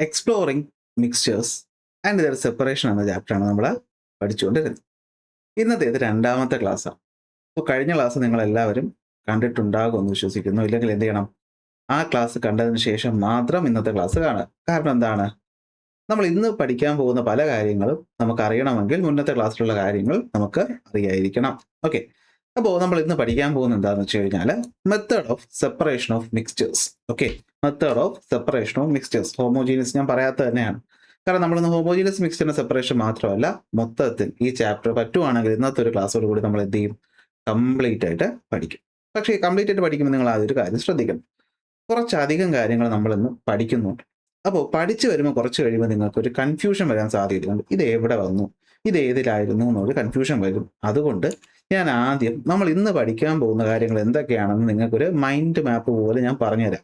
Exploring mixtures and there separation എന്ന ചാപ്റ്ററാണ് നമ്മൾ പഠിച്ചുകൊണ്ടിരുന്നത്. ഇന്നത്തേത് രണ്ടാമത്തെ ക്ലാസ്സാണ്. അപ്പോൾ കഴിഞ്ഞ ക്ലാസ് നിങ്ങളെല്ലാവരും കണ്ടിട്ടുണ്ടാകുമെന്ന് വിശ്വസിക്കുന്നു. ഇല്ലെങ്കിൽ എന്ത് ചെയ്യണം, ആ ക്ലാസ് കണ്ടതിന് ശേഷം മാത്രം ഇന്നത്തെ ക്ലാസ് കാണുക. കാരണം എന്താണ്, നമ്മൾ ഇന്ന് പഠിക്കാൻ പോകുന്ന പല കാര്യങ്ങളും നമുക്ക് അറിയണമെങ്കിൽ മുന്നത്തെ ക്ലാസ്സിലുള്ള കാര്യങ്ങൾ നമുക്ക് അറിയായിരിക്കണം. ഓക്കെ, അപ്പോൾ നമ്മൾ ഇന്ന് പഠിക്കാൻ പോകുന്ന എന്താണെന്ന് വെച്ച് കഴിഞ്ഞാൽ method of separation of mixtures. Okay, method of separation of mixtures. Homogeneous ഞാൻ പറയാത്തത് തന്നെയാണ്. കാരണം നമ്മളിന്ന് ഹോമോജീനിയസ് മിക്സ്ചറിന്റെ സെപ്പറേഷൻ മാത്രമല്ല, മൊത്തത്തിൽ ഈ ചാപ്റ്റർ പറ്റുവാണെങ്കിൽ ഇന്നത്തെ ഒരു ക്ലാസ്സോട് കൂടി നമ്മൾ എന്ത് ചെയ്യും, കംപ്ലീറ്റ് ആയിട്ട് പഠിക്കും. പക്ഷേ കംപ്ലീറ്റ് ആയിട്ട് പഠിക്കുമ്പോൾ നിങ്ങൾ ആദ്യം ഒരു കാര്യം ശ്രദ്ധിക്കണം. കുറച്ചധികം കാര്യങ്ങൾ നമ്മളിന്ന് പഠിക്കുന്നുണ്ട്. അപ്പോൾ പഠിച്ചു വരുമ്പോൾ കുറച്ച് കഴിയുമ്പോൾ നിങ്ങൾക്ക് ഒരു കൺഫ്യൂഷൻ വരാൻ സാധ്യതയുണ്ട്. ഇത് എവിടെ വന്നു, ഇത് ഏതിലായിരുന്നു എന്നൊരു കൺഫ്യൂഷൻ വരും. അതുകൊണ്ട് ഞാൻ ആദ്യം നമ്മൾ ഇന്ന് പഠിക്കാൻ പോകുന്ന കാര്യങ്ങൾ എന്തൊക്കെയാണെന്ന് നിങ്ങൾക്കൊരു മൈൻഡ് മാപ്പ് പോലെ ഞാൻ പറഞ്ഞുതരാം.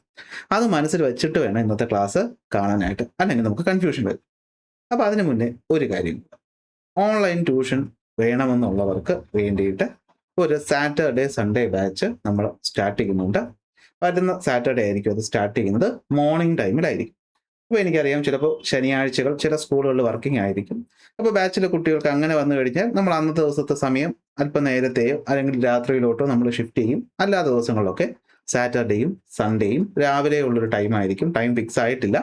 അത് മനസ്സിൽ വെച്ചിട്ട് വേണം ഇന്നത്തെ ക്ലാസ് കാണാനായിട്ട്, അല്ലെങ്കിൽ നമുക്ക് കൺഫ്യൂഷൻ വരും. അപ്പോൾ അതിന് മുന്നേ ഒരു കാര്യം, ഓൺലൈൻ ട്യൂഷൻ വേണമെന്നുള്ളവർക്ക് വേണ്ടിയിട്ട് ഒരു സാറ്റർഡേ സൺഡേ ബാച്ച് നമ്മൾ സ്റ്റാർട്ട് ചെയ്യുന്നുണ്ട്. വരുന്ന സാറ്റർഡേ ആയിരിക്കും അത് സ്റ്റാർട്ട് ചെയ്യുന്നത്, മോർണിംഗ് ടൈമിലായിരിക്കും. അപ്പോൾ എനിക്കറിയാം ചിലപ്പോൾ ശനിയാഴ്ചകൾ ചില സ്കൂളുകളിൽ വർക്കിംഗ് ആയിരിക്കും. അപ്പോൾ ബാച്ചിലെ കുട്ടികൾക്ക് അങ്ങനെ വന്നു കഴിഞ്ഞാൽ നമ്മൾ അന്നത്തെ ദിവസത്തെ സമയം അല്പം നേരത്തെയോ അല്ലെങ്കിൽ രാത്രിയിലോട്ടോ നമ്മൾ ഷിഫ്റ്റ് ചെയ്യും. അല്ലാത്ത ദിവസങ്ങളിലൊക്കെ സാറ്റർഡേയും സൺഡേയും രാവിലെ ഉള്ളൊരു ടൈം ആയിരിക്കും. ടൈം ഫിക്സ് ആയിട്ടില്ല,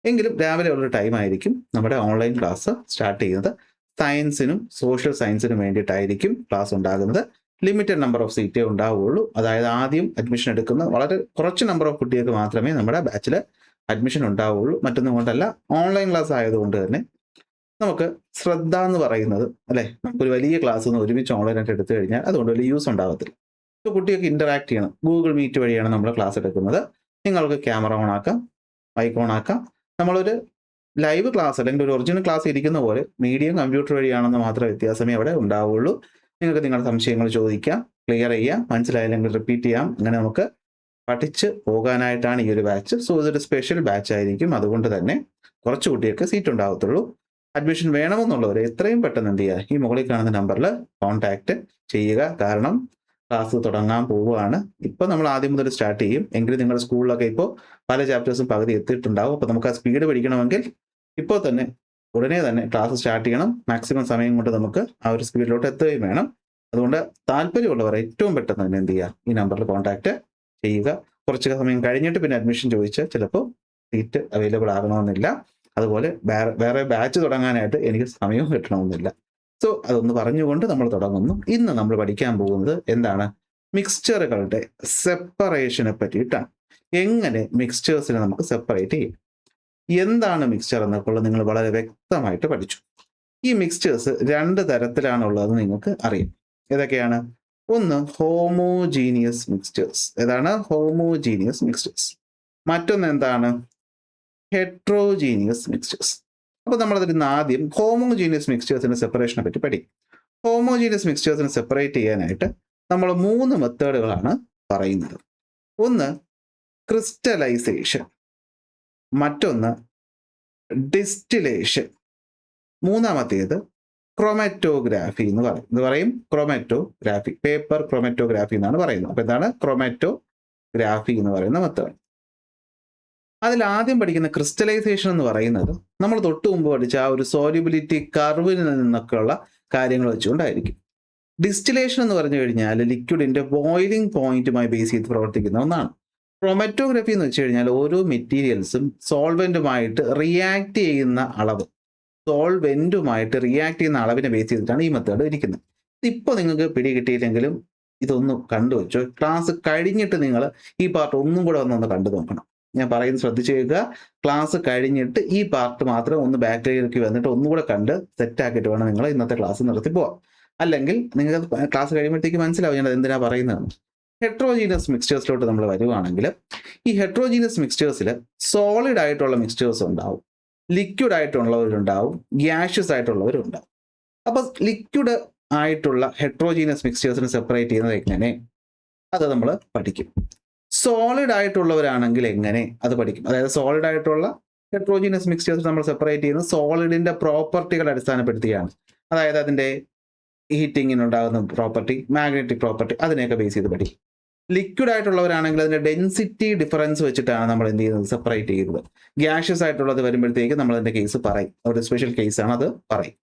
എങ്കിലും രാവിലെ ഉള്ളൊരു ടൈം ആയിരിക്കും നമ്മുടെ ഓൺലൈൻ ക്ലാസ് സ്റ്റാർട്ട് ചെയ്യുന്നത്. സയൻസിനും സോഷ്യൽ സയൻസിനും വേണ്ടിയിട്ടായിരിക്കും ക്ലാസ് ഉണ്ടാകുന്നത്. ലിമിറ്റഡ് നമ്പർ ഓഫ് സീറ്റേ ഉണ്ടാവുകയുള്ളൂ. അതായത് ആദ്യം അഡ്മിഷൻ എടുക്കുന്ന വളരെ കുറച്ച് നമ്പർ ഓഫ് കുട്ടികൾക്ക് മാത്രമേ നമ്മുടെ ബാച്ചിൽ അഡ്മിഷൻ ഉണ്ടാവുകയുള്ളൂ. മറ്റൊന്നും കൊണ്ടല്ല, ഓൺലൈൻ ക്ലാസ് ആയതുകൊണ്ട് തന്നെ നമുക്ക് ശ്രദ്ധ എന്ന് പറയുന്നത്, അല്ലേ, നമുക്കൊരു വലിയ ക്ലാസ് ഒന്ന് ഒരുമിച്ച് ഓൺലൈനായിട്ട് എടുത്തു കഴിഞ്ഞാൽ അതുകൊണ്ട് വലിയ യൂസ് ഉണ്ടാകത്തില്ല. ഇപ്പോൾ കുട്ടികൾക്ക് ഇന്ററാക്ട് ചെയ്യണം. ഗൂഗിൾ മീറ്റ് വഴിയാണ് നമ്മൾ ക്ലാസ് എടുക്കുന്നത്. നിങ്ങൾക്ക് ക്യാമറ ഓൺ ആക്കാം, മൈക്ക് ഓൺ ആക്കാം. നമ്മളൊരു ലൈവ് ക്ലാസ് അല്ലെങ്കിൽ ഒരു ഒറിജിനൽ ക്ലാസ് ഇരിക്കുന്ന പോലെ മീഡിയം കമ്പ്യൂട്ടർ വഴിയാണെന്ന് മാത്രം വ്യത്യാസമേ അവിടെ ഉണ്ടാവുകയുള്ളൂ. നിങ്ങൾക്ക് നിങ്ങളുടെ സംശയങ്ങൾ ചോദിക്കാം, ക്ലിയർ ചെയ്യാം, മനസ്സിലായില്ലെങ്കിൽ റിപ്പീറ്റ് ചെയ്യാം. അങ്ങനെ നമുക്ക് പഠിച്ച് പോകാനായിട്ടാണ് ഈ ഒരു ബാച്ച്. സോ ഇതൊരു സ്പെഷ്യൽ ബാച്ച് ആയിരിക്കും. അതുകൊണ്ട് തന്നെ കുറച്ച് കുട്ടികൾക്ക് സീറ്റ് ഉണ്ടാകത്തുള്ളൂ. അഡ്മിഷൻ വേണമെന്നുള്ളവർ എത്രയും പെട്ടെന്ന് എന്ത് ചെയ്യുക, ഈ മുകളിൽ കാണുന്ന നമ്പറിൽ കോൺടാക്ട് ചെയ്യുക. കാരണം ക്ലാസ് തുടങ്ങാൻ പോവുകയാണ്. ഇപ്പം നമ്മൾ ആദ്യം മുതൽ സ്റ്റാർട്ട് ചെയ്യും. എങ്കിലും നിങ്ങളുടെ സ്കൂളിലൊക്കെ ഇപ്പോൾ പല ചാപ്റ്റേഴ്സും പകുതി എത്തിയിട്ടുണ്ടാവും. അപ്പോൾ നമുക്ക് ആ സ്പീഡ് പഠിക്കണമെങ്കിൽ ഇപ്പോൾ തന്നെ ഉടനെ തന്നെ ക്ലാസ് സ്റ്റാർട്ട് ചെയ്യണം. മാക്സിമം സമയം കൊണ്ട് നമുക്ക് ആ ഒരു സ്പീഡിലോട്ട് എത്തുകയും വേണം. അതുകൊണ്ട് താല്പര്യമുള്ളവർ ഏറ്റവും പെട്ടെന്ന് തന്നെ എന്ത് ചെയ്യുക, ഈ നമ്പറിൽ കോൺടാക്ട് ചെയ്യുക. കുറച്ച് സമയം കഴിഞ്ഞിട്ട് പിന്നെ അഡ്മിഷൻ ചോദിച്ച് ചിലപ്പോൾ സീറ്റ് അവൈലബിൾ ആകണമെന്നില്ല. അതുപോലെ വേറെ ബാച്ച് തുടങ്ങാനായിട്ട് എനിക്ക് സമയവും കിട്ടണമെന്നില്ല. സോ അതൊന്ന് പറഞ്ഞുകൊണ്ട് നമ്മൾ തുടങ്ങുന്നു. ഇന്ന് നമ്മൾ പഠിക്കാൻ പോകുന്നത് എന്താണ്, മിക്സ്ചറുകളുടെ സെപ്പറേഷനെ പറ്റിയിട്ടാണ്. എങ്ങനെ മിക്സ്ചേഴ്സിനെ നമുക്ക് സെപ്പറേറ്റ് ചെയ്യും, എന്താണ് മിക്സ്ചർ എന്നൊക്കെ നിങ്ങൾ വളരെ വ്യക്തമായിട്ട് പഠിച്ചു. ഈ മിക്സ്ചേഴ്സ് രണ്ട് തരത്തിലാണുള്ളതെന്ന് നിങ്ങൾക്ക് അറിയാം. ഏതൊക്കെയാണ്? ഒന്ന് ഹോമോജീനിയസ് മിക്സ്ചേഴ്സ്. ഏതാണ് ഹോമോജീനിയസ് മിക്സ്ചേഴ്സ്? മറ്റൊന്ന് എന്താണ്? Heterogeneous mixtures. അപ്പോൾ നമ്മളതിൽ നിന്ന് ആദ്യം ഹോമോജീനിയസ് മിക്സ്ചേഴ്സിന്റെ സെപ്പറേഷനെ പറ്റി പഠിക്കും. ഹോമോജീനിയസ് മിക്സ്ചേഴ്സിനെ സെപ്പറേറ്റ് ചെയ്യാനായിട്ട് നമ്മൾ 3 മെത്തേഡുകളാണ് പറയുന്നത്. ഒന്ന് ക്രിസ്റ്റലൈസേഷൻ, മറ്റൊന്ന് ഡിസ്റ്റിലേഷൻ, മൂന്നാമത്തേത് ക്രോമാറ്റോഗ്രാഫി എന്ന് പറയും. ഇത് പറയും ക്രോമാറ്റോഗ്രാഫി, പേപ്പർ ക്രോമാറ്റോഗ്രാഫി എന്നാണ് പറയുന്നത്. അപ്പോൾ എന്താണ് ക്രോമാറ്റോഗ്രാഫി എന്ന് പറയുന്ന മെത്തേഡ്? അതിൽ ആദ്യം പഠിക്കുന്ന ക്രിസ്റ്റലൈസേഷൻ എന്ന് പറയുന്നത് നമ്മൾ തൊട്ട് മുമ്പ് പഠിച്ച ആ ഒരു സോല്യൂബിലിറ്റി കർവിൽ നിന്നൊക്കെയുള്ള കാര്യങ്ങൾ വെച്ചുകൊണ്ടായിരിക്കും. ഡിസ്റ്റിലേഷൻ എന്ന് പറഞ്ഞു കഴിഞ്ഞാൽ ലിക്വിഡിന്റെ ബോയിലിംഗ് പോയിന്റുമായി ബേസ് ചെയ്ത് പ്രവർത്തിക്കുന്ന ഒന്നാണ്. ക്രോമാറ്റോഗ്രാഫി എന്ന് വെച്ച് കഴിഞ്ഞാൽ ഓരോ മെറ്റീരിയൽസും സോൾവെന്റുമായിട്ട് റിയാക്ട് ചെയ്യുന്ന അളവ്, അളവിനെ ബേസ് ചെയ്തിട്ടാണ് ഈ മെത്തേഡ് ഇരിക്കുന്നത്. ഇതിപ്പോൾ നിങ്ങൾക്ക് പിടി കിട്ടിയില്ലെങ്കിലും ഇതൊന്ന് കണ്ടുവെച്ചോ. ക്ലാസ് കഴിഞ്ഞിട്ട് നിങ്ങൾ ഈ പാർട്ട് ഒന്നും കൂടെ ഒന്ന് കണ്ടു നോക്കണം. ഞാൻ പറയുന്നത് ശ്രദ്ധിച്ചു കേൾക്കുക. ക്ലാസ് കഴിഞ്ഞിട്ട് ഈ പാർട്ട് മാത്രം ഒന്ന് ബാക്കിലേക്ക് വന്നിട്ട് ഒന്നുകൂടെ കണ്ട് സെറ്റാക്കിയിട്ട് വേണം നിങ്ങൾ ഇന്നത്തെ ക്ലാസ് നിർത്തി പോവാം. അല്ലെങ്കിൽ നിങ്ങൾക്ക് ക്ലാസ് കഴിയുമ്പോഴത്തേക്ക് മനസ്സിലാവും ഞാൻ എന്തിനാ പറയുന്നതെന്ന്. ഹെട്രോജീനിയസ് മിക്സ്ചേഴ്സിലോട്ട് നമ്മൾ വരുവാണെങ്കിൽ, ഈ ഹെട്രോജീനിയസ് മിക്സ്ചേഴ്സിൽ സോളിഡ് ആയിട്ടുള്ള മിക്സ്ചേഴ്സ് ഉണ്ടാവും, ലിക്വിഡ് ആയിട്ടുള്ളവരുണ്ടാവും, ഗ്യാഷ്യസ് ആയിട്ടുള്ളവരുണ്ടാവും. അപ്പോൾ ലിക്വിഡ് ആയിട്ടുള്ള ഹെട്രോജീനിയസ് മിക്സ്ചേഴ്സിനെ സെപ്പറേറ്റ് ചെയ്യുന്നത് എങ്ങനെ, അത് നമ്മൾ പഠിക്കും. സോളിഡ് ആയിട്ടുള്ളവരാണെങ്കിൽ എങ്ങനെ, അത് പഠിക്കും. അതായത് സോളിഡ് ആയിട്ടുള്ള ഹെട്രോജീനിയസ് മിക്സ്ചേഴ്സ് നമ്മൾ സെപ്പറേറ്റ് ചെയ്യുന്നത് സോളിഡിന്റെ പ്രോപ്പർട്ടികൾ അടിസ്ഥാനപ്പെടുത്തിയാണ്. അതായത് അതിന്റെ ഹീറ്റിങ്ങിനുണ്ടാകുന്ന പ്രോപ്പർട്ടി, മാഗ്നറ്റിക് പ്രോപ്പർട്ടി, അതിനെയൊക്കെ ബേസ് ചെയ്ത് പഠിക്കും. ലിക്വിഡ് ആയിട്ടുള്ളവരാണെങ്കിൽ അതിന്റെ ഡെൻസിറ്റി ഡിഫറൻസ് വെച്ചിട്ടാണ് നമ്മൾ എന്ത് ചെയ്യുന്നത്, സെപ്പറേറ്റ് ചെയ്യുന്നത്. ഗ്യാഷ്യസ് ആയിട്ടുള്ളത് വരുമ്പോഴത്തേക്ക് നമ്മൾ അതിന്റെ കേസ് പറയും, ഒരു സ്പെഷ്യൽ കേസാണ്, അത് പറയും.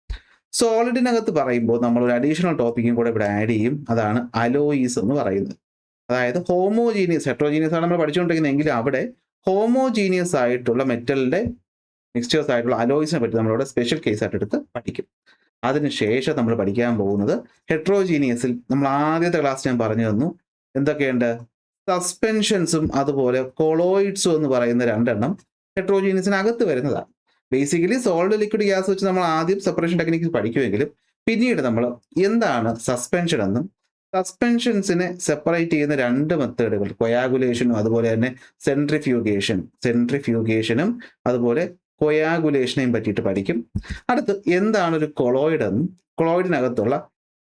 സോളിഡിനകത്ത് പറയുമ്പോൾ നമ്മൾ ഒരു അഡീഷണൽ ടോപ്പിക്കും കൂടെ ഇവിടെ ആഡ് ചെയ്യും, അതാണ് അലോയീസ് എന്ന് പറയുന്നത്. അതായത് ഹോമോജീനിയസ്, ഹെട്രോജീനിയസ് ആണ് നമ്മൾ പഠിച്ചുകൊണ്ടിരിക്കുന്നതെങ്കിൽ അവിടെ ഹോമോജീനിയസ് ആയിട്ടുള്ള മെറ്റലിന്റെ മിക്സ്ചേഴ്സ് ആയിട്ടുള്ള അലോയ്സിനെ പറ്റി നമ്മളിവിടെ സ്പെഷ്യൽ കേസ് ആയിട്ട് എടുത്ത് പഠിക്കും. അതിനുശേഷം നമ്മൾ പഠിക്കാൻ പോകുന്നത് ഹെട്രോജീനിയസിൽ നമ്മൾ ആദ്യത്തെ ക്ലാസ് ഞാൻ പറഞ്ഞു തന്നു എന്തൊക്കെയുണ്ട്, സസ്പെൻഷൻസും അതുപോലെ കൊളോയിഡ്സും എന്ന് പറയുന്ന രണ്ടെണ്ണം ഹെട്രോജീനിയസിനകത്ത് വരുന്നതാണ്. ബേസിക്കലി സോളിഡ് ലിക്വിഡ് ഗ്യാസ് വെച്ച് നമ്മൾ ആദ്യം സെപ്പറേഷൻ ടെക്നിക്സ് പഠിക്കുമെങ്കിലും പിന്നീട് നമ്മൾ എന്താണ് സസ്പെൻഷൻ എന്നും സസ്പെൻഷൻസിനെ സെപ്പറേറ്റ് ചെയ്യുന്ന രണ്ട് മെത്തേഡുകൾ, കൊയാഗുലേഷനും അതുപോലെ തന്നെ സെൻട്രിഫ്യൂഗേഷനും അതുപോലെ കൊയാഗുലേഷനെയും പറ്റിയിട്ട് പഠിക്കും. അടുത്ത് എന്താണ് ഒരു കൊളോയിഡ് എന്നും കൊളോയിഡിനകത്തുള്ള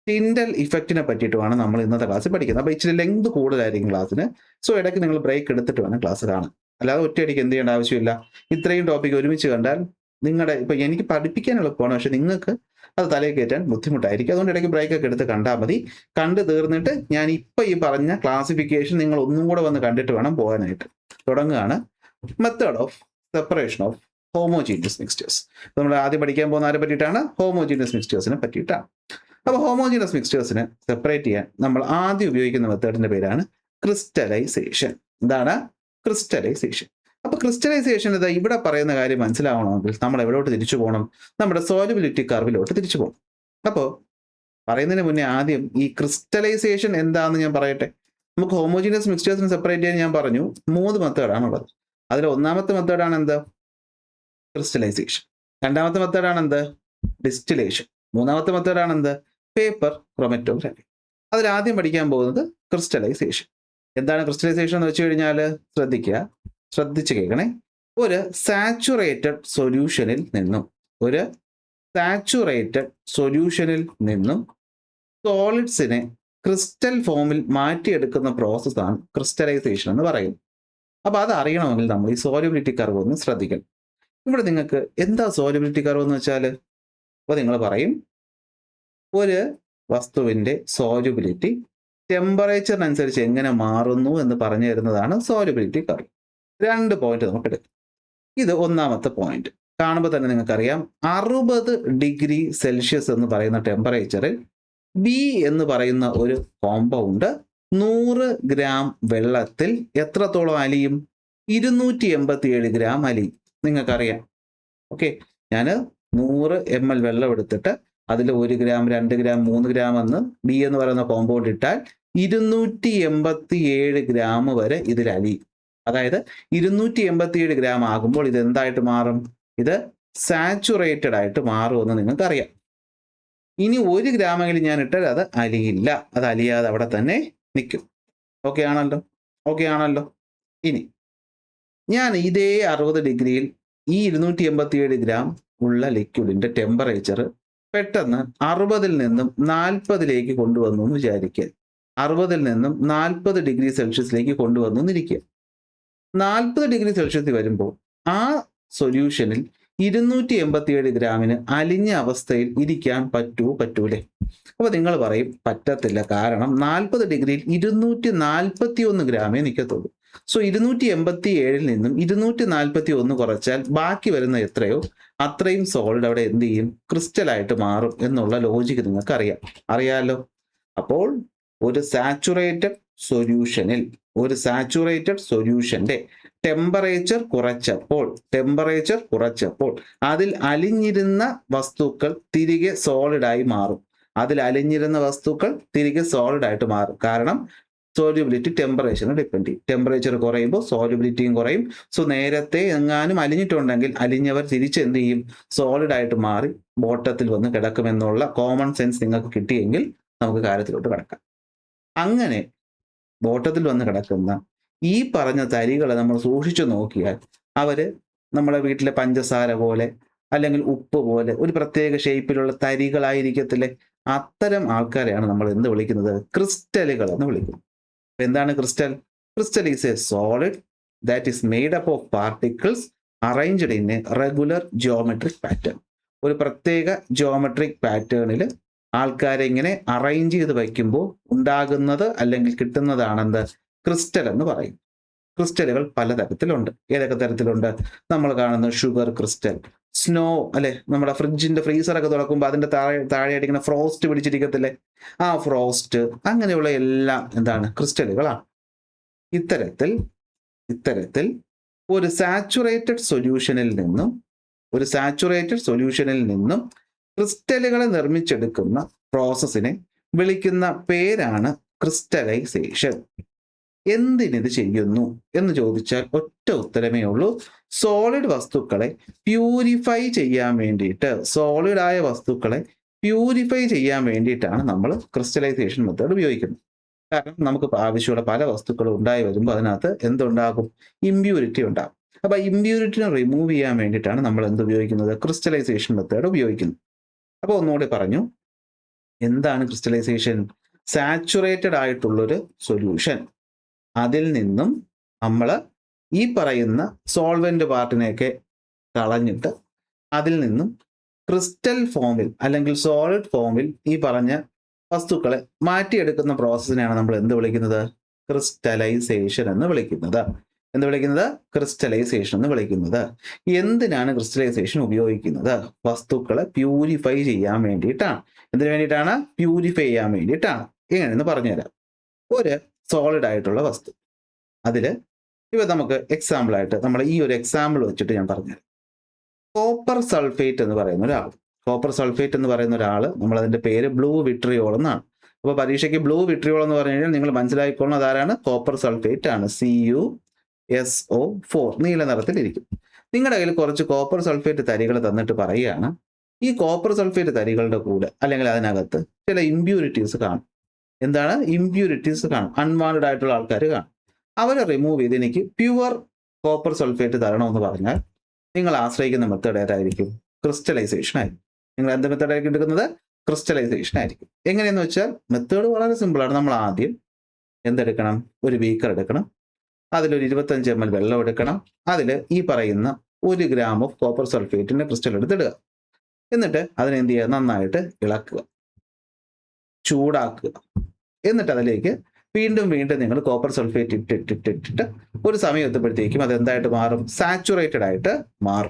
ടിൻഡൽ ഇഫക്റ്റിനെ പറ്റിയിട്ടുമാണ് നമ്മൾ ഇന്നത്തെ ക്ലാസ്സിൽ പഠിക്കുന്നത്. അപ്പോൾ ഇച്ചിരി ലെങ്ത് കൂടുതലായിരിക്കും ക്ലാസ്സിന്. സോ ഇടയ്ക്ക് നിങ്ങൾ ബ്രേക്ക് എടുത്തിട്ട് വേണം ക്ലാസ് കാണാൻ, അല്ലാതെ ഒറ്റയടിക്ക് എന്ത് ചെയ്യേണ്ട ആവശ്യമില്ല. ഇത്രയും ടോപ്പിക് ഒരുമിച്ച് കണ്ടാൽ നിങ്ങളുടെ ഇപ്പം എനിക്ക് പഠിപ്പിക്കാൻ എളുപ്പമാണ്, പക്ഷെ നിങ്ങൾക്ക് അത് തലയിൽ കയറ്റാൻ ബുദ്ധിമുട്ടായിരിക്കും. അതുകൊണ്ട് ഇടയ്ക്ക് ബ്രേക്ക് ഒക്കെ എടുത്ത് കണ്ടാൽ മതി. കണ്ടു തീർന്നിട്ട് ഞാൻ ഇപ്പം ഈ പറഞ്ഞ ക്ലാസിഫിക്കേഷൻ നിങ്ങൾ ഒന്നും കൂടെ വന്ന് കണ്ടിട്ട് വേണം പോകാനായിട്ട്. തുടങ്ങുകയാണ്. Method of separation of homogeneous mixtures. നമ്മൾ ആദ്യം പഠിക്കാൻ പോകുന്ന ആരെ പറ്റിയിട്ടാണ്, ഹോമോജീനിയസ് മിക്സ്ചേഴ്സിനെ പറ്റിയിട്ടാണ്. അപ്പോൾ ഹോമോജീനിയസ് മിക്സ്ചേഴ്സിനെ സെപ്പറേറ്റ് ചെയ്യാൻ നമ്മൾ ആദ്യം ഉപയോഗിക്കുന്ന മെത്തേഡിന്റെ പേരാണ് ക്രിസ്റ്റലൈസേഷൻ. എന്താണ് ക്രിസ്റ്റലൈസേഷൻ? അപ്പൊ ക്രിസ്റ്റലൈസേഷൻ ഇതാ ഇവിടെ പറയുന്ന കാര്യം മനസ്സിലാവണമെങ്കിൽ നമ്മൾ എവിടോട്ട് തിരിച്ചു പോകണം, നമ്മുടെ സോലുബിലിറ്റി കർവിലോട്ട് തിരിച്ചു പോകണം. അപ്പോൾ പറയുന്നതിന് മുന്നേ ആദ്യം ഈ ക്രിസ്റ്റലൈസേഷൻ എന്താണെന്ന് ഞാൻ പറയട്ടെ. നമുക്ക് ഹോമോജീനിയസ് മിക്സ്ചേഴ്സിനെ സെപ്പറേറ്റ് ചെയ്യാൻ ഞാൻ പറഞ്ഞു 3 മെത്തേഡാണുള്ളത്. അതിൽ ഒന്നാമത്തെ മെത്തേഡാണ് എന്ത്, ക്രിസ്റ്റലൈസേഷൻ. രണ്ടാമത്തെ മെത്തേഡാണ് എന്ത്, ഡിസ്റ്റിലേഷൻ. മൂന്നാമത്തെ മെത്തേഡാണ് എന്ത്, പേപ്പർ ക്രോമറ്റോഗ്രാഫി. അതിലാദ്യം പഠിക്കാൻ പോകുന്നത് ക്രിസ്റ്റലൈസേഷൻ. എന്താണ് ക്രിസ്റ്റലൈസേഷൻ എന്ന് വെച്ച് കഴിഞ്ഞാൽ ശ്രദ്ധിച്ച് കേൾക്കണേ. ഒരു സാച്ചുറേറ്റഡ് സൊല്യൂഷനിൽ നിന്നും സോളിഡ്സിനെ ക്രിസ്റ്റൽ ഫോമിൽ മാറ്റിയെടുക്കുന്ന പ്രോസസ്സാണ് ക്രിസ്റ്റലൈസേഷൻ എന്ന് പറയുന്നത്. അപ്പോൾ അത് അറിയണമെങ്കിൽ നമ്മൾ ഈ സോല്യൂബിലിറ്റി കർവ് ഒന്ന് ശ്രദ്ധിക്കണം. ഇവിടെ നിങ്ങൾക്ക് എന്താ സോല്യൂബിലിറ്റി കർവ് എന്ന് വെച്ചാൽ, അപ്പോൾ നിങ്ങൾ പറയും ഒരു വസ്തുവിൻ്റെ സോല്യൂബിലിറ്റി ടെമ്പറേച്ചറിനനുസരിച്ച് എങ്ങനെ മാറുന്നു എന്ന് പറഞ്ഞു തരുന്നതാണ് സോല്യൂബിലിറ്റി കർവ്. 2 പോയിന്റ് നമുക്ക് എടുക്കാം. ഇത് ഒന്നാമത്തെ പോയിന്റ് കാണുമ്പോൾ തന്നെ നിങ്ങൾക്കറിയാം 60 ഡിഗ്രി സെൽഷ്യസ് എന്ന് പറയുന്ന ടെമ്പറേച്ചറിൽ ബി എന്ന് പറയുന്ന ഒരു കോമ്പൗണ്ട് 100 ഗ്രാം വെള്ളത്തിൽ എത്രത്തോളം അലിയും, 287 ഗ്രാം അലിയും. നിങ്ങൾക്കറിയാം. ഓക്കെ, ഞാൻ 100 ml വെള്ളം എടുത്തിട്ട് അതിൽ 1 ഗ്രാം 2 ഗ്രാം 3 ഗ്രാം എന്ന് ബി എന്ന് പറയുന്ന കോമ്പൗണ്ട് ഇട്ടാൽ 287 ഗ്രാം വരെ ഇതിൽ അലിയും. അതായത് 287 ഗ്രാം ആകുമ്പോൾ ഇത് എന്തായിട്ട് മാറും, ഇത് സാച്ചുറേറ്റഡ് ആയിട്ട് മാറുമെന്ന് നിങ്ങൾക്കറിയാം. ഇനി 1 ഗ്രാമെങ്കിലും ഞാൻ ഇട്ടാൽ അത് അലിയില്ല, അത് അലിയാതെ അവിടെ തന്നെ നിൽക്കും. ഓക്കെ ആണല്ലോ. ഇനി ഞാൻ ഇതേ 60 ഡിഗ്രിയിൽ ഈ 287 ഗ്രാം ഉള്ള ലിക്വിഡിന്റെ ടെമ്പറേച്ചർ പെട്ടെന്ന് 60-ൽ നിന്നും 40-ലേക്ക് കൊണ്ടുവന്നു എന്ന് വിചാരിക്കുക. 60-ൽ നിന്നും 40 ഡിഗ്രി സെൽഷ്യസിലേക്ക് കൊണ്ടുവന്നു എന്നിരിക്കുക. 40 ഡിഗ്രി സെൽഷ്യസിൽ വരുമ്പോൾ ആ സൊല്യൂഷനിൽ 287 ഗ്രാമിന് അലിഞ്ഞ അവസ്ഥയിൽ ഇരിക്കാൻ പറ്റൂലേ? അപ്പോൾ നിങ്ങൾ പറയും പറ്റത്തില്ല, കാരണം 40 ഡിഗ്രിയിൽ 241 ഗ്രാമേ നിൽക്കത്തുള്ളൂ. സോ 287-ൽ നിന്നും 241 കുറച്ചാൽ ബാക്കി വരുന്ന എത്രയോ അത്രയും സോളിഡ് അവിടെ എന്ത് ചെയ്യും, ക്രിസ്റ്റലായിട്ട് മാറും എന്നുള്ള ലോജിക്ക് നിങ്ങൾക്ക് അറിയാമല്ലോ. അപ്പോൾ ഒരു സാച്ചുറേറ്റഡ് സൊല്യൂഷന്റെ ടെമ്പറേച്ചർ കുറച്ചപ്പോൾ അതിൽ അലിഞ്ഞിരുന്ന വസ്തുക്കൾ തിരികെ സോളിഡായി മാറും. കാരണം സോല്യൂബിലിറ്റി ടെമ്പറേച്ചറിനെ ഡിപ്പെൻഡ് ചെയ്യും. ടെമ്പറേച്ചർ കുറയുമ്പോൾ സോല്യൂബിലിറ്റിയും കുറയും. സോ നേരത്തെ എങ്ങാനും അലിഞ്ഞിട്ടുണ്ടെങ്കിൽ അലിഞ്ഞവർ തിരിച്ച് എന്ത് ചെയ്യും, സോളിഡായിട്ട് മാറി ബോട്ടത്തിൽ വന്ന് കിടക്കുമെന്നുള്ള കോമൺ സെൻസ് നിങ്ങൾക്ക് കിട്ടിയെങ്കിൽ നമുക്ക് കാര്യത്തിലോട്ട് കിടക്കാം. അങ്ങനെ ബോട്ടത്തിൽ വന്ന് കിടക്കുന്ന ഈ പറഞ്ഞ തരികളെ നമ്മൾ സൂക്ഷിച്ചു നോക്കിയാൽ അവർ നമ്മുടെ വീട്ടിലെ പഞ്ചസാര പോലെ അല്ലെങ്കിൽ ഉപ്പ് പോലെ ഒരു പ്രത്യേക ഷേപ്പിലുള്ള തരികളായിരിക്കത്തില്ലേ? അത്തരം ആൾക്കാരെയാണ് നമ്മൾ എന്ത് വിളിക്കുന്നത്, ക്രിസ്റ്റലുകൾ എന്ന് വിളിക്കുന്നത്. എന്താണ് crystal? Crystal is A solid that is made up of particles arranged in A regular geometric pattern. ഒരു പ്രത്യേക ജിയോമെട്രിക് പാറ്റേണിൽ ആൾക്കാരെ ഇങ്ങനെ അറേഞ്ച് ചെയ്ത് വയ്ക്കുമ്പോൾ ഉണ്ടാകുന്നത് അല്ലെങ്കിൽ കിട്ടുന്നതാണെന്ത്, ക്രിസ്റ്റൽ എന്ന് പറയും. ക്രിസ്റ്റലുകൾ പലതരത്തിലുണ്ട്. ഏതൊക്കെ തരത്തിലുണ്ട്? നമ്മൾ കാണുന്ന ഷുഗർ ക്രിസ്റ്റൽ, സ്നോ അല്ലെ, നമ്മുടെ ഫ്രിഡ്ജിന്റെ ഫ്രീസറൊക്കെ തുറക്കുമ്പോൾ അതിന്റെ താഴെയായിട്ട് ഇങ്ങനെ ഫ്രോസ്റ്റ് പിടിച്ചിരിക്കത്തില്ലേ, ആ ഫ്രോസ്റ്റ്, അങ്ങനെയുള്ള എല്ലാം എന്താണ്? ക്രിസ്റ്റലുകളാണ്. ഇത്തരത്തിൽ ഒരു സാച്ചുറേറ്റഡ് സൊല്യൂഷനിൽ നിന്നും ക്രിസ്റ്റലുകളെ നിർമ്മിച്ചെടുക്കുന്ന പ്രോസസ്സിനെ വിളിക്കുന്ന പേരാണ് ക്രിസ്റ്റലൈസേഷൻ. എന്തിനിത് ചെയ്യുന്നു എന്ന് ചോദിച്ചാൽ ഒറ്റ ഉത്തരമേ ഉള്ളൂ. സോളിഡ് വസ്തുക്കളെ പ്യൂരിഫൈ ചെയ്യാൻ വേണ്ടിയിട്ട്, സോളിഡായ വസ്തുക്കളെ പ്യൂരിഫൈ ചെയ്യാൻ വേണ്ടിയിട്ടാണ് നമ്മൾ ക്രിസ്റ്റലൈസേഷൻ മെത്തേഡ് ഉപയോഗിക്കുന്നത്. കാരണം നമുക്ക് ആവശ്യമുള്ള പല വസ്തുക്കളും ഉണ്ടായി വരുമ്പോൾ അതിനകത്ത് എന്തുണ്ടാകും? ഇമ്പ്യൂരിറ്റി ഉണ്ടാകും. അപ്പൊ ഇമ്പ്യൂരിറ്റിനെ റിമൂവ് ചെയ്യാൻ വേണ്ടിയിട്ടാണ് നമ്മൾ എന്ത് ഉപയോഗിക്കുന്നത്? ക്രിസ്റ്റലൈസേഷൻ മെത്തേഡ് ഉപയോഗിക്കുന്നത്. അപ്പോൾ ഒന്നുകൂടി പറഞ്ഞു, എന്താണ് ക്രിസ്റ്റലൈസേഷൻ? സാച്ചുറേറ്റഡ് ആയിട്ടുള്ളൊരു സൊല്യൂഷൻ, അതിൽ നിന്നും നമ്മൾ ഈ പറയുന്ന സോൾവെന്റ് പാർട്ടിനെയൊക്കെ കളഞ്ഞിട്ട് അതിൽ നിന്നും ക്രിസ്റ്റൽ ഫോമിൽ അല്ലെങ്കിൽ സോളിഡ് ഫോമിൽ ഈ പറഞ്ഞ വസ്തുക്കളെ മാറ്റിയെടുക്കുന്ന പ്രോസസ്സിനെയാണ് നമ്മൾ എന്ത് വിളിക്കുന്നത്? ക്രിസ്റ്റലൈസേഷൻ എന്ന് വിളിക്കുന്നത്. ക്രിസ്റ്റലൈസേഷൻ എന്ന് വിളിക്കുന്നത്. എന്തിനാണ് ക്രിസ്റ്റലൈസേഷൻ ഉപയോഗിക്കുന്നത്? വസ്തുക്കളെ പ്യൂരിഫൈ ചെയ്യാൻ വേണ്ടിയിട്ടാണ്. എന്തിനു വേണ്ടിയിട്ടാണ്? പ്യൂരിഫൈ ചെയ്യാൻ വേണ്ടിയിട്ടാണ്. എങ്ങനെയെന്ന് പറഞ്ഞുതരാം. ഒരു സോളിഡ് ആയിട്ടുള്ള വസ്തു, അതിൽ ഇവ നമുക്ക് എക്സാമ്പിളായിട്ട് നമ്മൾ ഈ ഒരു എക്സാമ്പിൾ വെച്ചിട്ട് ഞാൻ പറഞ്ഞുതരാം. കോപ്പർ സൾഫേറ്റ് എന്ന് പറയുന്ന ഒരാൾ നമ്മൾ അതിന്റെ പേര് ബ്ലൂ വിട്രിയോൾ എന്നാണ്. അപ്പോൾ പരീക്ഷയ്ക്ക് ബ്ലൂ വിട്രിയോൾ എന്ന് പറഞ്ഞു കഴിഞ്ഞാൽ നിങ്ങൾ മനസ്സിലാക്കിക്കൊള്ളുന്നത് ആരാണ്? കോപ്പർ സൾഫേറ്റ് ആണ്. CuSO4 നീല നിറത്തിലിരിക്കും. നിങ്ങളുടെ കയ്യിൽ കുറച്ച് കോപ്പർ സൾഫേറ്റ് തരികൾ തന്നിട്ട് പറയുകയാണ്, ഈ കോപ്പർ സൾഫേറ്റ് തരികളുടെ കൂടെ അല്ലെങ്കിൽ അതിനകത്ത് ചില ഇമ്പ്യൂരിറ്റീസ് കാണും. എന്താണ്? ഇമ്പ്യൂരിറ്റീസ് കാണും. അൺവാണ്ടഡ് ആയിട്ടുള്ള ആൾക്കാർ കാണും. അവരെ റിമൂവ് ചെയ്ത് എനിക്ക് പ്യുവർ കോപ്പർ സൾഫേറ്റ് തരണമെന്ന് പറഞ്ഞാൽ നിങ്ങൾ ആശ്രയിക്കുന്ന മെത്തേഡ് ഏതായിരിക്കും? ക്രിസ്റ്റലൈസേഷൻ ആയിരിക്കും. നിങ്ങൾ എന്ത് മെത്തേഡായിരിക്കും എടുക്കുന്നത്? ക്രിസ്റ്റലൈസേഷൻ ആയിരിക്കും. എങ്ങനെയെന്ന് വെച്ചാൽ മെത്തേഡ് വളരെ സിമ്പിളാണ്. നമ്മൾ ആദ്യം എന്തെടുക്കണം? ഒരു ബീക്കർ എടുക്കണം. അതിലൊരു 25 ml വെള്ളം എടുക്കണം. അതിൽ ഈ പറയുന്ന 1 gram ഓഫ് കോപ്പർ സൾഫേറ്റിന്റെ ക്രിസ്റ്റൽ എടുത്തിടുക. എന്നിട്ട് അതിനെന്ത് ചെയ്യുക? നന്നായിട്ട് ഇളക്കുക, ചൂടാക്കുക. എന്നിട്ട് അതിലേക്ക് വീണ്ടും വീണ്ടും നിങ്ങൾ കോപ്പർ സൾഫേറ്റ് ഇട്ടിട്ട് ഒരു സമയം എത്തുമ്പോഴത്തേക്കും അത് എന്തായിട്ട് മാറും? സാച്ചുറേറ്റഡ് ആയിട്ട് മാറും.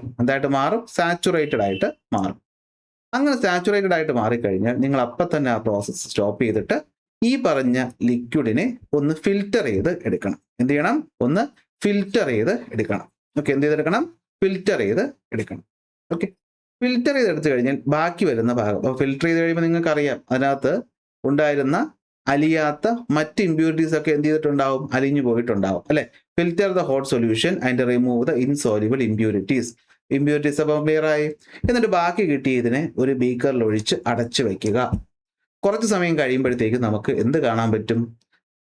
അങ്ങനെ സാച്ചുറേറ്റഡ് ആയിട്ട് മാറിക്കഴിഞ്ഞാൽ നിങ്ങൾ അപ്പം തന്നെ ആ പ്രോസസ്സ് സ്റ്റോപ്പ് ചെയ്തിട്ട് ഈ പറഞ്ഞ ലിക്വിഡിനെ ഒന്ന് ഫിൽറ്റർ ചെയ്ത് എടുക്കണം. എന്ത് ചെയ്യണം? ഒന്ന് ഫിൽറ്റർ ചെയ്ത് എടുക്കണം. ഓക്കെ, എന്ത് ചെയ്തെടുക്കണം? ഫിൽറ്റർ ചെയ്ത് എടുക്കണം. ഓക്കെ, ഫിൽറ്റർ ചെയ്തെടുത്തു കഴിഞ്ഞാൽ ബാക്കി വരുന്ന ഭാഗം, ഫിൽറ്റർ ചെയ്ത് കഴിയുമ്പോൾ നിങ്ങൾക്ക് അറിയാം അതിനകത്ത് ഉണ്ടായിരുന്ന അലിയാത്ത മറ്റ് ഇമ്പ്യൂരിറ്റീസ് ഒക്കെ എന്ത് ചെയ്തിട്ടുണ്ടാവും? അലിഞ്ഞു പോയിട്ടുണ്ടാവും അല്ലെ? Filter the hot solution and remove the insoluble impurities അപ്പം ക്ലിയർ ആയി. എന്നിട്ട് ബാക്കി കിട്ടിയതിനെ ഒരു ബീക്കറിൽ ഒഴിച്ച് അടച്ചു വെക്കുക. കുറച്ച് സമയം കഴിയുമ്പോഴത്തേക്ക് നമുക്ക് എന്ത് കാണാൻ പറ്റും?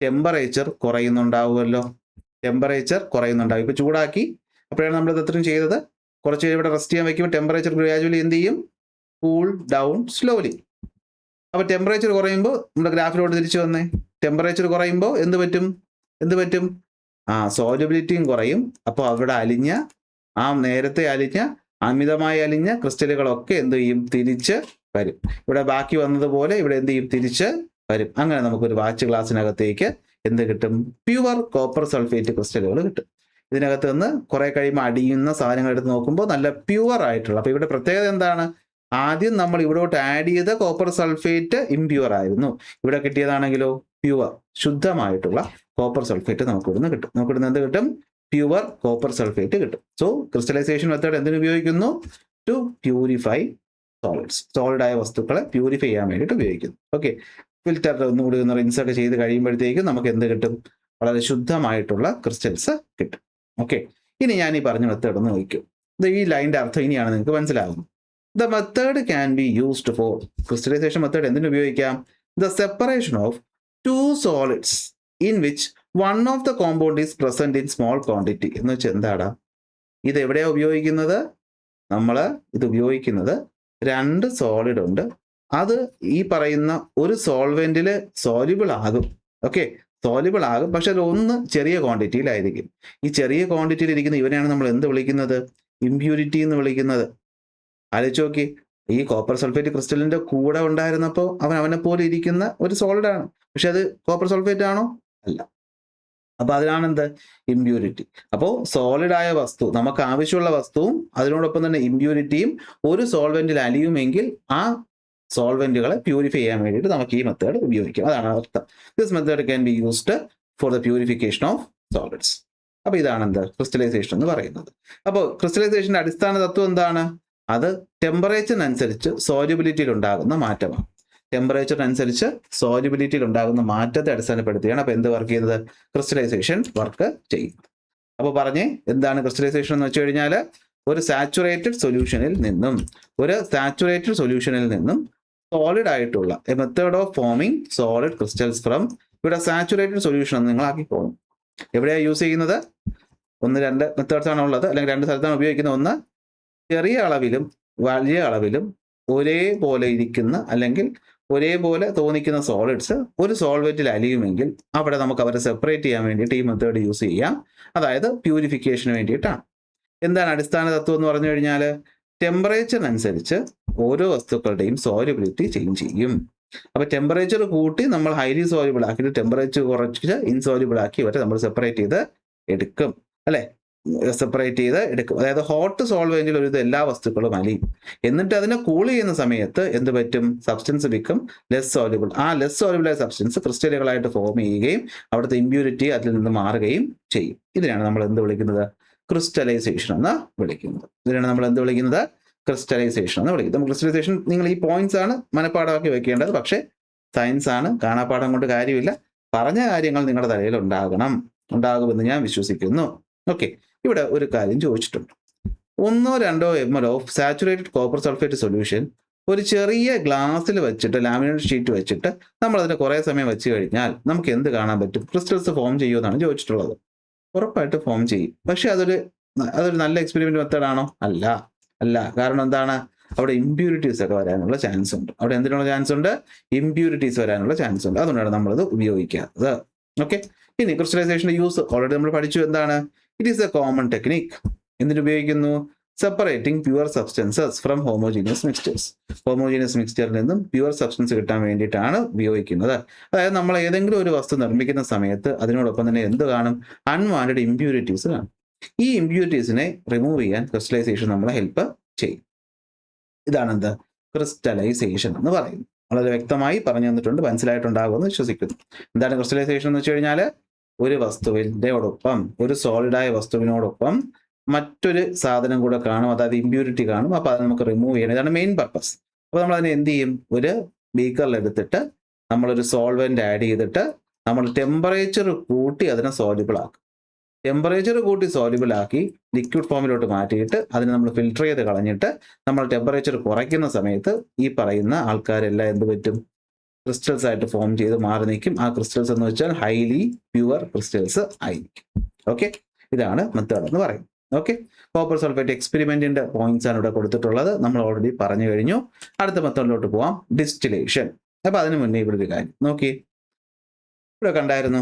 ടെമ്പറേച്ചർ കുറയുന്നുണ്ടാവുമല്ലോ. ഇപ്പൊ ചൂടാക്കി, അപ്പോഴാണ് നമ്മൾ ഇത് എത്രയും ചെയ്തത്. കുറച്ച് നേരം ഇവിടെ റെസ്റ്റ് ചെയ്യാൻ വെക്കുമ്പോൾ ടെമ്പറേച്ചർ ഗ്രാജുവലി എന്ത് ചെയ്യും? Cool down slowly. അപ്പൊ ടെമ്പറേച്ചർ കുറയുമ്പോൾ നമ്മുടെ ഗ്രാഫിലോട്ട് തിരിച്ചു വന്നേ. ടെമ്പറേച്ചർ കുറയുമ്പോൾ എന്ത് പറ്റും? സോല്യൂബിലിറ്റിയും കുറയും. അപ്പോൾ അവിടെ നേരത്തെ അമിതമായി അലിഞ്ഞ ക്രിസ്റ്റലുകളൊക്കെ എന്ത് ചെയ്യും? തിരിച്ച് വരും. ഇവിടെ ബാക്കി വന്നതുപോലെ ഇവിടെ എന്ത് ചെയ്യും? തിരിച്ച് വരും. അങ്ങനെ നമുക്കൊരു വാച്ച് ഗ്ലാസ്സിനകത്തേക്ക് എന്ത് കിട്ടും? പ്യുവർ കോപ്പർ സൾഫേറ്റ് ക്രിസ്റ്റലുകൾ കിട്ടും. ഇതിനകത്ത് നിന്ന് കുറെ കഴിയുമ്പോൾ അടിയുന്ന സാധനങ്ങൾ എടുത്ത് നോക്കുമ്പോൾ നല്ല പ്യുവർ ആയിട്ടുള്ള. അപ്പൊ ഇവിടെ പ്രത്യേകത എന്താണ്? ആദ്യം നമ്മൾ ഇവിടോട്ട് ആഡ് ചെയ്ത കോപ്പർ സൾഫേറ്റ് ഇംപ്യുവർ ആയിരുന്നു. ഇവിടെ കിട്ടിയതാണെങ്കിലോ പ്യുവർ, ശുദ്ധമായിട്ടുള്ള കോപ്പർ സൾഫേറ്റ് നമുക്ക് ഇവിടുന്ന് കിട്ടും. എന്ത് കിട്ടും? പ്യുവർ കോപ്പർ സൾഫേറ്റ് കിട്ടും. സോ ക്രിസ്റ്റലൈസേഷൻ മെത്തേഡ് എന്തിനു ഉപയോഗിക്കുന്നു? To purify solids. സോളിഡായ വസ്തുക്കളെ പ്യൂരിഫൈ ചെയ്യാൻ വേണ്ടിയിട്ട് ഉപയോഗിക്കുന്നു. ഓക്കെ, ഫിൽറ്റർ ഒന്നുകൂടി ഒന്ന് റിൻസ് ഒക്കെ ചെയ്ത് കഴിയുമ്പോഴത്തേക്കും നമുക്ക് എന്ത് കിട്ടും? വളരെ ശുദ്ധമായിട്ടുള്ള ക്രിസ്റ്റൽസ് കിട്ടും. ഓക്കെ, ഇനി ഞാൻ ഈ പറഞ്ഞ മെത്തേഡ് ഒന്ന് നോക്കും. ഈ ലൈൻ്റെ അർത്ഥം ഇനിയാണ് നിങ്ങൾക്ക് മനസ്സിലാകുന്നത്. The method can be used for crystallization method എന്തിനു ഉപയോഗിക്കാം? The separation of two solids in which one of the compound is present in small quantity. എന്ന് വെച്ചാൽ എന്താടാ? ഇത് എവിടെയാണ് ഉപയോഗിക്കുന്നത്? നമ്മൾ ഇത് ഉപയോഗിക്കുന്നത് 2 സോളിഡ് ഉണ്ട്, അത് ഈ പറയുന്ന ഒരു സോൾവെന്റിൽ സോല്യൂബിൾ ആകും. ഓക്കെ, സോല്യൂബിൾ ആകും, പക്ഷെ അത് ഒന്ന് ചെറിയ ക്വാണ്ടിറ്റിയിലായിരിക്കും. ഈ ചെറിയ ക്വാണ്ടിറ്റിയിൽ ഇരിക്കുന്ന ഇവനെയാണ് നമ്മൾ എന്ത് വിളിക്കുന്നത്? ഇമ്പ്യൂരിറ്റി എന്ന് വിളിക്കുന്നത്. ആലോചിച്ച് നോക്കി, ഈ കോപ്പർ സൾഫേറ്റ് ക്രിസ്റ്റലിന്റെ കൂടെ ഉണ്ടായിരുന്നപ്പോൾ അവനെ പോലെ ഇരിക്കുന്ന ഒരു സോളിഡ് ആണ്, പക്ഷെ അത് കോപ്പർ സൾഫേറ്റ് ആണോ? അല്ല. അപ്പൊ അതിനാണ് എന്ത് ഇമ്പ്യൂരിറ്റി. അപ്പോൾ സോളിഡായ വസ്തു, നമുക്ക് ആവശ്യമുള്ള വസ്തുവും അതിനോടൊപ്പം തന്നെ ഇമ്പ്യൂരിറ്റിയും ഒരു സോൾവെന്റിൽ അലിയുമെങ്കിൽ ആ സോൾവെന്റുകളെ പ്യൂരിഫൈ ചെയ്യാൻ വേണ്ടിയിട്ട് നമുക്ക് ഈ മെത്തേഡ് ഉപയോഗിക്കാം. അതാണ് അർത്ഥം. This method can be used for the purification of solids. അപ്പൊ ഇതാണ് എന്ത് ക്രിസ്റ്റലൈസേഷൻ എന്ന് പറയുന്നത്. അപ്പോൾ ക്രിസ്റ്റലൈസേഷന്റെ അടിസ്ഥാന തത്വം എന്താണ്? അത് ടെമ്പറേച്ചറിനനുസരിച്ച് സോല്യൂബിലിറ്റിയിൽ ഉണ്ടാകുന്ന മാറ്റമാണ്. ടെമ്പറേച്ചറിനനുസരിച്ച് സോല്യൂബിലിറ്റിയിൽ ഉണ്ടാകുന്ന മാറ്റത്തെ അടിസ്ഥാനപ്പെടുത്തിയാണ് അപ്പോൾ എന്ത് വർക്ക് ചെയ്യുന്നത്? ക്രിസ്റ്റലൈസേഷൻ വർക്ക് ചെയ്യുന്നത്. അപ്പോൾ പറഞ്ഞേ എന്താണ് ക്രിസ്റ്റലൈസേഷൻ എന്ന് വെച്ച് കഴിഞ്ഞാൽ, ഒരു സാച്ചുറേറ്റഡ് സൊല്യൂഷനിൽ നിന്നും സോളിഡ് ആയിട്ടുള്ള a method of forming solid crystals from. ഇവിടെ സാച്ചുറേറ്റഡ് സൊല്യൂഷൻ നിങ്ങൾ ആക്കിക്കോളും. എവിടെയാണ് യൂസ് ചെയ്യുന്നത്? 1-2 മെത്തേഡ്സ് ആണ് ഉള്ളത്, അല്ലെങ്കിൽ 2 സ്ഥലത്താണ് ഉപയോഗിക്കുന്നത്. ഒന്ന്, ചെറിയ അളവിലും വലിയ അളവിലും ഒരേപോലെ ഇരിക്കുന്ന അല്ലെങ്കിൽ ഒരേപോലെ തോന്നിക്കുന്ന സോളിഡ്സ് ഒരു സോൾവെന്റിൽ അലിയുമെങ്കിൽ അവിടെ നമുക്ക് അവരെ സെപ്പറേറ്റ് ചെയ്യാൻ വേണ്ടിയിട്ട് ഈ മെത്തേഡ് യൂസ് ചെയ്യാം. അതായത് പ്യൂരിഫിക്കേഷന് വേണ്ടിയിട്ടാണ്. എന്താണ് അടിസ്ഥാന തത്വം എന്ന് പറഞ്ഞു കഴിഞ്ഞാൽ, ടെമ്പറേച്ചറിനനുസരിച്ച് ഓരോ വസ്തുക്കളുടെയും സോല്യൂബിലിറ്റി ചേഞ്ച് ചെയ്യും. അപ്പൊ ടെമ്പറേച്ചർ കൂട്ടി നമ്മൾ ഹൈലി സോല്യൂബിൾ ആക്കിയിട്ട് ടെമ്പറേച്ചർ കുറച്ച് ഇൻസോല്യൂബിൾ ആക്കി ഇവരെ നമ്മൾ സെപ്പറേറ്റ് ചെയ്ത് എടുക്കും, അല്ലെ? സെപ്പറേറ്റ് ചെയ്ത് എടുക്കും. അതായത് ഹോട്ട് സോൾവെന്റിൽ ഒരു എല്ലാ വസ്തുക്കളും അലിയും. എന്നിട്ട് അതിനെ കൂൾ ചെയ്യുന്ന സമയത്ത് എന്ത് പറ്റും? Substance become less soluble. ആ ലെസ് സോല്യൂബിൾ ആയ സബ്സ്റ്റൻസ് ക്രിസ്റ്റലുകളായിട്ട് ഫോം ചെയ്യുകയും അവിടുത്തെ ഇമ്പ്യൂരിറ്റി അതിൽ നിന്ന് മാറുകയും ചെയ്യും. ഇതിനാണ് നമ്മൾ എന്ത് വിളിക്കുന്നത്? ക്രിസ്റ്റലൈസേഷൻ എന്ന് വിളിക്കുന്നത്. ക്രിസ്റ്റലൈസേഷൻ നിങ്ങൾ ഈ പോയിന്റ്സ് ആണ് മനഃപ്പാടമാക്കി വെക്കേണ്ടത്. പക്ഷേ സയൻസ് ആണ്, കാണാപ്പാടം കൊണ്ട് കാര്യമില്ല. പറഞ്ഞ കാര്യങ്ങൾ നിങ്ങളുടെ തലയിൽ ഉണ്ടാകുമെന്ന് ഞാൻ വിശ്വസിക്കുന്നു. ഓക്കെ, ഇവിടെ ഒരു കാര്യം ചോദിച്ചിട്ടുണ്ട്. 1-2 ml of saturated copper sulphate solution ഒരു ചെറിയ ഗ്ലാസ്സിൽ വെച്ചിട്ട്, ലാമിനേറ്റ് ഷീറ്റ് വെച്ചിട്ട് നമ്മൾ അതിനെ കുറേ സമയം വെച്ച് കഴിഞ്ഞാൽ നമുക്ക് എന്ത് കാണാൻ പറ്റും? ക്രിസ്റ്റൽസ് ഫോം ചെയ്യുമെന്നാണ് ചോദിച്ചിട്ടുള്ളത്. ഉറപ്പായിട്ട് ഫോം ചെയ്യും. പക്ഷെ അതൊരു നല്ല എക്സ്പെരിമെന്റ് മെത്തേഡാണോ? അല്ല. കാരണം എന്താണ്? അവിടെ ഇമ്പ്യൂരിറ്റീസ് ഒക്കെ വരാനുള്ള ചാൻസ് ഉണ്ട്. അവിടെ എന്തിനുള്ള ചാൻസ് ഉണ്ട്? ഇമ്പ്യൂരിറ്റീസ് വരാനുള്ള ചാൻസ് ഉണ്ട്. അതുകൊണ്ടാണ് നമ്മളത് ഉപയോഗിക്കാത്തത്. ഓക്കെ, ഇനി ക്രിസ്റ്റലൈസേഷന്റെ യൂസ് ഓൾറെഡി നമ്മൾ പഠിച്ചു. എന്താണ്? It is a common technique. എന്തിനുപയോഗിക്കുന്നു? Separating pure substances from homogeneous mixtures. Homogeneous മിക്സ്ചറിൽ നിന്നും പ്യുവർ സബ്സ്റ്റൻസ് കിട്ടാൻ വേണ്ടിയിട്ടാണ് ഉപയോഗിക്കുന്നത്. അതായത് നമ്മൾ ഏതെങ്കിലും ഒരു വസ്തു നിർമ്മിക്കുന്ന സമയത്ത് അതിനോടൊപ്പം തന്നെ എന്ത് കാണും? അൺവാണ്ടഡ് ഇമ്പ്യൂരിറ്റീസ് കാണും. ഈ ഇമ്പ്യൂരിറ്റീസിനെ റിമൂവ് ചെയ്യാൻ ക്രിസ്റ്റലൈസേഷൻ നമ്മളെ ഹെൽപ്പ് ചെയ്യും. ഇതാണ് എന്ത് ക്രിസ്റ്റലൈസേഷൻ എന്ന് പറയുന്നത്. വളരെ വ്യക്തമായി പറഞ്ഞു തന്നിട്ടുണ്ട്, മനസ്സിലായിട്ടുണ്ടാകുമെന്ന് വിശ്വസിക്കുന്നു. എന്താണ് ക്രിസ്റ്റലൈസേഷൻ എന്ന് വെച്ച് കഴിഞ്ഞാൽ, ഒരു വസ്തുവിനോടൊപ്പം, ഒരു സോളിഡായ വസ്തുവിനോടൊപ്പം മറ്റൊരു സാധനം കൂടെ കാണും, അതായത് ഇമ്പ്യൂരിറ്റി കാണും. അപ്പോൾ അത് നമുക്ക് റിമൂവ് ചെയ്യണം. ഇതാണ് മെയിൻ പർപ്പസ്. അപ്പോൾ നമ്മൾ അതിനെ എന്ത് ചെയ്യും? ഒരു ബീക്കറിൽ എടുത്തിട്ട് നമ്മളൊരു സോൾവെന്റ് ആഡ് ചെയ്തിട്ട് നമ്മൾ ടെമ്പറേച്ചർ കൂട്ടി അതിനെ സോല്യൂബിൾ ആക്കും. ടെമ്പറേച്ചർ കൂട്ടി സോല്യൂബിൾ ആക്കി ലിക്വിഡ് ഫോമിലോട്ട് മാറ്റിയിട്ട് അതിനെ നമ്മൾ ഫിൽട്ടർ ചെയ്ത് കളഞ്ഞിട്ട് നമ്മൾ ടെമ്പറേച്ചർ കുറയ്ക്കുന്ന സമയത്ത് ഈ പറയുന്ന ആൾക്കാരെല്ലാം എന്ത് പറ്റും? ക്രിസ്റ്റൽസ് ആയിട്ട് ഫോം ചെയ്ത് മാറി നിൽക്കും. ആ ക്രിസ്റ്റൽസ് എന്ന് വെച്ചാൽ ഹൈലി പ്യുവർ ക്രിസ്റ്റൽസ് ആയിരിക്കും. ഓക്കെ, ഇതാണ് മെത്തേഡ് എന്ന് പറയുന്നത്. ഓക്കെ, കോപ്പർ സൾഫേറ്റ് എക്സ്പെരിമെന്റിന്റെ പോയിന്റ്സ് ആണ് ഇവിടെ കൊടുത്തിട്ടുള്ളത്. നമ്മൾ ഓൾറെഡി പറഞ്ഞു കഴിഞ്ഞു. അടുത്ത മെത്തേഡിലോട്ട് പോവാം, ഡിസ്റ്റിലേഷൻ. അപ്പൊ അതിന് മുന്നേ ഇവിടെ ഒരു കാര്യം നോക്കി, ഇവിടെ കണ്ടായിരുന്നു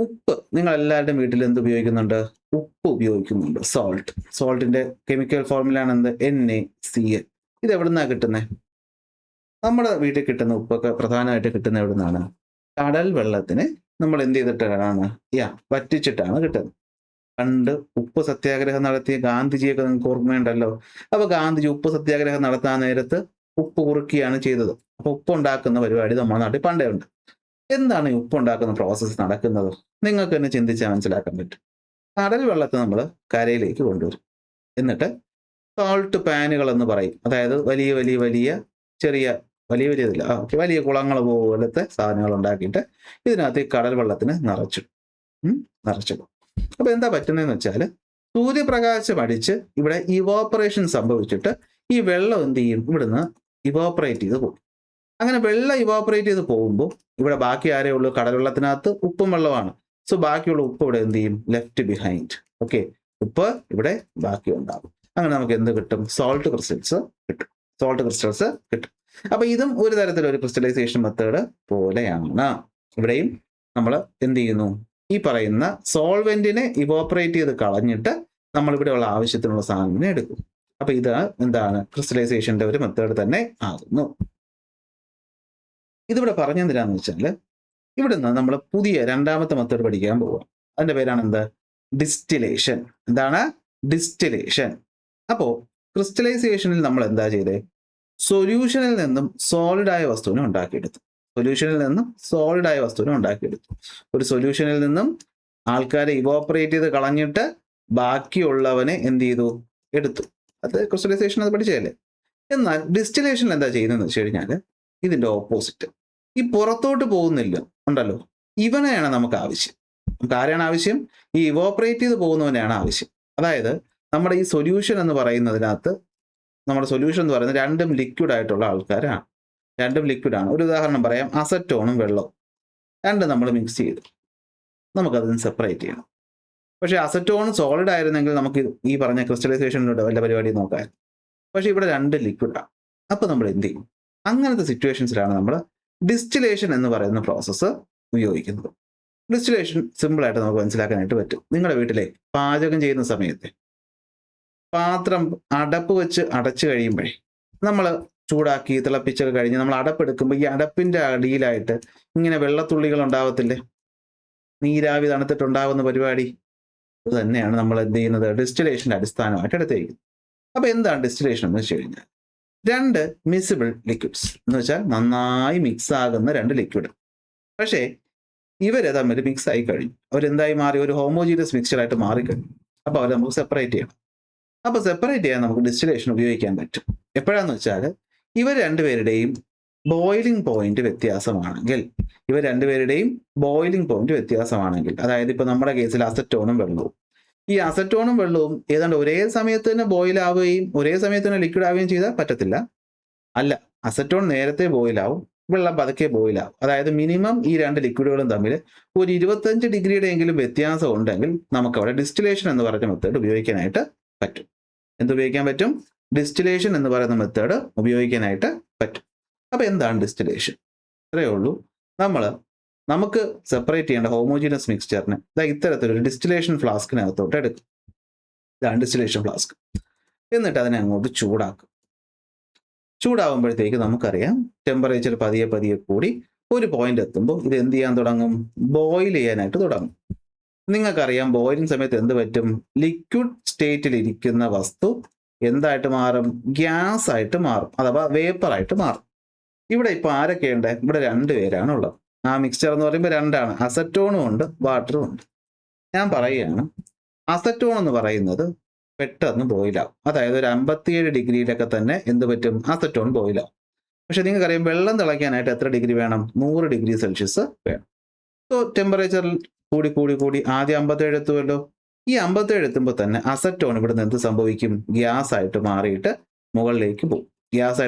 ഉപ്പ്. നിങ്ങൾ എല്ലാവരുടെയും വീട്ടിൽ എന്ത് ഉപയോഗിക്കുന്നുണ്ട്? ഉപ്പ് ഉപയോഗിക്കുന്നുണ്ട്. സോൾട്ടിന്റെ കെമിക്കൽ ഫോർമുലയാണ് എന്ത്? NaCl. ഇത് എവിടെ നിന്നാണ് കിട്ടുന്നത്? നമ്മുടെ വീട്ടിൽ കിട്ടുന്ന ഉപ്പൊക്കെ പ്രധാനമായിട്ട് കിട്ടുന്ന എവിടെ നിന്നാണ്? കടൽ വെള്ളത്തിന് നമ്മൾ എന്ത് ചെയ്തിട്ടാണ്? വറ്റിച്ചിട്ടാണ് കിട്ടുന്നത്. പണ്ട് ഉപ്പ് സത്യാഗ്രഹം നടത്തിയ ഗാന്ധിജിയൊക്കെ നിങ്ങൾക്ക് ഓർമ്മയുണ്ടല്ലോ. അപ്പൊ ഗാന്ധിജി ഉപ്പ് സത്യാഗ്രഹം നടത്താൻ നേരത്ത് ഉപ്പ് കുറുക്കിയാണ് ചെയ്തത്. അപ്പൊ ഉപ്പ് ഉണ്ടാക്കുന്ന പരിപാടി നമ്മുടെ നാട്ടിൽ പണ്ടേ ഉണ്ട്. എന്താണ് ഈ ഉപ്പ് ഉണ്ടാക്കുന്ന പ്രോസസ്സ് നടക്കുന്നത്? നിങ്ങൾക്ക് തന്നെ ചിന്തിച്ചാൽ മനസ്സിലാക്കാൻ പറ്റും. കടൽ വെള്ളത്തെ നമ്മൾ കരയിലേക്ക് കൊണ്ടുവരും. എന്നിട്ട് സോൾട്ട് പാനുകൾ എന്ന് പറയും. അതായത് വലിയ കുളങ്ങൾ പോലത്തെ സാധനങ്ങൾ ഉണ്ടാക്കിയിട്ട് ഇതിനകത്ത് ഈ കടൽ വെള്ളത്തിന് നിറച്ചിടും. അപ്പൊ എന്താ പറ്റുന്നതെന്ന് വെച്ചാൽ, സൂര്യപ്രകാശം അടിച്ച് ഇവിടെ ഇവോപ്പറേഷൻ സംഭവിച്ചിട്ട് ഈ വെള്ളം എന്ത് ചെയ്യും? ഇവിടുന്ന് ഇവോപ്പറേറ്റ് ചെയ്ത് പോകും. അങ്ങനെ വെള്ളം ഇവോപ്പറേറ്റ് ചെയ്ത് പോകുമ്പോൾ ഇവിടെ ബാക്കി ആരേ ഉള്ളൂ? കടൽവെള്ളത്തിനകത്ത് ഉപ്പും വെള്ളമാണ്. സോ ബാക്കിയുള്ള ഉപ്പ് ഇവിടെ എന്ത് ചെയ്യും? Left behind. ഓക്കെ, ഉപ്പ് ഇവിടെ ബാക്കി ഉണ്ടാകും. അങ്ങനെ നമുക്ക് എന്ത് കിട്ടും? സോൾട്ട് ക്രിസ്റ്റൽസ് കിട്ടും. അപ്പൊ ഇതും ഒരു തരത്തിലൊരു ക്രിസ്റ്റലൈസേഷൻ മെത്തേഡ് പോലെയാണ്. ഇവിടെയും നമ്മൾ എന്ത് ചെയ്യുന്നു? ഈ പറയുന്ന സോൾവെന്റിനെ ഇവോപ്പറേറ്റ് ചെയ്ത് കളഞ്ഞിട്ട് നമ്മൾ ഇവിടെയുള്ള ആവശ്യത്തിനുള്ള സാധനത്തിനെ എടുക്കും. അപ്പൊ ഇത് എന്താണ്? ക്രിസ്റ്റലൈസേഷന്റെ ഒരു മെത്തേഡ് തന്നെ ആകുന്നു. ഇതിവിടെ പറഞ്ഞെന്തിനാന്ന് വെച്ചാൽ, ഇവിടുന്ന് നമ്മൾ പുതിയ രണ്ടാമത്തെ മെത്തേഡ് പഠിക്കാൻ പോവാം. അതിന്റെ പേരാണ് എന്ത്? ഡിസ്റ്റിലേഷൻ. എന്താണ്? ഡിസ്റ്റിലേഷൻ. അപ്പോൾ ക്രിസ്റ്റലൈസേഷനിൽ നമ്മൾ എന്താ ചെയ്തേ? സൊല്യൂഷനിൽ നിന്നും സോളിഡായ വസ്തുവിനെ ഉണ്ടാക്കിയെടുത്തു. ഒരു സൊല്യൂഷനിൽ നിന്നും ആൾക്കാരെ ഇവോപ്പറേറ്റ് ചെയ്ത് കളഞ്ഞിട്ട് ബാക്കിയുള്ളവനെ എന്ത് ചെയ്തു? എടുത്തു. അത് ക്രിസ്റ്റലൈസേഷൻ അത് പഠിച്ചതല്ലേ. എന്നാൽ ഡിസ്റ്റിലേഷൻ എന്താ ചെയ്യുന്നതെന്ന് വെച്ച് കഴിഞ്ഞാൽ ഇതിന്റെ ഓപ്പോസിറ്റ്. ഈ പുറത്തോട്ട് പോകുന്നില്ല ഉണ്ടല്ലോ, ഇവനെയാണ് നമുക്ക് ആവശ്യം. നമുക്ക് ആരെയാണ് ആവശ്യം? ഈ ഇവോപ്പറേറ്റ് ചെയ്ത് പോകുന്നവനെയാണ് ആവശ്യം. അതായത് നമ്മുടെ ഈ സൊല്യൂഷൻ എന്ന് പറയുന്നതിനകത്ത്, നമ്മുടെ സൊല്യൂഷൻ എന്ന് പറയുന്നത് രണ്ടും ലിക്വിഡ് ആയിട്ടുള്ള ആൾക്കാരാണ്. രണ്ടും ലിക്വിഡാണ്. ഒരു ഉദാഹരണം പറയാം. അസറ്റോണും വെള്ളവും രണ്ടും നമ്മൾ മിക്സ് ചെയ്തു നമുക്കതിന് സെപ്പറേറ്റ് ചെയ്യണം. പക്ഷേ അസറ്റോൺ സോളിഡ് ആയിരുന്നെങ്കിൽ നമുക്ക് ഈ പറഞ്ഞ ക്രിസ്റ്റലൈസേഷനിലൂടെ വല്ല പരിപാടി നോക്കാം. പക്ഷേ ഇവിടെ രണ്ട് ലിക്വിഡാണ്. അപ്പോൾ നമ്മൾ എന്ത് ചെയ്യും? അങ്ങനത്തെ സിറ്റുവേഷൻസിലാണ് നമ്മൾ ഡിസ്റ്റിലേഷൻ എന്ന് പറയുന്ന പ്രോസസ്സ് ഉപയോഗിക്കുന്നത്. ഡിസ്റ്റിലേഷൻ സിമ്പിളായിട്ട് നമുക്ക് മനസ്സിലാക്കാനായിട്ട് പറ്റും. നിങ്ങളുടെ വീട്ടിലെ പാചകം ചെയ്യുന്ന സമയത്ത് പാത്രം അടപ്പ് വെച്ച് അടച്ചു കഴിയുമ്പോഴേ, നമ്മൾ ചൂടാക്കി തിളപ്പിച്ചൊക്കെ കഴിഞ്ഞ് നമ്മൾ അടപ്പെടുക്കുമ്പോൾ ഈ അടപ്പിന്റെ അടിയിലായിട്ട് ഇങ്ങനെ വെള്ളത്തുള്ളികൾ ഉണ്ടാവത്തില്ലേ? നീരാവി തണുത്തിട്ടുണ്ടാവുന്ന പരിപാടി. അത് തന്നെയാണ് നമ്മൾ എന്ത് ചെയ്യുന്നത്? ഡിസ്റ്റിലേഷന്റെ അടിസ്ഥാനമായിട്ട് എടുത്തേക്കുന്നത്. അപ്പൊ എന്താണ് ഡിസ്റ്റിലേഷൻ എന്ന് വെച്ച് കഴിഞ്ഞാൽ, രണ്ട് മിസിബിൾ ലിക്വിഡ്സ് എന്ന് വെച്ചാൽ നന്നായി മിക്സ് ആകുന്ന രണ്ട് ലിക്വിഡ്. പക്ഷേ ഇവരെ തമ്മിൽ മിക്സ് ആയി കഴിഞ്ഞു, അവരെന്തായി മാറി? ഒരു ഹോമോജീനിയസ് മിക്സ്ചറായിട്ട് മാറിക്കഴിഞ്ഞു. അപ്പോൾ അവരെ നമുക്ക് സെപ്പറേറ്റ് ചെയ്യണം. അപ്പോൾ സെപ്പറേറ്റ് ചെയ്യാൻ നമുക്ക് ഡിസ്റ്റിലേഷൻ ഉപയോഗിക്കാൻ പറ്റും. എപ്പോഴാന്ന് വെച്ചാൽ ഇവർ രണ്ടുപേരുടെയും ബോയിലിംഗ് പോയിന്റ് വ്യത്യാസമാണെങ്കിൽ, അതായത് ഇപ്പൊ നമ്മുടെ കേസിൽ അസറ്റോണും വെള്ളവും, ഈ അസറ്റോണും വെള്ളവും ഏതാണ്ട് ഒരേ സമയത്ത് തന്നെ ബോയിൽ ആവുകയും ഒരേ സമയത്ത് തന്നെ ലിക്വിഡ് ആവുകയും ചെയ്താൽ പറ്റത്തില്ല. അല്ല, അസറ്റോൺ നേരത്തെ ബോയിലാവും, വെള്ളം പതുക്കെ ബോയിലാവും. അതായത് മിനിമം ഈ രണ്ട് ലിക്വിഡുകളും തമ്മിൽ ഒരു 25 ഡിഗ്രിയുടെ എങ്കിലും വ്യത്യാസം ഉണ്ടെങ്കിൽ നമുക്ക് അവിടെ ഡിസ്റ്റിലേഷൻ എന്ന് പറയുന്ന മെത്തേഡ് ഉപയോഗിക്കാനായിട്ട് പറ്റും. എന്തുപയോഗിക്കാൻ പറ്റും? ഡിസ്റ്റിലേഷൻ എന്ന് പറയുന്ന മെത്തേഡ് ഉപയോഗിക്കാനായിട്ട് പറ്റും. അപ്പൊ എന്താണ് ഡിസ്റ്റിലേഷൻ? ഇത്രയേ ഉള്ളൂ. നമുക്ക് സെപ്പറേറ്റ് ചെയ്യേണ്ട ഹോമോജീനസ് മിക്സ്ചറിനെ ഇത്തരത്തിലൊരു ഡിസ്റ്റിലേഷൻ ഫ്ലാസ്കിനകത്തോട്ട് എടുക്കും. ഇതാണ് ഡിസ്റ്റിലേഷൻ ഫ്ലാസ്ക്. എന്നിട്ട് അതിനെ അങ്ങോട്ട് ചൂടാക്കും. ചൂടാവുമ്പോഴത്തേക്ക് നമുക്കറിയാം ടെമ്പറേച്ചർ പതിയെ പതിയെ കൂടി ഒരു പോയിന്റ് എത്തുമ്പോൾ ഇത് എന്ത് ചെയ്യാൻ തുടങ്ങും? ബോയിൽ ചെയ്യാനായിട്ട് തുടങ്ങും. നിങ്ങൾക്കറിയാം ബോയിലിംഗ് സമയത്ത് എന്ത് പറ്റും? ലിക്വിഡ് സ്റ്റേറ്റിൽ ഇരിക്കുന്ന വസ്തു എന്തായിട്ട് മാറും? ഗ്യാസ് ആയിട്ട് മാറും, അഥവാ വേപ്പറായിട്ട് മാറും. ഇവിടെ ഇപ്പൊ ആരൊക്കെയുണ്ട്? ഇവിടെ രണ്ടുപേരാണ് ഉള്ളത്. ആ മിക്സ്ചർ എന്ന് പറയുമ്പോൾ രണ്ടാണ്, അസറ്റോണും ഉണ്ട് വാട്ടറും ഉണ്ട്. ഞാൻ പറയുകയാണ്, അസറ്റോൺ എന്ന് പറയുന്നത് പെട്ടെന്ന് ബോയിലാവും. അതായത് ഒരു 57 ഡിഗ്രിയിലൊക്കെ തന്നെ എന്ത് പറ്റും? അസറ്റോൺ ബോയിലാവും. പക്ഷെ നിങ്ങൾക്കറിയാം വെള്ളം തിളയ്ക്കാനായിട്ട് എത്ര ഡിഗ്രി വേണം? 100 ഡിഗ്രി സെൽഷ്യസ് വേണം. സോ ടെമ്പറേച്ചറിൽ കൂടി കൂടി കൂടി ആദ്യം 57 എത്തുമല്ലോ. ഈ 57 എത്തുമ്പോൾ തന്നെ അസറ്റോൺ ഇവിടുന്ന് എന്ത് സംഭവിക്കും? ഗ്യാസ് ആയിട്ട് മാറിയിട്ട് മുകളിലേക്ക് പോകും.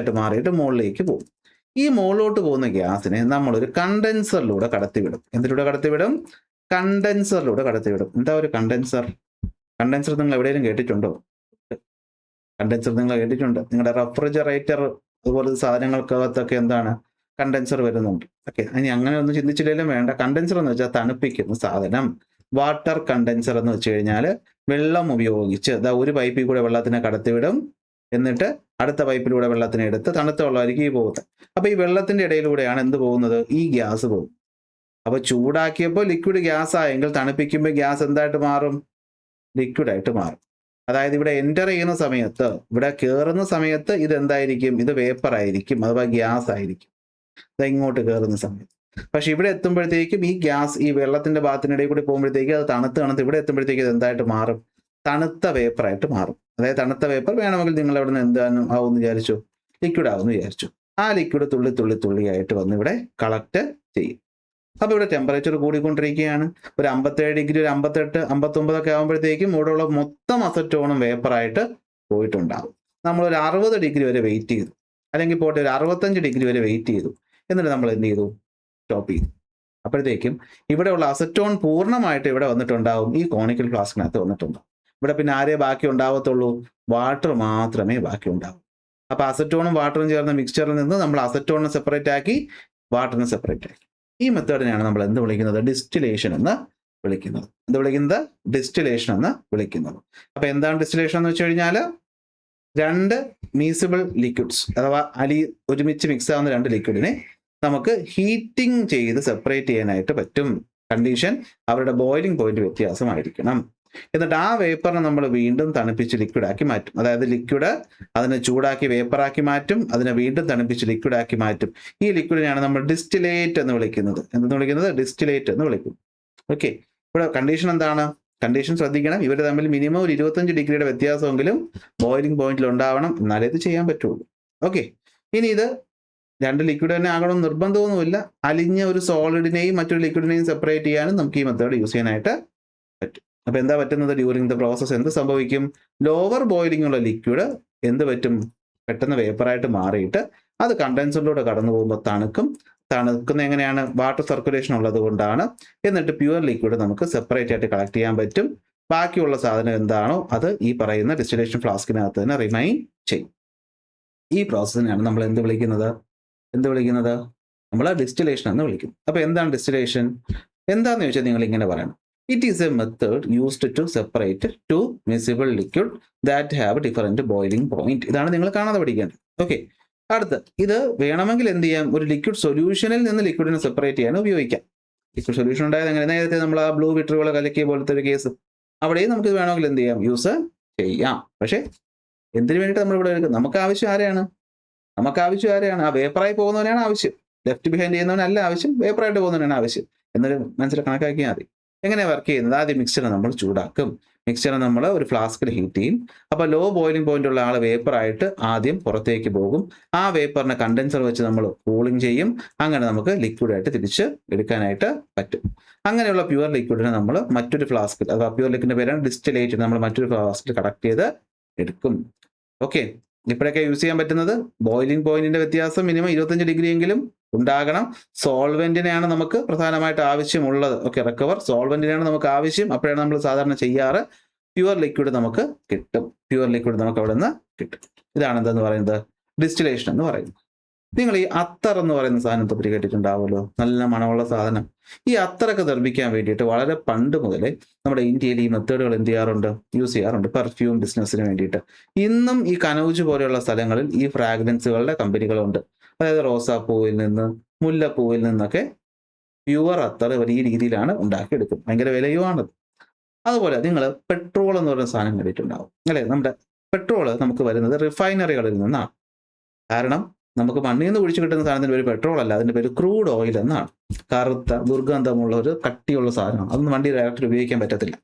മുകളിലേക്ക് പോകും. ഈ മുകളിലോട്ട് പോകുന്ന ഗ്യാസിനെ നമ്മളൊരു കണ്ടൻസറിലൂടെ കടത്തിവിടും. എന്തിലൂടെ കടത്തിവിടും? കണ്ടൻസറിലൂടെ കടത്തിവിടും. എന്താ ഒരു കണ്ടൻസർ? കണ്ടൻസർ നിങ്ങൾ എവിടെയെങ്കിലും കേട്ടിട്ടുണ്ടോ? നിങ്ങളുടെ റെഫ്രിജറേറ്റർ അതുപോലത്തെ സാധനങ്ങൾക്കകത്തൊക്കെ എന്താണ് കണ്ടൻസർ വരുന്നുണ്ട്. ഓക്കെ, ഇനി അങ്ങനെ ഒന്നും ചിന്തിച്ചില്ലെങ്കിലും വേണ്ട. കണ്ടൻസർ എന്ന് വെച്ചാൽ തണുപ്പിക്കുന്ന സാധനം. വാട്ടർ കണ്ടൻസർ എന്ന് വെച്ച് കഴിഞ്ഞാൽ വെള്ളം ഉപയോഗിച്ച് ഒരു പൈപ്പിൽ കൂടെ വെള്ളത്തിനെ കടത്തിവിടും, എന്നിട്ട് അടുത്ത പൈപ്പിലൂടെ വെള്ളത്തിനെ എടുത്ത് തണുത്ത വെള്ളമായിരിക്കും ഈ പോകുന്നത്. അപ്പൊ ഈ വെള്ളത്തിന്റെ ഇടയിലൂടെയാണ് എന്ത് പോകുന്നത്? ഈ ഗ്യാസ് പോകും. അപ്പൊ ചൂടാക്കിയപ്പോൾ ലിക്വിഡ് ഗ്യാസ് ആയെങ്കിൽ തണുപ്പിക്കുമ്പോൾ ഗ്യാസ് എന്തായിട്ട് മാറും? ലിക്വിഡായിട്ട് മാറും. അതായത് ഇവിടെ എൻ്റർ ചെയ്യുന്ന സമയത്ത്, ഇവിടെ കയറുന്ന സമയത്ത് ഇത് എന്തായിരിക്കും? ഇത് വേപ്പർ ആയിരിക്കും, അഥവാ ഗ്യാസ് ആയിരിക്കും. ഇങ്ങോട്ട് കയറുന്ന സമയത്ത്. പക്ഷെ ഇവിടെ എത്തുമ്പോഴത്തേക്കും ഈ ഗ്യാസ് ഈ വെള്ളത്തിന്റെ ഭാഗത്തിനിടയിൽ കൂടി പോകുമ്പോഴത്തേക്ക് അത് തണുത്ത് ഇവിടെ എത്തുമ്പോഴത്തേക്ക് ഇത് എന്തായിട്ട് മാറും? തണുത്ത വേപ്പറായിട്ട് മാറും. അതായത് തണുത്ത വേപ്പർ വേണമെങ്കിൽ നിങ്ങൾ അവിടെ നിന്ന് എന്താണ് ആവുമെന്ന് വിചാരിച്ചു? ലിക്വിഡ് ആവുമെന്ന് വിചാരിച്ചു. ആ ലിക്വിഡ് തുള്ളിയായിട്ട് വന്ന് ഇവിടെ കളക്ട് ചെയ്യും. അപ്പൊ ഇവിടെ ടെമ്പറേച്ചർ കൂടിക്കൊണ്ടിരിക്കുകയാണ്. ഒരു 57 ഡിഗ്രി, ഒരു 58, 59 ഒക്കെ ആകുമ്പോഴത്തേക്കും ഇവിടെയുള്ള മൊത്തം അസറ്റോണും വേപ്പറായിട്ട് പോയിട്ടുണ്ടാകും. നമ്മളൊരു 60 ഡിഗ്രി വരെ വെയിറ്റ് ചെയ്തു, അല്ലെങ്കിൽ പോട്ടെ ഒരു 65 ഡിഗ്രി വരെ വെയിറ്റ് ചെയ്തു. എന്നിട്ട് നമ്മൾ എന്ത് ചെയ്തു? സ്റ്റോപ്പ് ചെയ്തു. അപ്പോഴത്തേക്കും ഇവിടെയുള്ള അസറ്റോൺ പൂർണ്ണമായിട്ട് ഇവിടെ വന്നിട്ടുണ്ടാവും, ഈ കോണിക്കൽ ഫ്ലാസ്കിനകത്ത് വന്നിട്ടുണ്ടാവും. ഇവിടെ പിന്നെ ആരേ ബാക്കി ഉണ്ടാവത്തുള്ളൂ? വാട്ടർ മാത്രമേ ബാക്കി ഉണ്ടാവൂ. അപ്പൊ അസറ്റോണും വാട്ടറും ചേർന്ന മിക്സ്ചറിൽ നിന്ന് നമ്മൾ അസറ്റോണിനെ സെപ്പറേറ്റ് ആക്കി, വാട്ടറിനെ സെപ്പറേറ്റ് ആക്കി. ഈ മെത്തേഡിനെയാണ് നമ്മൾ എന്ത് വിളിക്കുന്നത്? ഡിസ്റ്റിലേഷൻ എന്ന് വിളിക്കുന്നത്. ഡിസ്റ്റിലേഷൻ എന്ന് വിളിക്കുന്നത്. അപ്പൊ എന്താണ് ഡിസ്റ്റിലേഷൻ എന്ന് വെച്ച് കഴിഞ്ഞാൽ, രണ്ട് മീസിബിൾ ലിക്വിഡ്സ് അഥവാ ഒരുമിച്ച് മിക്സ് ആവുന്ന രണ്ട് ലിക്വിഡിനെ നമുക്ക് ഹീറ്റിംഗ് ചെയ്ത് സെപ്പറേറ്റ് ചെയ്യാനായിട്ട് പറ്റും. കണ്ടീഷൻ അവരുടെ ബോയിലിംഗ് പോയിന്റ് വ്യത്യാസമായിരിക്കണം. എന്നിട്ട് ആ വേപ്പറിനെ നമ്മൾ വീണ്ടും തണുപ്പിച്ച് ലിക്വിഡാക്കി മാറ്റും. അതായത് ലിക്വിഡ് അതിനെ ചൂടാക്കി വേപ്പറാക്കി മാറ്റും, അതിനെ വീണ്ടും തണുപ്പിച്ച് ലിക്വിഡാക്കി മാറ്റും. ഈ ലിക്വിഡിനെയാണ് നമ്മൾ ഡിസ്റ്റിലേറ്റ് എന്ന് വിളിക്കുന്നത്. എന്തെന്ന് വിളിക്കുന്നത്? ഡിസ്റ്റിലേറ്റ് എന്ന് വിളിക്കും. ഓക്കെ, ഇവിടെ കണ്ടീഷൻ എന്താണ്? കണ്ടീഷൻ ശ്രദ്ധിക്കണം, ഇവർ തമ്മിൽ മിനിമം ഒരു 25 ഡിഗ്രിയുടെ വ്യത്യാസമെങ്കിലും ബോയിലിംഗ് പോയിന്റിൽ ഉണ്ടാവണം, എന്നാലേ ഇത് ചെയ്യാൻ പറ്റുള്ളൂ. ഓക്കെ, ഇനി ഇത് രണ്ട് ലിക്വിഡ് തന്നെ ആകണം നിർബന്ധമൊന്നുമില്ല. അലിഞ്ഞ ഒരു സോളിഡിനെയും മറ്റൊരു ലിക്വിഡിനെയും സെപ്പറേറ്റ് ചെയ്യാനും നമുക്ക് ഈ മെത്തേഡ് യൂസ് ചെയ്യാനായിട്ട് പറ്റും. അപ്പൊ എന്താ പറ്റുന്നത്? ഡ്യൂറിങ് ദ പ്രോസസ് എന്ത് സംഭവിക്കും? ലോവർ ബോയിലിംഗ് ഉള്ള ലിക്വിഡ് എന്ത് പറ്റും? പെട്ടെന്ന് വേപ്പറായിട്ട് മാറിയിട്ട് അത് കണ്ടൻസറിലൂടെ കടന്നു പോകുമ്പോൾ തണുക്കുന്ന എങ്ങനെയാണ്? വാട്ടർ സർക്കുലേഷൻ ഉള്ളത് കൊണ്ടാണ്. എന്നിട്ട് പ്യുവർ ലിക്വിഡ് നമുക്ക് സെപ്പറേറ്റ് ആയിട്ട് കളക്ട് ചെയ്യാൻ പറ്റും. ബാക്കിയുള്ള സാധനം എന്താണോ അത് ഈ പറയുന്ന ഡിസ്റ്റിലേഷൻ ഫ്ലാസ്കിനകത്ത് തന്നെ റിമൈൻ ചെയ്യും. ഈ പ്രോസസ്സിനെയാണ് നമ്മൾ എന്ത് വിളിക്കുന്നത്? നമ്മൾ ഡിസ്റ്റിലേഷൻ എന്ന് വിളിക്കും. അപ്പൊ എന്താണ് ഡിസ്റ്റിലേഷൻ? എന്താന്ന് ചോദിച്ചാൽ നിങ്ങൾ ഇങ്ങനെ പറയണം: it is a method used to separate two miscible liquid that have different boiling point. ഇതാണ് നിങ്ങൾ കാണാതെ പഠിക്കേണ്ടത്. ഓക്കെ, അടുത്ത് ഇത് വേണമെങ്കിൽ എന്ത് ചെയ്യാം? ഒരു ലിക്വിഡ് സൊല്യൂഷനിൽ നിന്ന് ലിക്വിഡിനെ സെപ്പറേറ്റ് ചെയ്യാൻ ഉപയോഗിക്കാം. ലിക്വിഡ് സൊല്യൂഷൻ ഉണ്ടായത് എങ്ങനെ? നേരത്തെ നമ്മൾ ആ ബ്ലൂ വിട്രിയോൾ കലക്കിയ പോലത്തെ ഒരു കേസ്, അവിടെയും നമുക്ക് വേണമെങ്കിൽ എന്ത് ചെയ്യാം? യൂസ് ചെയ്യാം. പക്ഷേ എന്തിനു വേണ്ടിയിട്ട് നമ്മൾ ഇവിടെ എടുക്കും? നമുക്ക് ആവശ്യം ആരെയാണ്? ആ വേപ്പറായി പോകുന്നവനാണ് ആവശ്യം. ലെഫ്റ്റ് ബിഹൈൻഡ് ചെയ്യുന്നവനല്ല ആവശ്യം, വേപ്പറായിട്ട് പോകുന്നവനാണ് ആവശ്യം എന്നൊരു മനസ്സിൽ കണക്കാക്കിയാൽ മതി. എങ്ങനെ വർക്ക് ചെയ്യുന്നത്? ആദ്യം മിക്സ്ചറെ നമ്മൾ ചൂടാക്കും. മിക്സ്ചറെ നമ്മൾ ഒരു ഫ്ലാസ്കിൽ ഹീറ്റ് ചെയ്യും. അപ്പോൾ ലോ ബോയിലിംഗ് പോയിന്റ് ഉള്ള ആൾ വേപ്പറായിട്ട് ആദ്യം പുറത്തേക്ക് പോകും. ആ വേപ്പറിനെ കണ്ടൻസർ വെച്ച് നമ്മൾ കൂളിംഗ് ചെയ്യും. അങ്ങനെ നമുക്ക് ലിക്വിഡായിട്ട് തിരിച്ച് എടുക്കാനായിട്ട് പറ്റും. അങ്ങനെയുള്ള പ്യുവർ ലിക്വിഡിനെ നമ്മൾ മറ്റൊരു ഫ്ലാസ്കിൽ, അഥവാ പ്യുവർ ലിക്വിഡിന്റെ പേരാണ് ഡിസ്റ്റിലേറ്റ്, നമ്മൾ മറ്റൊരു ഫ്ലാസ്കിൽ കളക്ട് ചെയ്ത് എടുക്കും. ഓക്കെ, ഇപ്പോഴൊക്കെ യൂസ് ചെയ്യാൻ പറ്റുന്നത് ബോയിലിംഗ് പോയിന്റിന്റെ വ്യത്യാസം മിനിമം 25 ഡിഗ്രി എങ്കിലും ഉണ്ടാകണം. സോൾവെന്റിനെയാണ് നമുക്ക് പ്രധാനമായിട്ട് ആവശ്യമുള്ളത്. ഓക്കെ, റിക്കവർ സോൾവെന്റിനെയാണ് നമുക്ക് ആവശ്യം. അപ്പോഴാണ് നമ്മൾ സാധാരണ ചെയ്യാറ്. പ്യുവർ ലിക്വിഡ് നമുക്ക് അവിടെ നിന്ന് കിട്ടും. ഇതാണ് എന്തെന്ന് പറയുന്നത്? ഡിസ്റ്റിലേഷൻ എന്ന് പറയുന്നത്. നിങ്ങൾ ഈ അത്തർ എന്ന് പറയുന്ന സാധനം പറ്റി കേട്ടിട്ടുണ്ടാവുമല്ലോ, നല്ല മണമുള്ള സാധനം. ഈ അത്തറൊക്കെ നിർമ്മിക്കാൻ വേണ്ടിയിട്ട് വളരെ പണ്ട് മുതലേ നമ്മുടെ ഇന്ത്യയിൽ ഈ മെത്തേഡുകൾ യൂസ് ചെയ്യാറുണ്ട് പെർഫ്യൂം ബിസിനസ്സിന് വേണ്ടിയിട്ട്. ഇന്നും ഈ കനൗജ് പോലെയുള്ള സ്ഥലങ്ങളിൽ ഈ ഫ്രാഗ്രൻസുകളുടെ കമ്പനികളുണ്ട്. അതായത് റോസാപ്പൂവിൽ നിന്ന്, മുല്ലപ്പൂവിൽ നിന്നൊക്കെ പ്യുവർ അത്തർ ഇവർ ഈ രീതിയിലാണ് ഉണ്ടാക്കിയെടുക്കുന്നത്. ഭയങ്കര വിലയുമാണത്. അതുപോലെ നിങ്ങൾ പെട്രോൾ എന്ന് പറയുന്ന സാധനം കണ്ടിട്ടുണ്ടാവും അല്ലേ? നമ്മുടെ പെട്രോള് നമുക്ക് വരുന്നത് റിഫൈനറികളിൽ നിന്നാണ്. കാരണം നമുക്ക് മണ്ണിൽ നിന്ന് കുഴിച്ചു കിട്ടുന്ന സാധനത്തിന് പേര് പെട്രോൾ അല്ല, അതിന്റെ പേര് ക്രൂഡ് ഓയിൽ എന്നാണ്. കറുത്ത ദുർഗന്ധമുള്ള ഒരു കട്ടിയുള്ള സാധനമാണ്. അതൊന്നും വണ്ടി ഡയറക്റ്റ് ഉപയോഗിക്കാൻ പറ്റത്തില്ല.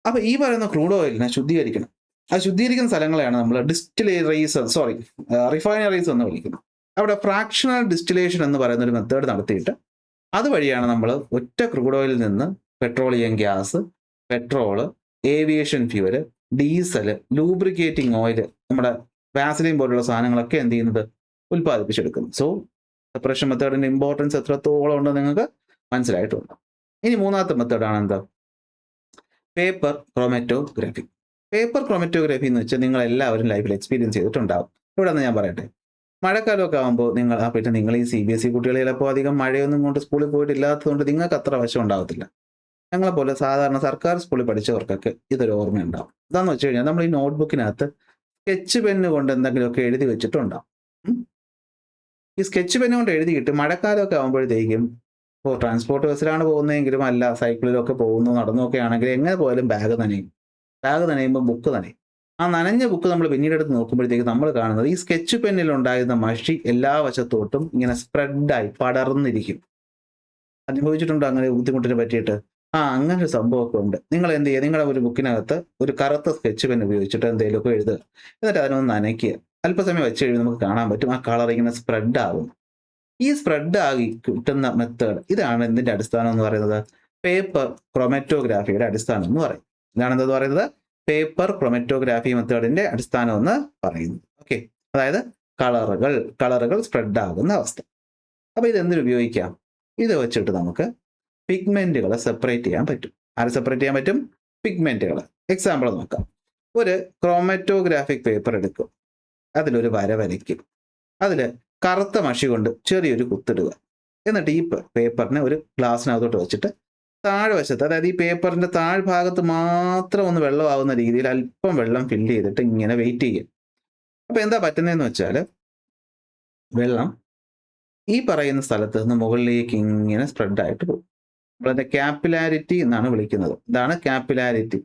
അപ്പൊ ഈ പറയുന്ന ക്രൂഡ് ഓയിലിനെ ശുദ്ധീകരിക്കണം. ആ ശുദ്ധീകരിക്കുന്ന സ്ഥലങ്ങളെയാണ് നമ്മൾ റിഫൈനറീസ് എന്ന് വിളിക്കുന്നത്. അവിടെ ഫ്രാക്ഷണൽ ഡിസ്റ്റിലേഷൻ എന്ന് പറയുന്ന ഒരു മെത്തേഡ് നടത്തിയിട്ട് അതുവഴിയാണ് നമ്മൾ ഒറ്റ ക്രൂഡ് ഓയിലിൽ നിന്ന് petroleum gas, petrol, aviation fuel, diesel, lubricating oil, നമ്മുടെ വാസലിൻ പോലുള്ള സാധനങ്ങളൊക്കെ എന്ത് ചെയ്യുന്നത്? ഉൽപ്പാദിപ്പിച്ചെടുക്കും. സോ സെപ്പറേഷൻ മെത്തേഡിന്റെ ഇമ്പോർട്ടൻസ് എത്രത്തോളം ഉണ്ടെന്ന് നിങ്ങൾക്ക് മനസ്സിലായിട്ടുണ്ട്. ഇനി മൂന്നാമത്തെ മെത്തേഡാണ് എന്താ? Paper chromatography. പേപ്പർ ക്രോമറ്റോഗ്രാഫി എന്ന് വെച്ചാൽ നിങ്ങൾ എല്ലാവരും ലൈഫിൽ എക്സ്പീരിയൻസ് ചെയ്തിട്ടുണ്ടാവും. ഇവിടെ നിന്ന് ഞാൻ പറയട്ടെ, മഴക്കാലമൊക്കെ ആകുമ്പോൾ നിങ്ങൾ ഈ CBSE കുട്ടികൾ ചിലപ്പോൾ അധികം മഴയൊന്നും കൊണ്ട് സ്കൂളിൽ പോയിട്ടില്ലാത്തതുകൊണ്ട് നിങ്ങൾക്ക് അത്ര വശം ഉണ്ടാകത്തില്ല. ഞങ്ങളെപ്പോലെ സാധാരണ സർക്കാർ സ്കൂളിൽ പഠിച്ചവർക്കൊക്കെ ഇതൊരു ഓർമ്മയുണ്ടാവും. എന്താണെന്ന് വെച്ച് കഴിഞ്ഞാൽ നമ്മൾ ഈ നോട്ട്ബുക്കിനകത്ത് സ്കെച്ച് പെന്ന് കൊണ്ട് എന്തെങ്കിലുമൊക്കെ എഴുതി വെച്ചിട്ടുണ്ടാവും. ഈ സ്കെച്ച് പെന്ന് കൊണ്ട് എഴുതിയിട്ട് മഴക്കാലമൊക്കെ ആകുമ്പോഴത്തേക്കും ട്രാൻസ്പോർട്ട് ബസ്സിലാണ് പോകുന്നതെങ്കിലും അല്ല സൈക്കിളിലൊക്കെ പോകുന്നു നടന്നൊക്കെ ആണെങ്കിൽ എങ്ങനെ പോയാലും ബാഗ് നനയുമ്പോൾ ബുക്ക് നനയും. ആ നനഞ്ഞ ബുക്ക് നമ്മൾ പിന്നീട് എടുത്ത് നോക്കുമ്പോഴത്തേക്ക് നമ്മൾ കാണുന്നത് ഈ സ്കെച്ച് പെന്നിൽ ഉണ്ടായിരുന്ന മഷി എല്ലാ വശത്തോട്ടും ഇങ്ങനെ സ്പ്രെഡായി പടർന്നിരിക്കും. അനുഭവിച്ചിട്ടുണ്ടോ അങ്ങനെ ബുദ്ധിമുട്ടിനെ പറ്റിയിട്ട്? അങ്ങനെ ഒരു സംഭവമൊക്കെ ഉണ്ട്. നിങ്ങൾ എന്ത് ചെയ്യുക? നിങ്ങളുടെ ഒരു ബുക്കിനകത്ത് ഒരു കറുത്ത സ്കെച്ച് പെൻ ഉപയോഗിച്ചിട്ട് എന്തെങ്കിലുമൊക്കെ എഴുതുക. എന്നിട്ട് അതിനൊന്ന് നനയ്ക്കുക. അല്പസമയം വെച്ച് കഴിയുമ്പോൾ നമുക്ക് കാണാൻ പറ്റും ആ കളർ ഇങ്ങനെ സ്പ്രെഡ് ആകും. ഈ സ്പ്രെഡ് ആകി കിട്ടുന്ന മെത്തേഡ് ഇതാണ് എന്തിന്റെ അടിസ്ഥാനം എന്ന് പറയുന്നത്? പേപ്പർ ക്രോമറ്റോഗ്രാഫിയുടെ അടിസ്ഥാനം എന്ന് പറയും. ഇതാണ് എന്തെന്ന് പറയുന്നത്? പേപ്പർ ക്രോമറ്റോഗ്രാഫി മെത്തേഡിന്റെ അടിസ്ഥാനം എന്ന് പറയുന്നത്. ഓക്കെ, അതായത് കളറുകൾ സ്പ്രെഡ് ആകുന്ന അവസ്ഥ. അപ്പൊ ഇത് എന്തിനു ഉപയോഗിക്കാം? ഇത് വെച്ചിട്ട് നമുക്ക് പിഗ്മെന്റുകളെ സെപ്പറേറ്റ് ചെയ്യാൻ പറ്റും. ആരെ സെപ്പറേറ്റ് ചെയ്യാൻ പറ്റും? പിഗ്മെന്റുകൾ. എക്സാമ്പിൾ നോക്കാം. ഒരു ക്രോമറ്റോഗ്രാഫിക് പേപ്പർ എടുക്കും, അതിലൊരു വര വരയ്ക്കും, അതിൽ കറുത്ത മഷി കൊണ്ട് ചെറിയൊരു കുത്തിടുക. എന്നിട്ട് ഈ പേപ്പറിനെ ഒരു ഗ്ലാസ്സിനകത്തോട്ട് വെച്ചിട്ട് താഴ്വശത്ത്, അതായത് ഈ പേപ്പറിന്റെ താഴ്ഭാഗത്ത് മാത്രം ഒന്ന് വെള്ളമാവുന്ന രീതിയിൽ അല്പം വെള്ളം ഫില്ല് ചെയ്തിട്ട് ഇങ്ങനെ വെയിറ്റ് ചെയ്യും. അപ്പൊ എന്താ പറ്റുന്നതെന്ന് വെച്ചാൽ വെള്ളം ഈ പറയുന്ന സ്ഥലത്ത് നിന്ന് മുകളിലേക്ക് ഇങ്ങനെ സ്പ്രെഡായിട്ട് പോകും. നമ്മളതിൻ്റെ ക്യാപ്പിലാരിറ്റി എന്നാണ് വിളിക്കുന്നത്. ഇതാണ് ക്യാപ്പിലാരിറ്റി.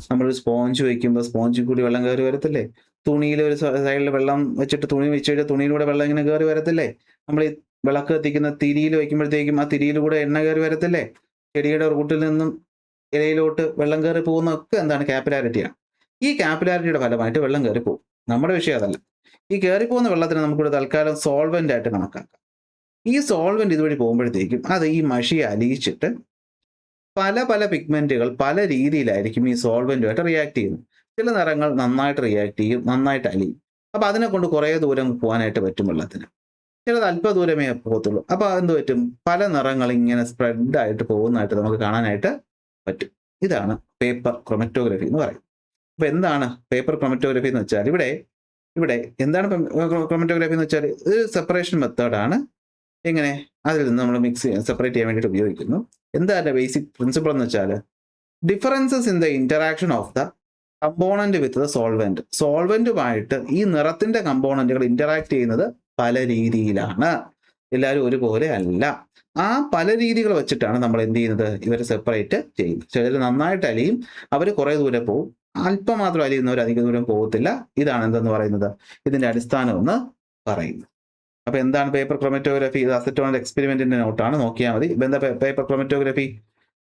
നമ്മളൊരു സ്പോഞ്ച് വയ്ക്കുമ്പോൾ സ്പോഞ്ചിൽ കൂടി വെള്ളം കയറി വരത്തില്ലേ? തുണിയിൽ ഒരു സൈഡിൽ വെള്ളം വെച്ചിട്ട് തുണി വെച്ച് കഴിഞ്ഞാൽ തുണിയിലൂടെ വെള്ളം ഇങ്ങനെ കയറി വരത്തില്ലേ? നമ്മൾ ഈ വിളക്ക് കത്തിക്കുന്ന തിരിയിൽ വയ്ക്കുമ്പോഴത്തേക്കും ആ തിരിയിലൂടെ എണ്ണ കയറി വരത്തില്ലേ? ചെടിയുടെ റൂട്ടിൽ നിന്നും ഇലയിലോട്ട് വെള്ളം കയറി പോകുന്നതൊക്കെ എന്താണ്? ക്യാപ്പിലാരിറ്റിയാണ്. ഈ ക്യാപ്പിലാരിറ്റിയുടെ ഫലമായിട്ട് വെള്ളം കയറി പോകും. നമ്മുടെ വിഷയം അതല്ല. ഈ കയറിപ്പോകുന്ന വെള്ളത്തിന് നമുക്കിവിടെ തൽക്കാലം സോൾവെന്റ് ആയിട്ട് കണക്കാക്കാം. ഈ സോൾവെന്റ് ഇതുവഴി പോകുമ്പോഴത്തേക്കും അത് ഈ മഷിയെ അലിയിച്ചിട്ട് പല പല പിഗ്മെന്റുകൾ പല രീതിയിലായിരിക്കും ഈ സോൾവെന്റുമായിട്ട് റിയാക്ട് ചെയ്യുന്നത്. ചില നിറങ്ങൾ നന്നായിട്ട് റിയാക്ട് ചെയ്യും, നന്നായിട്ട് അലിയും. അപ്പൊ അതിനെ കൊണ്ട് കുറേ ദൂരം പോകാനായിട്ട് പറ്റും വെള്ളത്തിന്. ചിലത് അല്പ ദൂരമേ പോകത്തുള്ളൂ. അപ്പൊ എന്ത് പറ്റും? പല നിറങ്ങൾ ഇങ്ങനെ സ്പ്രെഡ് ആയിട്ട് പോകുന്നതായിട്ട് നമുക്ക് കാണാനായിട്ട് പറ്റും. ഇതാണ് പേപ്പർ ക്രൊമറ്റോഗ്രഫി എന്ന് പറയുന്നത്. അപ്പൊ എന്താണ് പേപ്പർ ക്രൊമറ്റോഗ്രഫി എന്ന് വെച്ചാൽ ഇവിടെ എന്താണ് ക്രൊമറ്റോഗ്രഫി എന്ന് വെച്ചാൽ ഒരു സെപ്പറേഷൻ മെത്തേഡാണ്. എങ്ങനെ? അതിൽ നിന്ന് നമ്മൾ സെപ്പറേറ്റ് ചെയ്യാൻ വേണ്ടിയിട്ട് ഉപയോഗിക്കുന്നു. എന്താ അതിന്റെ ബേസിക് പ്രിൻസിപ്പിൾ എന്ന് വെച്ചാൽ differences in the interaction of the component with the solvent. സോൾവെന്റുമായിട്ട് ഈ നിറത്തിന്റെ കമ്പോണന്റുകൾ ഇന്ററാക്ട് ചെയ്യുന്നത് പല രീതിയിലാണ്. എല്ലാവരും ഒരുപോലെ അല്ല. ആ പല രീതികൾ വെച്ചിട്ടാണ് നമ്മൾ എന്ത് ചെയ്യുന്നത്? ഇവരെ സെപ്പറേറ്റ് ചെയ്യുന്നത്. ചിലർ നന്നായിട്ട് അലിയും, അവർ കുറെ ദൂരം പോകും. അല്പം മാത്രം അലിയുന്നവർ അധിക ദൂരം പോകത്തില്ല. ഇതാണ് എന്തെന്ന് പറയുന്നത്? ഇതിന്റെ അടിസ്ഥാനം എന്ന് പറയുന്നത്. അപ്പൊ എന്താണ് പേപ്പർ ക്രൊമറ്റോഗ്രഫി? ഇത് അസറ്റോണിന്റെ എക്സ്പെരിമെന്റിന്റെ നോട്ടാണ്, നോക്കിയാൽ മതി. എന്താ പേപ്പർ ക്രൊമറ്റോഗ്രഫി?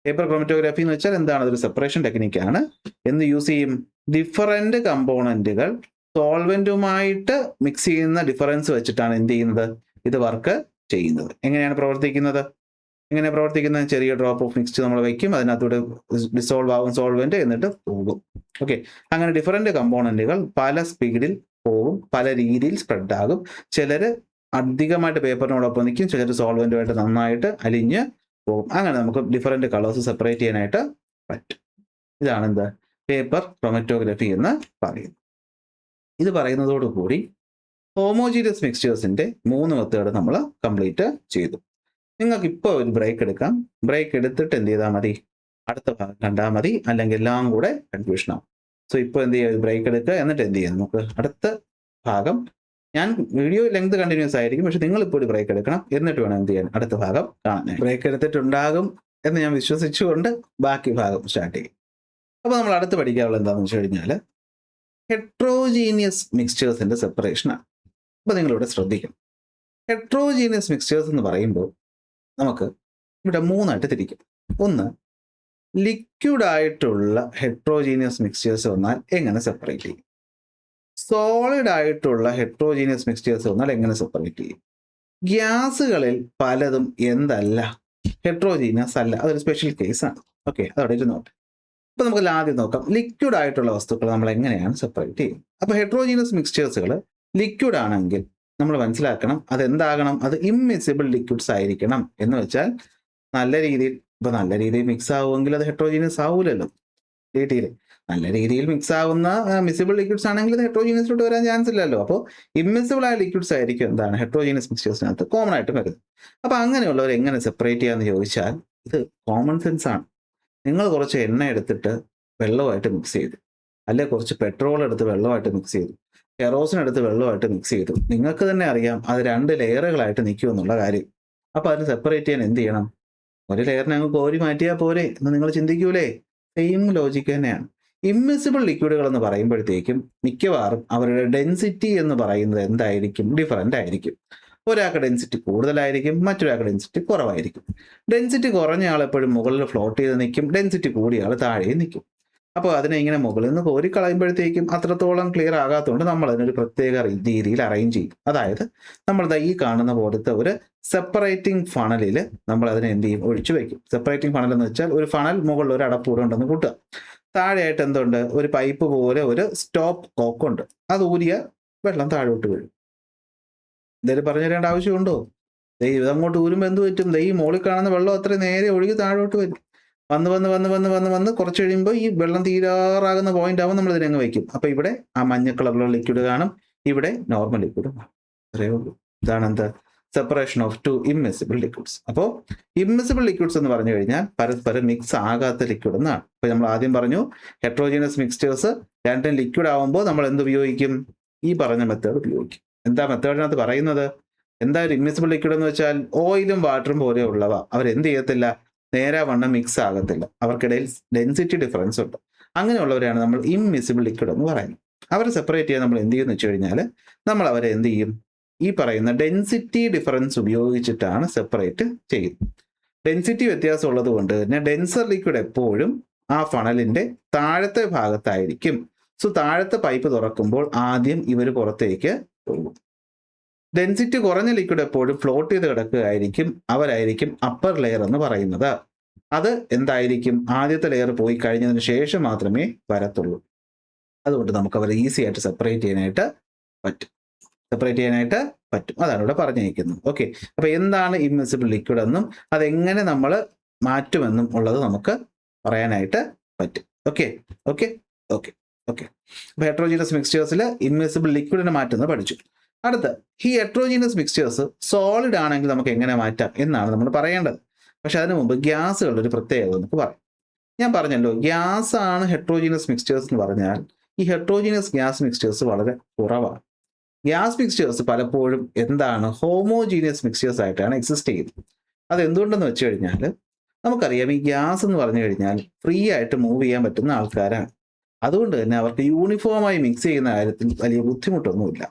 പേപ്പർ ക്രൊമറ്റോഗ്രഫി എന്ന് വെച്ചാൽ എന്താണ്? അതൊരു സെപ്പറേഷൻ ടെക്നിക്കാണ്. എന്ത് യൂസ് ചെയ്യും? ഡിഫറൻറ്റ് കമ്പോണന്റുകൾ സോൾവെന്റുമായിട്ട് മിക്സ് ചെയ്യുന്ന ഡിഫറൻസ് വെച്ചിട്ടാണ് എന്ത് ചെയ്യുന്നത്? ഇത് വർക്ക് ചെയ്യുന്നത്. എങ്ങനെയാണ് പ്രവർത്തിക്കുന്നത്? ചെറിയ ഡ്രോപ്പ് ഓഫ് മിക്സ്ചർ നമ്മൾ വയ്ക്കും, അതിനകത്തൂടെ ഡിസോൾവ് ആവും സോൾവെന്റ്, എന്നിട്ട് പോകും. ഓക്കെ, അങ്ങനെ ഡിഫറൻറ്റ് കമ്പോണന്റുകൾ പല സ്പീഡിൽ പോകും, പല രീതിയിൽ സ്പ്രെഡ് ആകും. ചിലര് അധികമായിട്ട് പേപ്പറിനോടൊപ്പം നിൽക്കും, ചിലർ സോൾവെന്റുമായിട്ട് നന്നായിട്ട് അലിഞ്ഞ് പോകും. അങ്ങനെ നമുക്ക് ഡിഫറൻറ്റ് കളേഴ്സ് സെപ്പറേറ്റ് ചെയ്യാനായിട്ട് പറ്റും. ഇതാണ് എന്ത്? പേപ്പർ ക്രൊമറ്റോഗ്രഫി എന്ന് പറയുന്നത്. ഇത് പറയുന്നതോടുകൂടി ഹോമോജീനിയസ് മിക്സ്ചേഴ്സിന്റെ 3 മെത്തേഡ് നമ്മൾ കംപ്ലീറ്റ് ചെയ്തു. നിങ്ങൾക്ക് ഇപ്പോൾ ഒരു ബ്രേക്ക് എടുക്കാം. ബ്രേക്ക് എടുത്തിട്ട് എന്ത് ചെയ്താൽ മതി? അടുത്ത ഭാഗം കണ്ടാൽ മതി, അല്ലെങ്കിൽ എല്ലാം കൂടെ കൺഫ്യൂഷൻ ആവും. സോ ഇപ്പോൾ എന്ത് ചെയ്യുക? ബ്രേക്ക് എടുക്കുക, എന്നിട്ട് എന്ത് ചെയ്യാം? നമുക്ക് അടുത്ത ഭാഗം, ഞാൻ വീഡിയോ ലെങ്ത് കണ്ടിന്യൂസ് ആയിരിക്കും, പക്ഷെ നിങ്ങൾ ഇപ്പോൾ ഒരു ബ്രേക്ക് എടുക്കണം, എന്നിട്ട് വേണം എന്ത് ചെയ്യാൻ? അടുത്ത ഭാഗം കാണാൻ. ബ്രേക്ക് എടുത്തിട്ടുണ്ടാകും എന്ന് ഞാൻ വിശ്വസിച്ചുകൊണ്ട് ബാക്കി ഭാഗം സ്റ്റാർട്ട് ചെയ്യും. അപ്പോൾ നമ്മൾ അടുത്ത് പഠിക്കാനുള്ളത് എന്താണെന്ന് വെച്ച് കഴിഞ്ഞാൽ ഹെട്രോജീനിയസ് മിക്സ്ചേഴ്സിന്റെ സെപ്പറേഷനാണ്. അപ്പോൾ നിങ്ങളിവിടെ ശ്രദ്ധിക്കണം. ഹെട്രോജീനിയസ് മിക്സ്ചേഴ്സ് എന്ന് പറയുമ്പോൾ നമുക്ക് ഇവിടെ 3ആയിട്ട് തിരിക്കും. ഒന്ന്, ലിക്വിഡ് ആയിട്ടുള്ള ഹെട്രോജീനിയസ് മിക്സ്ചേഴ്സ് വന്നാൽ എങ്ങനെ സെപ്പറേറ്റ് ചെയ്യും? സോളിഡ് ആയിട്ടുള്ള ഹെട്രോജീനിയസ് മിക്സ്ചേഴ്സ് വന്നാൽ എങ്ങനെ സെപ്പറേറ്റ് ചെയ്യും? ഗ്യാസുകളിൽ പലതും എന്തല്ല? ഹെട്രോജീനിയസ് അല്ല, അതൊരു സ്പെഷ്യൽ കേസാണ്. ഓക്കെ, അതവിടെ ഇരുന്നോട്ടെ. അപ്പോൾ നമുക്ക് ആദ്യം നോക്കാം, ലിക്വിഡ് ആയിട്ടുള്ള വസ്തുക്കൾ നമ്മൾ എങ്ങനെയാണ് സെപ്പറേറ്റ് ചെയ്യും. അപ്പോൾ ഹെട്രോജീനിയസ് മിക്സ്ചേഴ്സുകൾ ലിക്വിഡ് ആണെങ്കിൽ നമ്മൾ മനസ്സിലാക്കണം അതെന്താകണം? അത് ഇമ്മിസിബിൾ ലിക്വിഡ്സ് ആയിരിക്കണം. എന്ന് വെച്ചാൽ നല്ല രീതിയിൽ മിക്സ് ആവുമെങ്കിൽ അത് ഹെട്രോജീനിയസ് ആവൂലല്ലോ. രീതിയിൽ നല്ല രീതിയിൽ മിക്സ് ആവുന്ന മിസിബിൾ ലിക്വിഡ്സ് ആണെങ്കിൽ അത് ഹെട്രോജീനിയസിലോട്ട് വരാൻ ചാൻസ് ഇല്ലല്ലോ. അപ്പോൾ ഇമ്മിസിബിൾ ആയ ലിക്വിഡ്സ് ആയിരിക്കും എന്താണ്? ഹെട്രോജീനിയസ് മിക്സ്ചേഴ്സിനകത്ത് കോമൺ ആയിട്ട് വരുന്നത്. അപ്പോൾ അങ്ങനെയുള്ളവർ എങ്ങനെ സെപ്പറേറ്റ് ചെയ്യാന്ന് ചോദിച്ചാൽ ഇത് കോമൺ സെൻസ് ആണ്. നിങ്ങൾ കുറച്ച് എണ്ണ എടുത്തിട്ട് വെള്ളമായിട്ട് മിക്സ് ചെയ്തു, അല്ലെ കുറച്ച് പെട്രോൾ എടുത്ത് വെള്ളമായിട്ട് മിക്സ് ചെയ്തു, കെറോസിൻ എടുത്ത് വെള്ളമായിട്ട് മിക്സ് ചെയ്തു, നിങ്ങൾക്ക് തന്നെ അറിയാം അത് 2 ലെയറുകളായിട്ട് നിൽക്കും എന്നുള്ള കാര്യം. അപ്പോൾ അതിന് സെപ്പറേറ്റ് ചെയ്യാൻ എന്ത് ചെയ്യണം? ഒരു ലെയറിനെ അങ്ങ് കോരി മാറ്റിയാൽ പോരെ എന്ന് നിങ്ങൾ ചിന്തിക്കൂലേ? സെയിം ലോജിക്ക് തന്നെയാണ്. ഇമ്മിസിബിൾ ലിക്വിഡുകൾ എന്ന് പറയുമ്പോഴത്തേക്കും മിക്കവാറും അവരുടെ ഡെൻസിറ്റി എന്ന് പറയുന്നത് എന്തായിരിക്കും? ഡിഫറൻ്റ് ആയിരിക്കും. ഒരാൾക്ക് ഡെൻസിറ്റി കൂടുതലായിരിക്കും, മറ്റൊരാൾക്ക് ഡെൻസിറ്റി കുറവായിരിക്കും. ഡെൻസിറ്റി കുറഞ്ഞ ആൾ എപ്പോഴും മുകളിൽ ഫ്ലോട്ട് ചെയ്ത് നിൽക്കും, ഡെൻസിറ്റി കൂടിയ ആൾ താഴെ നിൽക്കും. അപ്പോൾ അതിനെ ഇങ്ങനെ മുകളിൽ നിന്ന് കോരി കളയുമ്പോഴത്തേക്കും അത്രത്തോളം ക്ലിയർ ആകാത്തതുകൊണ്ട് നമ്മൾ അതിനൊരു പ്രത്യേക രീതിയിൽ അറേഞ്ച് ചെയ്യും. അതായത് നമ്മൾ ഈ കാണുന്ന പോലത്തെ ഒരു സെപ്പറേറ്റിംഗ് ഫണലിൽ നമ്മൾ അതിനെ എന്ത് ചെയ്യും? ഒഴിച്ചു വയ്ക്കും. സെപ്പറേറ്റിംഗ് ഫണൽ എന്ന് വെച്ചാൽ ഒരു ഫണൽ മുകളിൽ ഒരു അടപ്പൂടെ ഉണ്ടെന്ന് കൂട്ടുക. താഴെയായിട്ട് എന്തുണ്ട്? ഒരു പൈപ്പ് പോലെ ഒരു സ്റ്റോപ്പ് കോക്കുണ്ട്. അത് ഊരിയ വെള്ളം താഴോട്ട് വീഴും. എന്തായാലും പറഞ്ഞു തരേണ്ട ആവശ്യമുണ്ടോ? ഇതങ്ങോട്ട് ഊരുമ്പോൾ എന്ത് പറ്റും? ഈ മുകളിൽ കാണുന്ന വെള്ളം അത്രയും നേരെ ഒഴുകി താഴോട്ട് വരും. വന്ന് കുറച്ച് കഴിയുമ്പോൾ ഈ വെള്ളം തീരാറാകുന്ന പോയിന്റ് ആവും, നമ്മൾ ഇതിനങ്ങ് വയ്ക്കും. അപ്പോൾ ഇവിടെ ആ മഞ്ഞ കളറിലുള്ള ലിക്വിഡ് കാണും, ഇവിടെ നോർമൽ ലിക്വിഡ് കാണും. അത്രയേ ഉള്ളൂ. ഇതാണ് എന്ത്? Separation of 2 immiscible liquids. അപ്പോൾ ഇമ്മിസിബിൾ ലിക്വിഡ്സ് എന്ന് പറഞ്ഞു കഴിഞ്ഞാൽ പരസ്പരം മിക്സ് ആകാത്ത ലിക്വിഡ് എന്നാണ്. അപ്പോൾ നമ്മൾ ആദ്യം പറഞ്ഞു ഹെട്രോജീനിയസ് മിക്സ്ചേഴ്സ് രണ്ടും ലിക്വിഡ് ആവുമ്പോൾ നമ്മൾ എന്ത് ഉപയോഗിക്കും? ഈ പറഞ്ഞ മെത്തേഡ് ഉപയോഗിക്കും. എന്താ മെത്തേഡിനകത്ത് പറയുന്നത്? എന്താ ഒരു ഇമ്മിസിബിൾ ലിക്വിഡ് എന്ന് വെച്ചാൽ ഓയിലും വാട്ടറും പോലെയുള്ളവ അവരെന്ത് ചെയ്യത്തില്ല? നേരാവണ്ണം മിക്സ് ആകത്തില്ല, അവർക്കിടയിൽ ഡെൻസിറ്റി ഡിഫറൻസ് ഉണ്ട്. അങ്ങനെയുള്ളവരെയാണ് നമ്മൾ ഇമ്മിസിബിൾ ലിക്വിഡ് എന്ന് പറയുന്നത്. അവരെ സെപ്പറേറ്റ് ചെയ്യാൻ നമ്മൾ എന്ത് ചെയ്യുമെന്ന് വെച്ച് കഴിഞ്ഞാൽ നമ്മൾ അവരെ എന്ത് ചെയ്യും, ഈ പറയുന്ന ഡെൻസിറ്റി ഡിഫറൻസ് ഉപയോഗിച്ചിട്ടാണ് സെപ്പറേറ്റ് ചെയ്യുന്നത്. ഡെൻസിറ്റി വ്യത്യാസം ഉള്ളത് കൊണ്ട് തന്നെ ഡെൻസർ ലിക്വിഡ് എപ്പോഴും ആ ഫണലിന്റെ താഴത്തെ ഭാഗത്തായിരിക്കും. സോ താഴത്തെ പൈപ്പ് തുറക്കുമ്പോൾ ആദ്യം ഇവർ പുറത്തേക്ക് പോകും. ഡെൻസിറ്റി കുറഞ്ഞ ലിക്വിഡ് എപ്പോഴും ഫ്ലോട്ട് ചെയ്ത് കിടക്കുകയായിരിക്കും, അവരായിരിക്കും അപ്പർ ലെയർ എന്ന് പറയുന്നത്. അത് എന്തായിരിക്കും, ആദ്യത്തെ ലെയർ പോയി കഴിഞ്ഞതിന് ശേഷം മാത്രമേ വരത്തുള്ളൂ. അതുകൊണ്ട് നമുക്ക് അവരെ ഈസി ആയിട്ട് സെപ്പറേറ്റ് ചെയ്യാനായിട്ട് പറ്റും. അതാണ് ഇവിടെ പറഞ്ഞിരിക്കുന്നത്. ഓക്കെ, അപ്പൊ എന്താണ് ഇമ്മിസിബിൾ ലിക്വിഡ് എന്നും അതെങ്ങനെ നമ്മൾ മാറ്റുമെന്നും ഉള്ളത് നമുക്ക് പറയാനായിട്ട് പറ്റും. ഓക്കെ ഓക്കെ ഓക്കെ ഓക്കെ അപ്പൊ ഹെട്രോജീനസ് മിക്സ്ചേഴ്സിൽ ഇമ്മിസിബിൾ ലിക്വിഡിനെ മാറ്റുന്നത് പഠിച്ചു. അടുത്ത്, ഈ ഹെട്രോജീനസ് മിക്സ്ചേഴ്സ് സോളിഡ് ആണെങ്കിൽ നമുക്ക് എങ്ങനെ മാറ്റാം എന്നാണ് നമ്മൾ പറയേണ്ടത്. പക്ഷെ അതിനു മുമ്പ് ഗ്യാസുകളുടെ ഒരു പ്രത്യേകത നമുക്ക് പറയാം. ഞാൻ പറഞ്ഞല്ലോ, ഗ്യാസ് ആണ് ഹെട്രോജീനസ് മിക്സ്ചേഴ്സ് എന്ന് പറഞ്ഞാൽ ഈ ഹെട്രോജീനസ് ഗ്യാസ് മിക്സ്ചേഴ്സ് വളരെ കുറവാണ്. ഗ്യാസ് മിക്സ്ചേഴ്സ് പലപ്പോഴും എന്താണ്, ഹോമോജീനിയസ് മിക്സ്ചേഴ്സ് ആയിട്ടാണ് എക്സിസ്റ്റ് ചെയ്യുന്നത്. അത് എന്തുകൊണ്ടെന്ന് വെച്ച് കഴിഞ്ഞാൽ നമുക്കറിയാം, ഈ ഗ്യാസ് എന്ന് പറഞ്ഞു കഴിഞ്ഞാൽ ഫ്രീ ആയിട്ട് മൂവ് ചെയ്യാൻ പറ്റുന്ന ആൾക്കാരാണ്. അതുകൊണ്ട് തന്നെ അവർക്ക് യൂണിഫോമായി മിക്സ് ചെയ്യുന്ന കാര്യത്തിൽ വലിയ ബുദ്ധിമുട്ടൊന്നുമില്ല.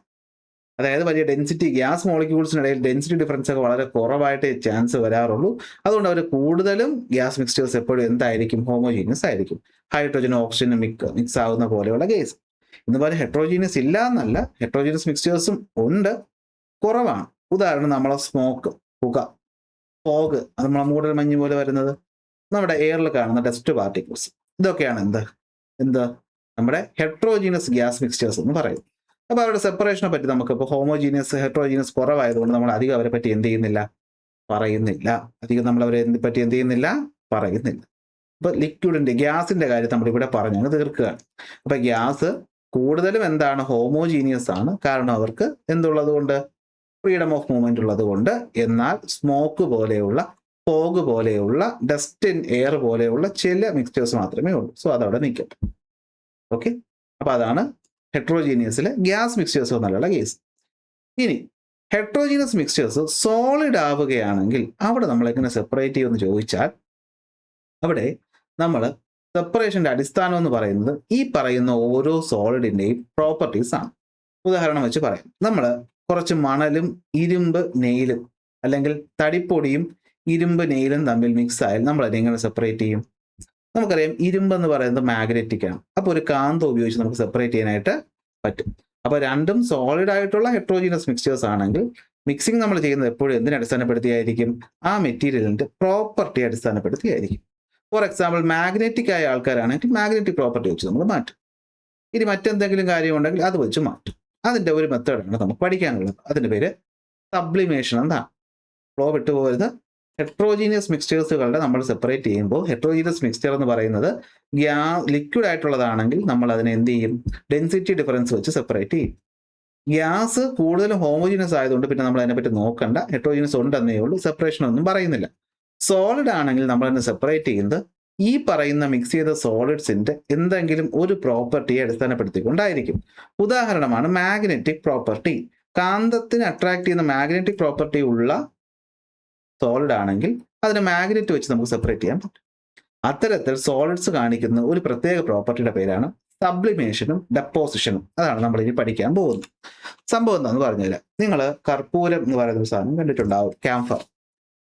അതായത് വലിയ ഡെൻസിറ്റി, ഗ്യാസ് മോളിക്യൂൾസിനിടയിൽ ഡെൻസിറ്റി ഡിഫറൻസ് ഒക്കെ വളരെ കുറവായിട്ട് ചാൻസ് വരാറുള്ളൂ. അതുകൊണ്ട് അവർ കൂടുതലും ഗ്യാസ് മിക്സ്ചേഴ്സ് എപ്പോഴും എന്തായിരിക്കും, ഹോമോജീനിയസ് ആയിരിക്കും. ഹൈഡ്രോജനും ഓക്സിജനും മിക്സ് ആവുന്ന പോലെയുള്ള കേസ്. ഇന്ന് പോലെ ഹെട്രോജീനിയസ് ഇല്ല എന്നല്ല, ഹെട്രോജീനിയസ് മിക്സ്ചേഴ്സും ഉണ്ട്, കുറവാണ്. ഉദാഹരണം നമ്മളെ സ്മോക്ക്, പുക, ഫോഗ്, അത് നമ്മളെ മൂടൽ മഞ്ഞ് പോലെ വരുന്നത്, നമ്മുടെ എയറിൽ കാണുന്ന ഡസ്റ്റ് പാർട്ടിക്കിൾസ്, ഇതൊക്കെയാണ് എന്ത് നമ്മുടെ ഹെട്രോജീനിയസ് ഗ്യാസ് മിക്സ്ചേഴ്സ് എന്ന് പറയും. അപ്പോൾ അവരുടെ സെപ്പറേഷനെ പറ്റി നമുക്കിപ്പോൾ ഹോമോജീനിയസ് ഹെട്രോജീനിയസ് കുറവായതുകൊണ്ട് നമ്മൾ അധികം അവരെ പറ്റി പറയുന്നില്ല. അപ്പൊ ലിക്വിഡിന്റെ, ഗ്യാസിന്റെ കാര്യം നമ്മളിവിടെ പറഞ്ഞങ്ങ് തീർക്കുകയാണ്. അപ്പൊ ഗ്യാസ് കൂടുതലും എന്താണ്, ഹോമോജീനിയസ് ആണ്. കാരണം അവർക്ക് എന്തുള്ളത് കൊണ്ട്, ഫ്രീഡം ഓഫ് മൂവ്മെന്റ് ഉള്ളത് കൊണ്ട്. എന്നാൽ സ്മോക്ക് പോലെയുള്ള, ഫോഗ് പോലെയുള്ള, ഡസ്റ്റ് ഇൻ എയർ പോലെയുള്ള ചില മിക്സ്ചേഴ്സ് മാത്രമേ ഉള്ളൂ. സോ അതവിടെ നിൽക്കട്ടെ. ഓക്കെ, അപ്പൊ അതാണ് ഹെട്രോജീനിയസിലെ ഗ്യാസ് മിക്സ്ചേഴ്സ് എന്നുള്ള കേസ്. ഇനി ഹെട്രോജീനിയസ് മിക്സ്ചേഴ്സ് സോളിഡ് ആവുകയാണെങ്കിൽ അവിടെ നമ്മൾ എങ്ങനെ സെപ്പറേറ്റ് ചെയ്യുമെന്ന് ചോദിച്ചാൽ, അവിടെ നമ്മൾ സെപ്പറേഷന്റെ അടിസ്ഥാനം എന്ന് പറയുന്നത് ഈ പറയുന്ന ഓരോ സോളിഡിന്റെയും പ്രോപ്പർട്ടീസ് ആണ്. ഉദാഹരണം വെച്ച് പറയാം, നമ്മൾ കുറച്ച് മണലും ഇരുമ്പ് നെയിലും അല്ലെങ്കിൽ തടിപ്പൊടിയും ഇരുമ്പ് നെയിലും തമ്മിൽ മിക്സ് ആയാൽ നമ്മൾ അതെങ്ങനെ സെപ്പറേറ്റ് ചെയ്യും? നമുക്കറിയാം, ഇരുമ്പ് എന്ന് പറയുന്നത് മാഗ്നറ്റിക് ആണ്. അപ്പോൾ ഒരു കാന്തം ഉപയോഗിച്ച് നമുക്ക് സെപ്പറേറ്റ് ചെയ്യാനായിട്ട് പറ്റും. അപ്പോൾ രണ്ടും സോളിഡ് ആയിട്ടുള്ള ഹെട്രോജീനസ് മിക്സ്ചേഴ്സ് ആണെങ്കിൽ മിക്സിംഗ് നമ്മൾ ചെയ്യുന്നത് എപ്പോഴും എന്തിനെ അടിസ്ഥാനപ്പെടുത്തിയായിരിക്കും? ആ മെറ്റീരിയലിന്റെ പ്രോപ്പർട്ടി അടിസ്ഥാനപ്പെടുത്തിയായിരിക്കും. ഫോർ എക്സാമ്പിൾ, മാഗ്നറ്റിക് ആയ ആൾക്കാരാണെങ്കിൽ മാഗ്നറ്റിക് പ്രോപ്പർട്ടി വെച്ച് നമ്മൾ മാറ്റും. ഇനി മറ്റെന്തെങ്കിലും കാര്യം ഉണ്ടെങ്കിൽ അത് വെച്ച് മാറ്റും. അതിൻ്റെ ഒരു മെത്തേഡാണ് നമുക്ക് പഠിക്കാനുള്ളത്. അതിൻ്റെ പേര് സബ്ലിമേഷൻ എന്നാണ്. ഫ്ലോ വിട്ടുപോകരുത്. ഹെട്രോജീനിയസ് മിക്സ്ചേഴ്സുകളുടെ നമ്മൾ സെപ്പറേറ്റ് ചെയ്യുമ്പോൾ, ഹെട്രോജീനിയസ് മിക്സ്ചർ എന്ന് പറയുന്നത് ലിക്വിഡ് ആയിട്ടുള്ളതാണെങ്കിൽ നമ്മൾ അതിനെ എന്ത് ചെയ്യും? ഡെൻസിറ്റി ഡിഫറൻസ് വെച്ച് സെപ്പറേറ്റ് ചെയ്യും. ഗ്യാസ് കൂടുതലും ഹോമോജീനിയസ് ആയതുകൊണ്ട് പിന്നെ നമ്മൾ അതിനെപ്പറ്റി നോക്കണ്ട, ഹെട്രോജീനിയസ് ഉണ്ടെന്നേ ഉള്ളൂ, സെപ്പറേഷൻ ഒന്നും പറയുന്നില്ല. സോളിഡ് ആണെങ്കിൽ നമ്മൾ അതിനെ സെപ്പറേറ്റ് ചെയ്യുന്നത് ഈ പറയുന്ന മിക്സ് ചെയ്ത സോളിഡ്സിന്റെ എന്തെങ്കിലും ഒരു പ്രോപ്പർട്ടിയെ അടിസ്ഥാനപ്പെടുത്തിക്കൊണ്ടായിരിക്കും. ഉദാഹരണമാണ് മാഗ്നറ്റിക് പ്രോപ്പർട്ടി. കാന്തത്തിന് അട്രാക്ട് ചെയ്യുന്ന മാഗ്നറ്റിക് പ്രോപ്പർട്ടി ഉള്ള സോളിഡ് ആണെങ്കിൽ അതിനെ മാഗ്നറ്റ് വെച്ച് നമുക്ക് സെപ്പറേറ്റ് ചെയ്യാൻ പറ്റും. അത്തരത്തിൽ സോളിഡ്സ് കാണിക്കുന്ന ഒരു പ്രത്യേക പ്രോപ്പർട്ടിയുടെ പേരാണ് സബ്ലിമേഷനും ഡെപ്പോസിഷനും. അതാണ് നമ്മൾ ഇനി പഠിക്കാൻ പോകുന്നത്. സംഭവം എന്താണെന്ന് പറഞ്ഞുതരാം. നിങ്ങൾ കർപ്പൂരം എന്ന് പറയുന്ന ഒരു സാധനം കണ്ടിട്ടുണ്ടാവും, ക്യാംഫർ.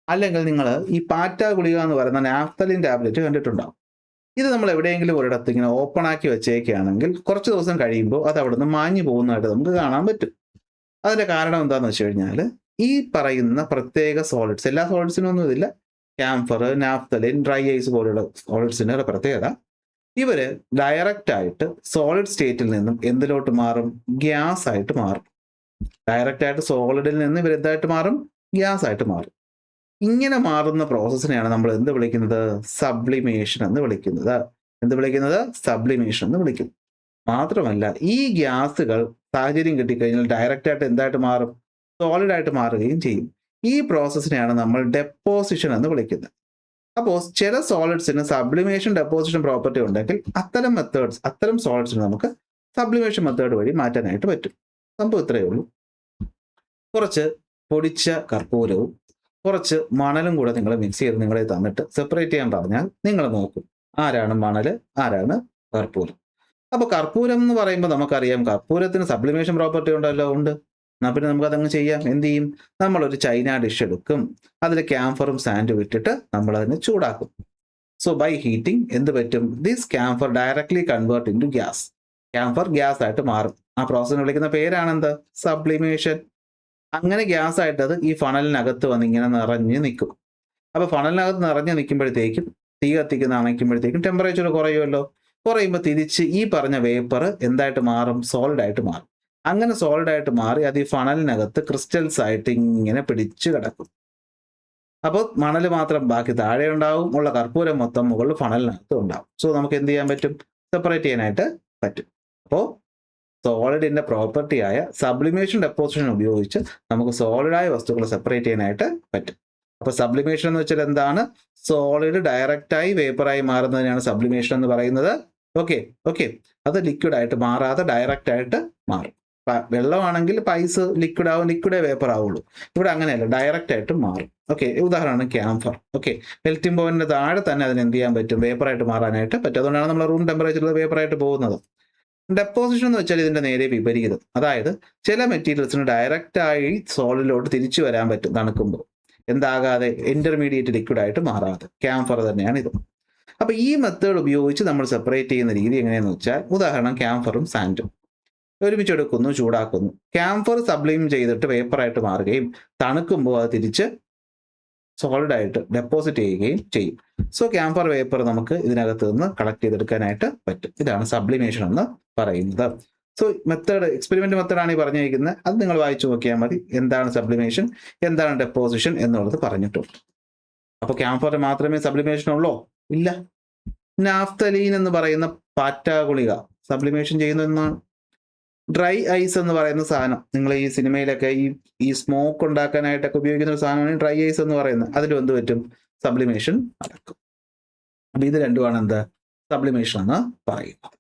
അല്ലെങ്കിൽ നിങ്ങൾ ഈ പാറ്റ ഗുളിക എന്ന് പറയുന്ന നാഫ്തലിൻ ടാബ്ലറ്റ് കണ്ടിട്ടുണ്ടാവും. ഇത് നമ്മൾ എവിടെയെങ്കിലും ഒരിടത്ത് ഇങ്ങനെ ഓപ്പൺ ആക്കി വെച്ചേക്കുകയാണെങ്കിൽ കുറച്ച് ദിവസം കഴിയുമ്പോൾ അത് അവിടുന്ന് മാഞ്ഞു പോകുന്നതായിട്ട് നമുക്ക് കാണാൻ പറ്റും. അതിന്റെ കാരണം എന്താണെന്ന് വെച്ച് കഴിഞ്ഞാൽ, ഈ പറയുന്ന പ്രത്യേക സോളിഡ്സ്, എല്ലാ സോളിഡ്സിനും ഒന്നും ഇതില്ല, ക്യാംഫർ, നാഫ്തലിൻ, ഡ്രൈ ഐസ് പോലെയുള്ള സോളിഡ്സിന്റെ പ്രത്യേകത, ഇവര് ഡയറക്റ്റ് ആയിട്ട് സോളിഡ് സ്റ്റേറ്റിൽ നിന്നും എന്തിലോട്ട് മാറും? ഗ്യാസ് ആയിട്ട് മാറും. ഡയറക്റ്റ് ആയിട്ട് സോളിഡിൽ നിന്ന് ഇവർ എന്തായിട്ട് മാറും? ഗ്യാസ് ആയിട്ട് മാറും. ഇങ്ങനെ മാറുന്ന പ്രോസസ്സിനെയാണ് നമ്മൾ എന്ത് വിളിക്കുന്നത്? സബ്ലിമേഷൻ എന്ന് വിളിക്കുന്നത്. സബ്ലിമേഷൻ എന്ന് വിളിക്കുന്നു. മാത്രമല്ല, ഈ ഗ്യാസുകൾ സാഹചര്യം കിട്ടിക്കഴിഞ്ഞാൽ ഡയറക്റ്റ് ആയിട്ട് എന്തായിട്ട് മാറും? സോളിഡ് ആയിട്ട് മാറുകയും ചെയ്യും. ഈ പ്രോസസ്സിനെയാണ് നമ്മൾ ഡെപ്പോസിഷൻ എന്ന് വിളിക്കുന്നത്. അപ്പോൾ ചില സോളിഡ്സിന് സബ്ലിമേഷൻ, ഡെപ്പോസിഷൻ പ്രോപ്പർട്ടി ഉണ്ടെങ്കിൽ അത്തരം സോളിഡ്സിന് നമുക്ക് സബ്ലിമേഷൻ മെത്തേഡ് വഴി മാറ്റാനായിട്ട് പറ്റും. സംഭവം ഇത്രയേ ഉള്ളൂ. കുറച്ച് പൊടിച്ച കർപ്പൂരവും കുറച്ച് മണലും കൂടെ നിങ്ങൾ മിക്സ് ചെയ്ത് നിങ്ങളെ തന്നിട്ട് സെപ്പറേറ്റ് ചെയ്യാൻ പറഞ്ഞാൽ നിങ്ങൾ നോക്കും ആരാണ് മണൽ, ആരാണ് കർപ്പൂരം. അപ്പോൾ കർപ്പൂരം എന്ന് പറയുമ്പോൾ നമുക്കറിയാം കർപ്പൂരത്തിന് സബ്ലിമേഷൻ പ്രോപ്പർട്ടി ഉണ്ടല്ലോ, ഉണ്ട്. എന്നാൽ പിന്നെ നമുക്ക് അതങ്ങ് ചെയ്യാം. എന്ത് ചെയ്യും? നമ്മളൊരു ചൈന ഡിഷ് എടുക്കും, അതിൽ ക്യാംഫറും സാൻഡും ഇട്ടിട്ട് നമ്മൾ അതിനെ ചൂടാക്കും. സോ ബൈ ഹീറ്റിംഗ് എന്ത് പറ്റും? This camphor directly convert into gas. Camphor gas ആയിട്ട് മാറും. ആ പ്രോസസ്സിന് വിളിക്കുന്ന പേരാണെന്ത്? സബ്ലിമേഷൻ. അങ്ങനെ ഗ്യാസ് ആയിട്ടത് ഈ ഫണലിനകത്ത് വന്ന് ഇങ്ങനെ നിറഞ്ഞ് നിൽക്കും. അപ്പോൾ ഫണലിനകത്ത് നിറഞ്ഞ് നിൽക്കുമ്പോഴത്തേക്കും തീ കത്തിക്കുന്ന അണയ്ക്കുമ്പോഴത്തേക്കും ടെമ്പറേച്ചർ കുറയുമല്ലോ. കുറയുമ്പോൾ തിരിച്ച് ഈ പറഞ്ഞ വേപ്പർ എന്തായിട്ട് മാറും? സോളിഡ് ആയിട്ട് മാറും. അങ്ങനെ സോളിഡ് ആയിട്ട് മാറി അത് ഈ ഫണലിനകത്ത് ക്രിസ്റ്റൽസ് ആയിട്ട് ഇങ്ങനെ പിടിച്ച് കിടക്കും. അപ്പോൾ മണൽ മാത്രം ബാക്കി താഴെ ഉണ്ടാവും, ഉള്ള കർപ്പൂരം മൊത്തം മുകളിൽ ഫണലിനകത്ത് ഉണ്ടാവും. സോ നമുക്ക് എന്ത് ചെയ്യാൻ പറ്റും? സെപ്പറേറ്റ് ചെയ്യാനായിട്ട് പറ്റും. അപ്പോൾ സോളിഡിന്റെ പ്രോപ്പർട്ടിയായ സബ്ലിമേഷൻ ഡെപ്പോസിഷൻ ഉപയോഗിച്ച് നമുക്ക് സോളിഡായ വസ്തുക്കളെ സെപ്പറേറ്റ് ചെയ്യാനായിട്ട് പറ്റും. അപ്പോൾ സബ്ലിമേഷൻ എന്ന് വെച്ചാൽ എന്താണ്? സോളിഡ് ഡയറക്റ്റായി വേപ്പറായി മാറുന്നതിനാണ് സബ്ലിമേഷൻ എന്ന് പറയുന്നത്. ഓക്കെ ഓക്കെ അത് ലിക്വിഡായിട്ട് മാറാതെ ഡയറക്റ്റ് ആയിട്ട് മാറും. വെള്ളമാണെങ്കിൽ പൈസ് ലിക്വിഡ് ആവും, ലിക്വിഡേ വേപ്പർ ആവുള്ളൂ. ഇവിടെ അങ്ങനെയല്ല, ഡയറക്റ്റ് ആയിട്ട് മാറും. ഓക്കെ, ഉദാഹരണമാണ് ക്യാംഫർ. ഓക്കെ, മെൽറ്റിംഗ് പോയിന്റിന്റെ താഴെ തന്നെ അതിന് എന്ത് ചെയ്യാൻ പറ്റും? വേപ്പറായിട്ട് മാറാനായിട്ട് പറ്റും. അതുകൊണ്ടാണ് നമ്മൾ റൂം ടെമ്പറേച്ചറിൽ വേപ്പറായിട്ട് പോകുന്നത്. ഡെപ്പോസിഷൻ എന്ന് വെച്ചാൽ ഇതിന്റെ നേരെ വിപരീതം. അതായത് ചില മെറ്റീരിയൽസിന് ഡയറക്റ്റ് ആയി സോളിഡിലോട്ട് തിരിച്ചു വരാൻ പറ്റും തണുക്കുമ്പോൾ, എന്താകാതെ ഇന്റർമീഡിയറ്റ് ലിക്വിഡ് ആയിട്ട് മാറാതെ. ക്യാംഫർ തന്നെയാണ് ഇത്. അപ്പൊ ഈ മെത്തേഡ് ഉപയോഗിച്ച് നമ്മൾ സെപ്പറേറ്റ് ചെയ്യുന്ന രീതി എങ്ങനെയാന്ന് വെച്ചാൽ, ഉദാഹരണം ക്യാംഫറും സാൻഡും ഒരുമിച്ച് എടുക്കുന്നു, ചൂടാക്കുന്നു. ക്യാംഫർ സബ്ലീം ചെയ്തിട്ട് വേപ്പറായിട്ട് മാറുകയും തണുക്കുമ്പോൾ അത് തിരിച്ച് സോളിഡ് ആയിട്ട് ഡെപ്പോസിറ്റ് ചെയ്യുകയും ചെയ്യും. സോ ക്യാംഫർ വേപ്പർ നമുക്ക് ഇതിനകത്ത് നിന്ന് കളക്ട് ചെയ്തെടുക്കാനായിട്ട് പറ്റും. ഇതാണ് സബ്ലിമേഷൻ എന്ന് പറയുന്നത്. സോ മെത്തേഡ്, എക്സ്പെരിമെന്റ് മെത്തേഡാണ് ഈ പറഞ്ഞിരിക്കുന്നത്. അത് നിങ്ങൾ വായിച്ചു നോക്കിയാൽ മതി. എന്താണ് സബ്ലിമേഷൻ, എന്താണ് ഡെപ്പോസിഷൻ എന്നുള്ളത് പറഞ്ഞിട്ടുണ്ട്. അപ്പോൾ ക്യാംഫറിന് മാത്രമേ സബ്ലിമേഷൻ ഉള്ളോ? ഇല്ല. നാഫ്തലീൻ എന്ന് പറയുന്ന പാറ്റ ഗുളിക സബ്ലിമേഷൻ ചെയ്യുന്ന ഒന്നാണ്. ഡ്രൈ ഐസ് എന്ന് പറയുന്ന സാധനം, നിങ്ങൾ ഈ സിനിമയിലൊക്കെ ഈ സ്മോക്ക് ഉണ്ടാക്കാനായിട്ടൊക്കെ ഉപയോഗിക്കുന്ന ഒരു സാധനമാണ് ഡ്രൈ ഐസ് എന്ന് പറയുന്നത്. അതിലും എന്ത് പറ്റും? സബ്ലിമേഷൻ നടക്കും. അപ്പൊ ഇത് രണ്ടുമാണ് എന്ത്? സബ്ലിമേഷൻ എന്ന് പറയുന്നത്.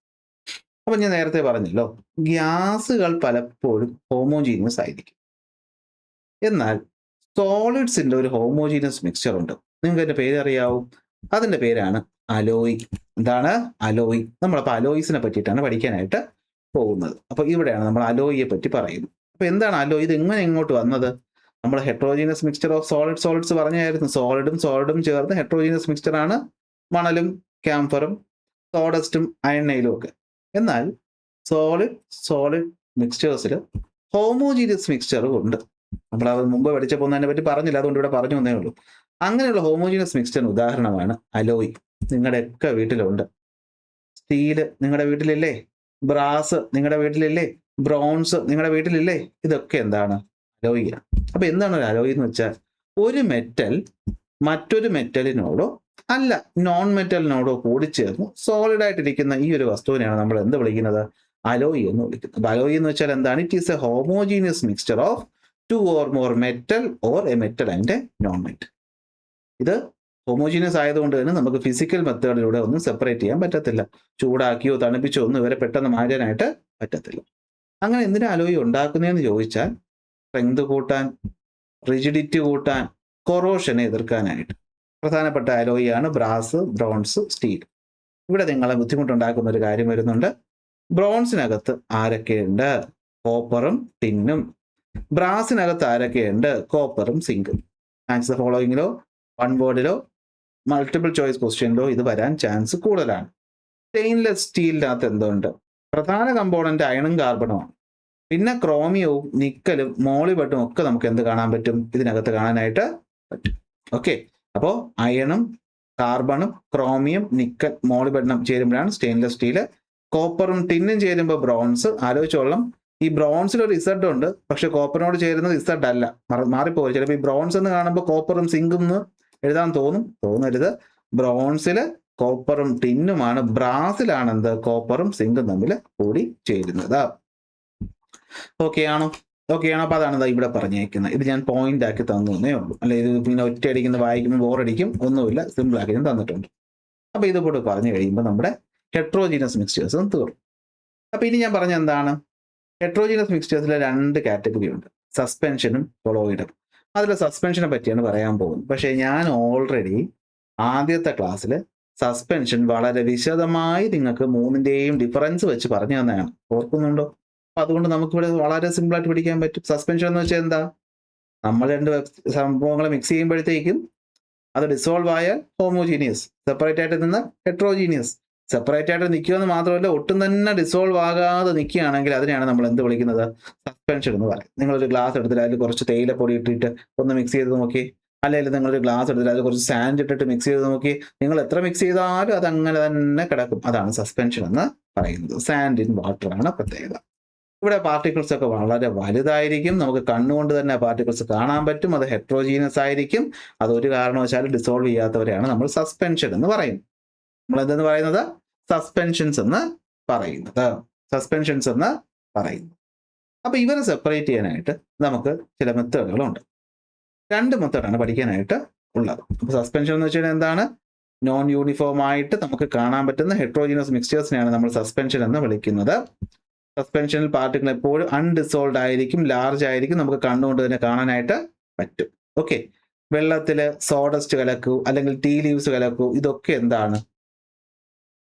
അപ്പൊ ഞാൻ നേരത്തെ പറഞ്ഞല്ലോ, ഗ്യാസുകൾ പലപ്പോഴും ഹോമോജീനിയസ് ആയിരിക്കും. എന്നാൽ സോളിഡ്സിന്റെ ഒരു ഹോമോജീനിയസ് മിക്സ്ചർ ഉണ്ട്. നിങ്ങൾക്ക് അതിന്റെ പേര് അറിയാവൂ. അതിന്റെ പേരാണ് അലോയ്. എന്താണ്? അലോയ്. നമ്മളപ്പോൾ അലോയ്സിനെ പറ്റിയിട്ടാണ് പഠിക്കാനായിട്ട് പോകുന്നത്. അപ്പൊ ഇവിടെയാണ് നമ്മൾ അലോയിയെ പറ്റി പറയുന്നത്. അപ്പൊ എന്താണ് അലോയ്? ഇത് എങ്ങനെ ഇങ്ങോട്ട് വന്നത്? നമ്മൾ ഹെട്രോജീനിയസ് മിക്സ്ചർ ഓഫ് സോളിഡ്സ് പറഞ്ഞായിരുന്നു. സോളിഡും ചേർന്ന് ഹെട്രോജീനിയസ് മിക്സ്ചർ ആണ് മണലും ക്യാംഫറും സോഡസ്റ്റും അയണ്ണയിലും ഒക്കെ. എന്നാൽ സോളിഡ് മിക്സ്ചേഴ്സിൽ ഹോമോജീനിയസ് മിക്സ്ചറും ഉണ്ട്. നമ്മൾ അത് മുമ്പ് പഠിച്ചപ്പോൾ അതിനെ പറ്റി പറഞ്ഞില്ല, അതുകൊണ്ട് ഇവിടെ പറഞ്ഞു വന്നേ ഉള്ളൂ. അങ്ങനെയുള്ള ഹോമോജീനിയസ് മിക്സ്ചറിന് ഉദാഹരണമാണ് അലോയ്. നിങ്ങളുടെയൊക്കെ വീട്ടിലുണ്ട്. സ്റ്റീല് നിങ്ങളുടെ വീട്ടിലില്ലേ? ബ്രാസ് നിങ്ങളുടെ വീട്ടിലില്ലേ? ബ്രോൺസ് നിങ്ങളുടെ വീട്ടിലില്ലേ? ഇതൊക്കെ എന്താണ്? അലോയിയാണ്. അപ്പൊ എന്താണ് ഒരു അലോയ് എന്ന് വെച്ചാൽ, ഒരു മെറ്റൽ മറ്റൊരു മെറ്റലിനോടോ അല്ല നോൺ മെറ്റലിനോടോ കൂടിച്ചേർന്ന് സോളിഡ് ആയിട്ടിരിക്കുന്ന ഈ ഒരു വസ്തുവിനെയാണ് നമ്മൾ എന്ത് വിളിക്കുന്നത്? അലോയ് എന്ന് വിളിക്കുന്നത്. അപ്പൊ അലോയ് എന്ന് വെച്ചാൽ എന്താണ്? It is A homogeneous mixture of 2 or more metal or A metal and A non metal. ഇത് ഹോമോജീനിയസ് ആയതുകൊണ്ട് തന്നെ നമുക്ക് ഫിസിക്കൽ മെത്തേഡിലൂടെ ഒന്നും സെപ്പറേറ്റ് ചെയ്യാൻ പറ്റത്തില്ല. ചൂടാക്കിയോ തണുപ്പിച്ചോ ഒന്നും ഇവരെ പെട്ടെന്ന് മാറ്റാനായിട്ട് പറ്റത്തില്ല. അങ്ങനെ എന്തിനാ അലോയ് ഉണ്ടാക്കുന്നതെന്ന് ചോദിച്ചാൽ, സ്ട്രെങ്ത് കൂട്ടാൻ, റിജിഡിറ്റി കൂട്ടാൻ, കൊറോഷനെ എതിർക്കാനായിട്ട്. പ്രധാനപ്പെട്ട അലോയിയാണ് ബ്രാസ്, ബ്രോൺസ്, സ്റ്റീൽ. ഇവിടെ നിങ്ങളെ ബുദ്ധിമുട്ടുണ്ടാക്കുന്ന ഒരു കാര്യം വരുന്നുണ്ട്. ബ്രോൺസിനകത്ത് ആരൊക്കെയുണ്ട്? കോപ്പറും ടിന്നും. ബ്രാസിനകത്ത് ആരൊക്കെയുണ്ട്? കോപ്പറും സിങ്കും. ആൻസർ ഫോളോയിങ്ങിലോ വൺ വേർഡിലോ മൾട്ടിപ്പിൾ ചോയ്സ് ക്വസ്റ്റ്യനിലോ ഇത് വരാൻ ചാൻസ് കൂടുതലാണ്. സ്റ്റെയിൻലെസ് സ്റ്റീലിനകത്ത് എന്തുണ്ട്? പ്രധാന കമ്പോണന്റ് അയണും കാർബണുമാണ്. പിന്നെ ക്രോമിയവും നിക്കലും മോളിബട്ടും ഒക്കെ നമുക്ക് എന്ത് കാണാൻ പറ്റും? ഇതിനകത്ത് കാണാനായിട്ട് പറ്റും. ഓക്കെ, അപ്പോൾ അയണും കാർബണും ക്രോമിയം നിക്കൽ മോളിബട്ടനും ചേരുമ്പോഴാണ് സ്റ്റെയിൻലെസ് സ്റ്റീല്. കോപ്പറും ടിന്നും ചേരുമ്പോൾ ബ്രോൺസ്. ആലോചിച്ചോളാം, ഈ ബ്രോൺസിൽ ഒരു ഇസഡ് ഉണ്ട്, പക്ഷെ കോപ്പറിനോട് ചേരുന്നത് ഇസഡ് അല്ല. മാറിപ്പോയി. ചിലപ്പോൾ ഈ ബ്രോൺസ് എന്ന് കാണുമ്പോൾ കോപ്പറും സിങ്കും എന്ന് എഴുതാൻ തോന്നരുത്. ബ്രോൺസിൽ കോപ്പറും ടിന്നുമാണ്. ബ്രാസിലാണ് എന്ത്? കോപ്പറും സിങ്കും തമ്മിൽ കൂടി ചേരുന്നത്. ഓക്കെ ആണോ? അപ്പൊ അതാണ് ഇവിടെ പറഞ്ഞേക്കുന്നത്. ഇത് ഞാൻ പോയിന്റ് ആക്കി തന്നേ ഉള്ളൂ. അല്ലെ ഇത് പിന്നെ ഒറ്റ അടിക്കുന്ന വായിക്കുമ്പോൾ ബോറടിക്കും, ഒന്നുമില്ല, സിമ്പിൾ ആക്കി ഞാൻ തന്നിട്ടുണ്ട്. അപ്പൊ ഇതുകൂടെ പറഞ്ഞു കഴിയുമ്പോൾ നമ്മുടെ ഹെട്രോജീനസ് മിക്സ്ചേഴ്സും തീർന്നു. അപ്പൊ ഇനി ഞാൻ പറഞ്ഞ എന്താണ്? ഹെട്രോജീനസ് മിക്സ്ചേഴ്സിലെ 2 കാറ്റഗറി ഉണ്ട്, സസ്പെൻഷനും കൊളോയിഡും. അതിൽ സസ്പെൻഷനെ പറ്റിയാണ് പറയാൻ പോകുന്നത്. പക്ഷേ ഞാൻ ഓൾറെഡി ആദ്യത്തെ ക്ലാസ്സിൽ സസ്പെൻഷൻ വളരെ വിശദമായി നിങ്ങൾക്ക് മൂന്നിൻ്റെയും ഡിഫറൻസ് വെച്ച് പറഞ്ഞു തന്നതാണ്. ഓർക്കുന്നുണ്ടോ? അപ്പം അതുകൊണ്ട് നമുക്കിവിടെ വളരെ സിമ്പിളായിട്ട് പഠിക്കാൻ പറ്റും. സസ്പെൻഷൻ എന്ന് വെച്ചാൽ എന്താ? നമ്മൾ രണ്ട് സംഭവങ്ങൾ മിക്സ് ചെയ്യുമ്പോഴത്തേക്കും അത് ഡിസോൾവ് ആയാൽ ഹോമോജീനിയസ്, സെപ്പറേറ്റ് ആയിട്ട് നിന്ന് ഹെട്രോജീനിയസ്. സെപ്പറേറ്റ് ആയിട്ട് നിൽക്കുമെന്ന് മാത്രമല്ല, ഒട്ടും തന്നെ ഡിസോൾവ് ആകാതെ നിൽക്കുകയാണെങ്കിൽ അതിനെയാണ് നമ്മൾ എന്ത് വിളിക്കുന്നത്? സസ്പെൻഷൻ എന്ന് പറയും. നിങ്ങളൊരു ഗ്ലാസ് എടുത്തിട്ട് അതിൽ കുറച്ച് തേയിലപ്പൊടി ഇട്ടിട്ട് ഒന്ന് മിക്സ് ചെയ്ത് നോക്കി, അല്ലെങ്കിൽ നിങ്ങളൊരു ഗ്ലാസ് എടുത്തിട്ട് അതിൽ കുറച്ച് സാൻഡ് ഇട്ടിട്ട് മിക്സ് ചെയ്ത് നോക്കി, നിങ്ങൾ എത്ര മിക്സ് ചെയ്താലും അത് അങ്ങനെ തന്നെ കിടക്കും. അതാണ് സസ്പെൻഷൻ എന്ന് പറയുന്നത്. സാൻഡ് ഇൻ വാട്ടർ ആണ് പ്രത്യേകത. ഇവിടെ പാർട്ടിക്കിൾസ് ഒക്കെ വളരെ വലുതായിരിക്കും, നമുക്ക് കണ്ണുകൊണ്ട് തന്നെ പാർട്ടിക്കിൾസ് കാണാൻ പറ്റും. അത് ഹെട്രോജീനസ് ആയിരിക്കും. അതൊരു കാരണവശാലും ഡിസോൾവ് ചെയ്യാത്തവരെയാണ് നമ്മൾ സസ്പെൻഷൻ എന്ന് പറയുന്നത്. നമ്മൾ എന്തെന്ന് പറയുന്നത്? സസ്പെൻഷൻസ് എന്ന് പറയുന്നത്. സസ്പെൻഷൻസ് എന്ന് പറയുന്നത്. അപ്പൊ ഇവരെ സെപ്പറേറ്റ് ചെയ്യാനായിട്ട് നമുക്ക് ചില മെത്തേഡുകളുണ്ട്. 2 മെത്തേഡാണ് പഠിക്കാനായിട്ട് ഉള്ളത്. അപ്പൊ സസ്പെൻഷൻ എന്ന് വെച്ചാൽ എന്താണ്? നോൺ യൂണിഫോം ആയിട്ട് നമുക്ക് കാണാൻ പറ്റുന്ന ഹെട്രോജീനസ് മിക്സ്ചേഴ്സിനെയാണ് നമ്മൾ സസ്പെൻഷൻ എന്ന് വിളിക്കുന്നത്. സസ്പെൻഷനിൽ പാർട്ടിക്കിൾ എപ്പോഴും അൺഡിസോൾവ് ആയിരിക്കും, ലാർജ് ആയിരിക്കും, നമുക്ക് കണ്ണുകൊണ്ട് തന്നെ കാണാനായിട്ട് പറ്റും. ഓക്കെ, വെള്ളത്തിൽ സോഡസ്റ്റ് കലക്കൂ അല്ലെങ്കിൽ ടീ ലീവ്സ് കലക്കൂ, ഇതൊക്കെ എന്താണ്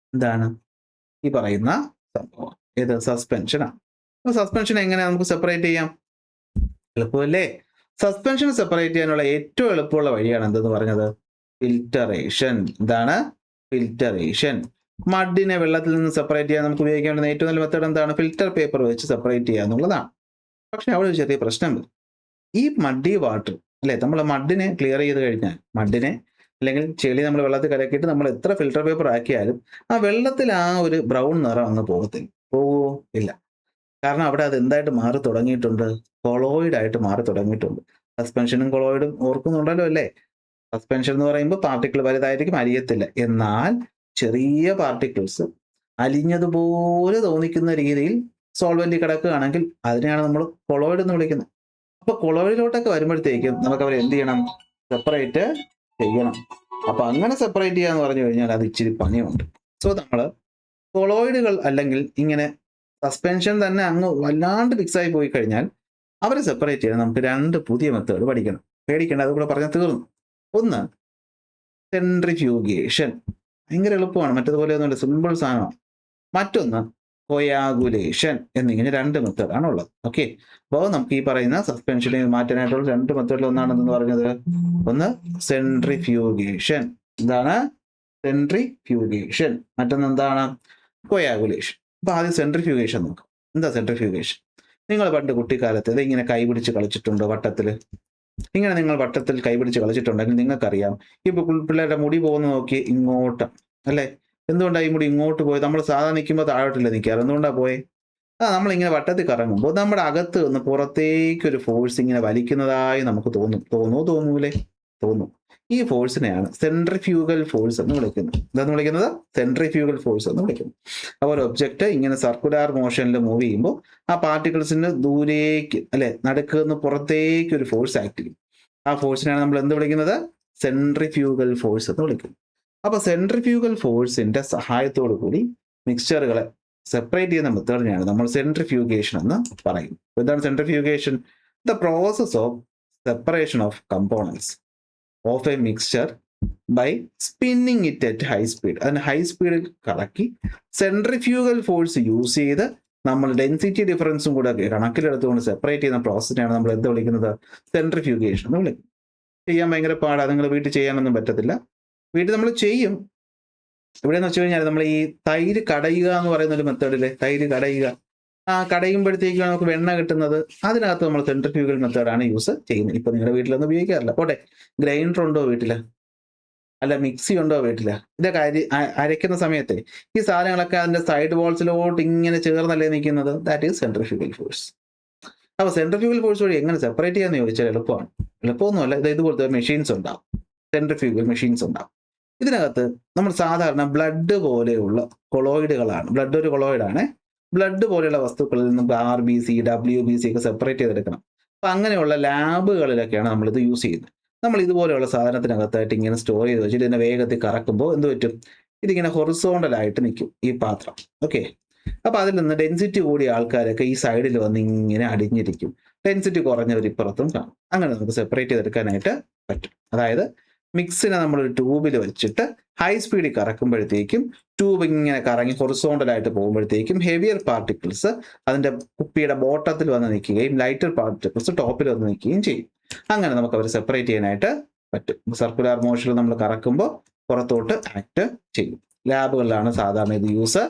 ഈ പറയുന്ന സംഭവം. ഇത് സസ്പെൻഷനാണ്. അപ്പൊ സസ്പെൻഷൻ എങ്ങനെ നമുക്ക് സെപ്പറേറ്റ് ചെയ്യാം? എളുപ്പമല്ലേ? സസ്പെൻഷൻ സെപ്പറേറ്റ് ചെയ്യാനുള്ള ഏറ്റവും എളുപ്പമുള്ള വഴിയാണ് എന്തെന്ന് പറഞ്ഞത്? ഫിൽറ്ററേഷൻ. എന്താണ്? ഫിൽറ്ററേഷൻ. മഡിനെ വെള്ളത്തിൽ നിന്ന് സെപ്പറേറ്റ് ചെയ്യാൻ നമുക്ക് ഉപയോഗിക്കേണ്ട ഏറ്റവും നല്ല മെത്തേഡ് എന്താണ്? ഫിൽറ്റർ പേപ്പർ വെച്ച് സെപ്പറേറ്റ് ചെയ്യുക എന്നുള്ളതാണ്. പക്ഷെ അവിടെ ഒരു ചെറിയ പ്രശ്നമുണ്ട്. ഈ മഡി വാട്ടർ അല്ലെ, നമ്മൾ മഡിനെ ക്ലിയർ ചെയ്ത് കഴിഞ്ഞാൽ, മഡിനെ അല്ലെങ്കിൽ ചെളി നമ്മൾ വെള്ളത്തിൽ കലക്കിയിട്ട് നമ്മൾ എത്ര ഫിൽറ്റർ പേപ്പർ ആക്കിയാലും ആ വെള്ളത്തിൽ ആ ഒരു ബ്രൗൺ നിറം അങ്ങ് പോകത്തില്ല. പോവോ? ഇല്ല. കാരണം അവിടെ അത് എന്തായിട്ട് മാറി തുടങ്ങിയിട്ടുണ്ട്? കൊളോയിഡ് ആയിട്ട് മാറി തുടങ്ങിയിട്ടുണ്ട്. സസ്പെൻഷനും കൊളോയിഡും ഓർക്കുന്നുണ്ടല്ലോ അല്ലേ? സസ്പെൻഷൻ എന്ന് പറയുമ്പോൾ പാർട്ടിക്കിൾ വലുതായിരിക്കും, അലിയത്തില്ല. എന്നാൽ ചെറിയ പാർട്ടിക്കിൾസ് അലിഞ്ഞതുപോലെ തോന്നിക്കുന്ന രീതിയിൽ സോൾവെന്റ് കിടക്കുകയാണെങ്കിൽ അതിനെയാണ് നമ്മൾ കൊളോയിഡ് എന്ന് വിളിക്കുന്നത്. അപ്പൊ കൊളോയിഡിലോട്ടൊക്കെ വരുമ്പോഴത്തേക്കും നമുക്ക് അവർ എന്ത് ചെയ്യണം? സെപ്പറേറ്റ് ചെയ്യണം. അപ്പൊ അങ്ങനെ സെപ്പറേറ്റ് ചെയ്യാന്ന് പറഞ്ഞു കഴിഞ്ഞാൽ അത് ഇച്ചിരി പണിയുണ്ട്. സോ നമ്മൾ കൊളോയിഡുകൾ അല്ലെങ്കിൽ ഇങ്ങനെ സസ്പെൻഷൻ തന്നെ അങ്ങ് വല്ലാണ്ട് ഫിക്സായി പോയി കഴിഞ്ഞാൽ അവരെ സെപ്പറേറ്റ് ചെയ്യാൻ നമുക്ക് 2 പുതിയ മെത്തേഡ് പഠിക്കണം. പേടിക്കേണ്ട, അത് കൂടെ പറഞ്ഞാൽ തീർന്നു. ഒന്ന് സെൻട്രിഫ്യൂഗേഷൻ. ഭയങ്കര എളുപ്പമാണ്, മറ്റതുപോലെ ഒന്നുമില്ല, സിമ്പിൾ സാധനമാണ്. മറ്റൊന്ന് കൊയാഗുലേഷൻ. എന്നിങ്ങനെ 2 മെത്തേഡാണ് ഉള്ളത്. ഓക്കെ, അപ്പോൾ നമുക്ക് ഈ പറയുന്ന സസ്പെൻഷനെ മാറ്റാനായിട്ടുള്ള 2 മെത്തേഡിൽ ഒന്നാണെന്ന് പറഞ്ഞത്. ഒന്ന് സെൻട്രിഫ്യൂഗേഷൻ. എന്താണ്? സെൻട്രിഫ്യൂഗേഷൻ. മറ്റൊന്ന് എന്താണ്? കൊയാഗുലേഷൻ. അപ്പൊ ആദ്യം സെൻട്രിഫ്യൂഗേഷൻ നോക്കാം. എന്താ സെൻട്രിഫ്യൂഗേഷൻ? നിങ്ങൾ പണ്ട് കുട്ടിക്കാലത്ത് ഇത് ഇങ്ങനെ കൈപിടിച്ച് കളിച്ചിട്ടുണ്ടോ? വട്ടത്തിൽ ഇങ്ങനെ നിങ്ങൾ വട്ടത്തിൽ കൈപിടിച്ച് കളിച്ചിട്ടുണ്ടെങ്കിൽ നിങ്ങൾക്കറിയാം, ഇപ്പൊ പിള്ളേരുടെ മുടി പോകുന്ന നോക്കി ഇങ്ങോട്ട് അല്ലേ? എന്തുകൊണ്ടാണ് ഈ മുടി ഇങ്ങോട്ട് പോയത്? നമ്മൾ സാധാരണ നിൽക്കുമ്പോൾ താഴോട്ടില്ല നിൽക്കാറ്. എന്തുകൊണ്ടാണ് പോയെ? നമ്മളിങ്ങനെ വട്ടത്തിൽ കറങ്ങുമ്പോൾ നമ്മുടെ അകത്ത് നിന്ന് പുറത്തേക്കൊരു ഫോഴ്സ് ഇങ്ങനെ വലിക്കുന്നതായി നമുക്ക് തോന്നൂലേ? തോന്നും. ഈ ഫോഴ്സിനെയാണ് സെൻട്രിഫ്യൂഗൽ ഫോഴ്സ് എന്ന് വിളിക്കുന്നത്. എന്താന്ന് വിളിക്കുന്നത്? സെൻട്രിഫ്യൂഗൽ ഫോഴ്സ് എന്ന് വിളിക്കുന്നത്. അപ്പോൾ ഒരു ഒബ്ജക്റ്റ് ഇങ്ങനെ സർക്കുലർ മോഷനിൽ മൂവ് ചെയ്യുമ്പോൾ ആ പാർട്ടിക്കിൾസിന് ദൂരേക്ക് അല്ലെ, നടുക്കുന്ന പുറത്തേക്ക് ഒരു ഫോഴ്സ് ആക്ട് ചെയ്യും. ആ ഫോഴ്സിനെയാണ് നമ്മൾ എന്ത് വിളിക്കുന്നത്? സെൻട്രിഫ്യൂഗൽ ഫോഴ്സ് എന്ന് വിളിക്കുന്നത്. അപ്പൊ സെൻട്രിഫ്യൂഗൽ ഫോഴ്സിന്റെ സഹായത്തോടു കൂടി മിക്സ്ചറുകളെ സെപ്പറേറ്റ് ചെയ്യുന്ന മെത്തേഡിനെയാണ് നമ്മൾ സെൻട്രിഫ്യൂഗേഷൻ എന്ന് പറയും. എന്താണ് centrifugation? The process of separation of components of a mixture by spinning it at high speed. അതിന് ഹൈ സ്പീഡിൽ കറക്കി സെൻട്രിഫ്യൂഗൽ ഫോഴ്സ് യൂസ് ചെയ്ത് നമ്മൾ ഡെൻസിറ്റി ഡിഫറൻസും കൂടെ കണക്കിലെടുത്തുകൊണ്ട് സെപ്പറേറ്റ് ചെയ്യുന്ന പ്രോസസ്സിനെയാണ് നമ്മൾ എന്ത് വിളിക്കുന്നത്? സെൻട്രിഫ്യൂഗേഷൻ എന്ന് വിളിക്കുന്നത്. ചെയ്യാൻ ഭയങ്കര പാടാണ്. നിങ്ങൾ വീട്ടിൽ ചെയ്യാനൊന്നും പറ്റത്തില്ല. വീട്ടിൽ നമ്മൾ ചെയ്യും. എവിടെയെന്ന് വെച്ച് കഴിഞ്ഞാൽ നമ്മൾ ഈ തൈര് കടയുക എന്ന് പറയുന്ന ഒരു മെത്തേഡില്, തൈര് കടയുക, കടയുമ്പോഴത്തേക്കാണ് നമുക്ക് വെണ്ണ കിട്ടുന്നത്. അതിനകത്ത് നമ്മൾ സെൻട്രിഫ്യൂഗൽ മെത്തേഡാണ് യൂസ് ചെയ്യുന്നത്. ഇപ്പൊ നിങ്ങളുടെ വീട്ടിലൊന്നും ഉപയോഗിക്കാറില്ല. പോട്ടെ, ഗ്രൈൻഡർ ഉണ്ടോ വീട്ടില്? അല്ല, മിക്സി ഉണ്ടോ വീട്ടില്? ഇതൊക്കെ അരയ്ക്കുന്ന സമയത്തെ ഈ സാധനങ്ങളൊക്കെ അതിന്റെ സൈഡ് വാൾസിലോട്ട് ഇങ്ങനെ ചേർന്നല്ലേ നിൽക്കുന്നത്. That is centrifugal force. അപ്പൊ സെൻട്രിഫ്യൂഗൽ ഫോഴ്സ് വഴി എങ്ങനെ സെപ്പറേറ്റ് ചെയ്യാന്ന് ചോദിച്ചാൽ എളുപ്പമാണ്. എളുപ്പമൊന്നുമല്ല. ഇതുപോലത്തെ മെഷീൻസ് ഉണ്ടാവും, സെൻട്രിഫ്യൂഗൽ മെഷീൻസ് ഉണ്ടാവും. ഇതിനകത്ത് നമ്മൾ സാധാരണ ബ്ലഡ് പോലെയുള്ള കൊളോയിഡുകളാണ്, ബ്ലഡ് ഒരു കൊളോയിഡാണ്, ബ്ലഡ് പോലെയുള്ള വസ്തുക്കളിൽ നിന്ന് RBC WBC ഒക്കെ സെപ്പറേറ്റ് ചെയ്തെടുക്കണം. അപ്പൊ അങ്ങനെയുള്ള ലാബുകളിലൊക്കെയാണ് നമ്മളിത് യൂസ് ചെയ്യുന്നത്. നമ്മൾ ഇതുപോലെയുള്ള സാധനത്തിനകത്തായിട്ട് ഇങ്ങനെ സ്റ്റോർ ചെയ്ത് വെച്ചിട്ട് ഇതിനെ വേഗത്തിൽ കറക്കുമ്പോൾ എന്ത് പറ്റും? ഇതിങ്ങനെ ഹൊറിസോണ്ടലായിട്ട് നിൽക്കും ഈ പാത്രം. ഓക്കെ, അപ്പൊ അതിൽ നിന്ന് ഡെൻസിറ്റി കൂടിയ ആൾക്കാരൊക്കെ ഈ സൈഡിൽ വന്ന് ഇങ്ങനെ അടിഞ്ഞിരിക്കും. ഡെൻസിറ്റി കുറഞ്ഞവർ ഇപ്പുറത്തും കാണും. അങ്ങനെ നമുക്ക് സെപ്പറേറ്റ് ചെയ്തെടുക്കാനായിട്ട് പറ്റും. അതായത് മിക്സിനെ നമ്മളൊരു ട്യൂബിൽ വെച്ചിട്ട് ഹൈ സ്പീഡിൽ കറക്കുമ്പോഴത്തേക്കും ട്യൂബ് ഇങ്ങനെ കറങ്ങി ഹൊറിസോണ്ടലായിട്ട് പോകുമ്പോഴത്തേക്കും ഹെവിയർ പാർട്ടിക്കിൾസ് അതിൻ്റെ കുപ്പിയുടെ ബോട്ടത്തിൽ വന്ന് നിൽക്കുകയും ലൈറ്റർ പാർട്ടിക്കിൾസ് ടോപ്പിൽ വന്ന് നിൽക്കുകയും ചെയ്യും. അങ്ങനെ നമുക്ക് അവർ സെപ്പറേറ്റ് ചെയ്യാനായിട്ട് പറ്റും. സർക്കുലർ മോഷനിൽ നമ്മൾ കറക്കുമ്പോൾ പുറത്തോട്ട് ആക്ട് ചെയ്യും. ലാബുകളിലാണ് സാധാരണ ഇത് യൂസ്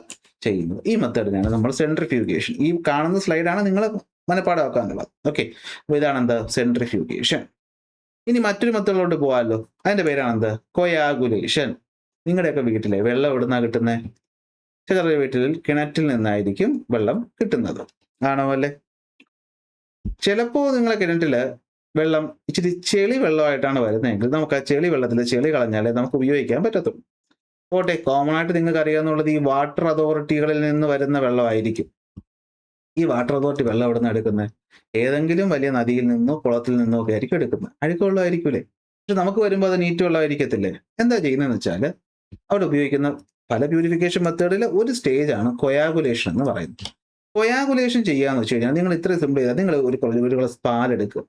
ചെയ്യുന്നത്. ഈ മെത്തേഡിനാണ് നമ്മൾ സെൻട്രിഫ്യൂഗേഷൻ. ഈ കാണുന്ന സ്ലൈഡാണ് നിങ്ങൾ മനപ്പാടാക്കാനുള്ളത്. ഓക്കെ, അപ്പോൾ ഇതാണ് എന്ത് സെൻട്രിഫ്യൂഗേഷൻ. ഇനി മറ്റൊരു മെത്തേഡിലോട്ട് പോകാമല്ലോ. അതിന്റെ പേരാണ് എന്ത് കൊയാഗുലേഷൻ. നിങ്ങളുടെയൊക്കെ വീട്ടിലെ വെള്ളം എവിടുന്നാ കിട്ടുന്നത്? ചിലരുടെ വീട്ടിൽ കിണറ്റിൽ നിന്നായിരിക്കും വെള്ളം കിട്ടുന്നത്, ആണോ അല്ലേ? ചിലപ്പോൾ നിങ്ങളെ കിണറ്റില് വെള്ളം ഇച്ചിരി ചെളി വെള്ളമായിട്ടാണ് വരുന്നതെങ്കിൽ നമുക്ക് ആ ചെളി വെള്ളത്തിൽ ചെളി കളഞ്ഞാലേ നമുക്ക് ഉപയോഗിക്കാൻ പറ്റത്തുള്ളൂ. പോട്ടെ, കോമൺ ആയിട്ട് നിങ്ങൾക്ക് അറിയാവുന്നുള്ളത് ഈ വാട്ടർ അതോറിറ്റികളിൽ നിന്ന് വരുന്ന വെള്ളമായിരിക്കും. ഈ വാട്ടർ അതോറിറ്റി വെള്ളം എവിടെ നിന്ന് എടുക്കുന്നത്? ഏതെങ്കിലും വലിയ നദിയിൽ നിന്നോ കുളത്തിൽ നിന്നോ ഒക്കെ ആയിരിക്കും എടുക്കുന്നത്. അഴുക്ക് വെള്ളമായിരിക്കൂലേ? പക്ഷെ നമുക്ക് വരുമ്പോൾ അത് നീറ്റ് വെള്ളമായിരിക്കത്തില്ലേ? എന്താ ചെയ്യുന്നതെന്ന് വെച്ചാൽ അവിടെ ഉപയോഗിക്കുന്ന പല പ്യൂരിഫിക്കേഷൻ മെത്തേഡിൽ ഒരു സ്റ്റേജാണ് കൊയാഗുലേഷൻ എന്ന് പറയുന്നത്. കൊയാഗുലേഷൻ ചെയ്യാന്ന് വെച്ച് കഴിഞ്ഞാൽ നിങ്ങൾ ഇത്രയും സിമ്പിൾ ചെയ്താൽ നിങ്ങൾ ഒരു ഗ്ലാസ് പാലെടുക്കുക.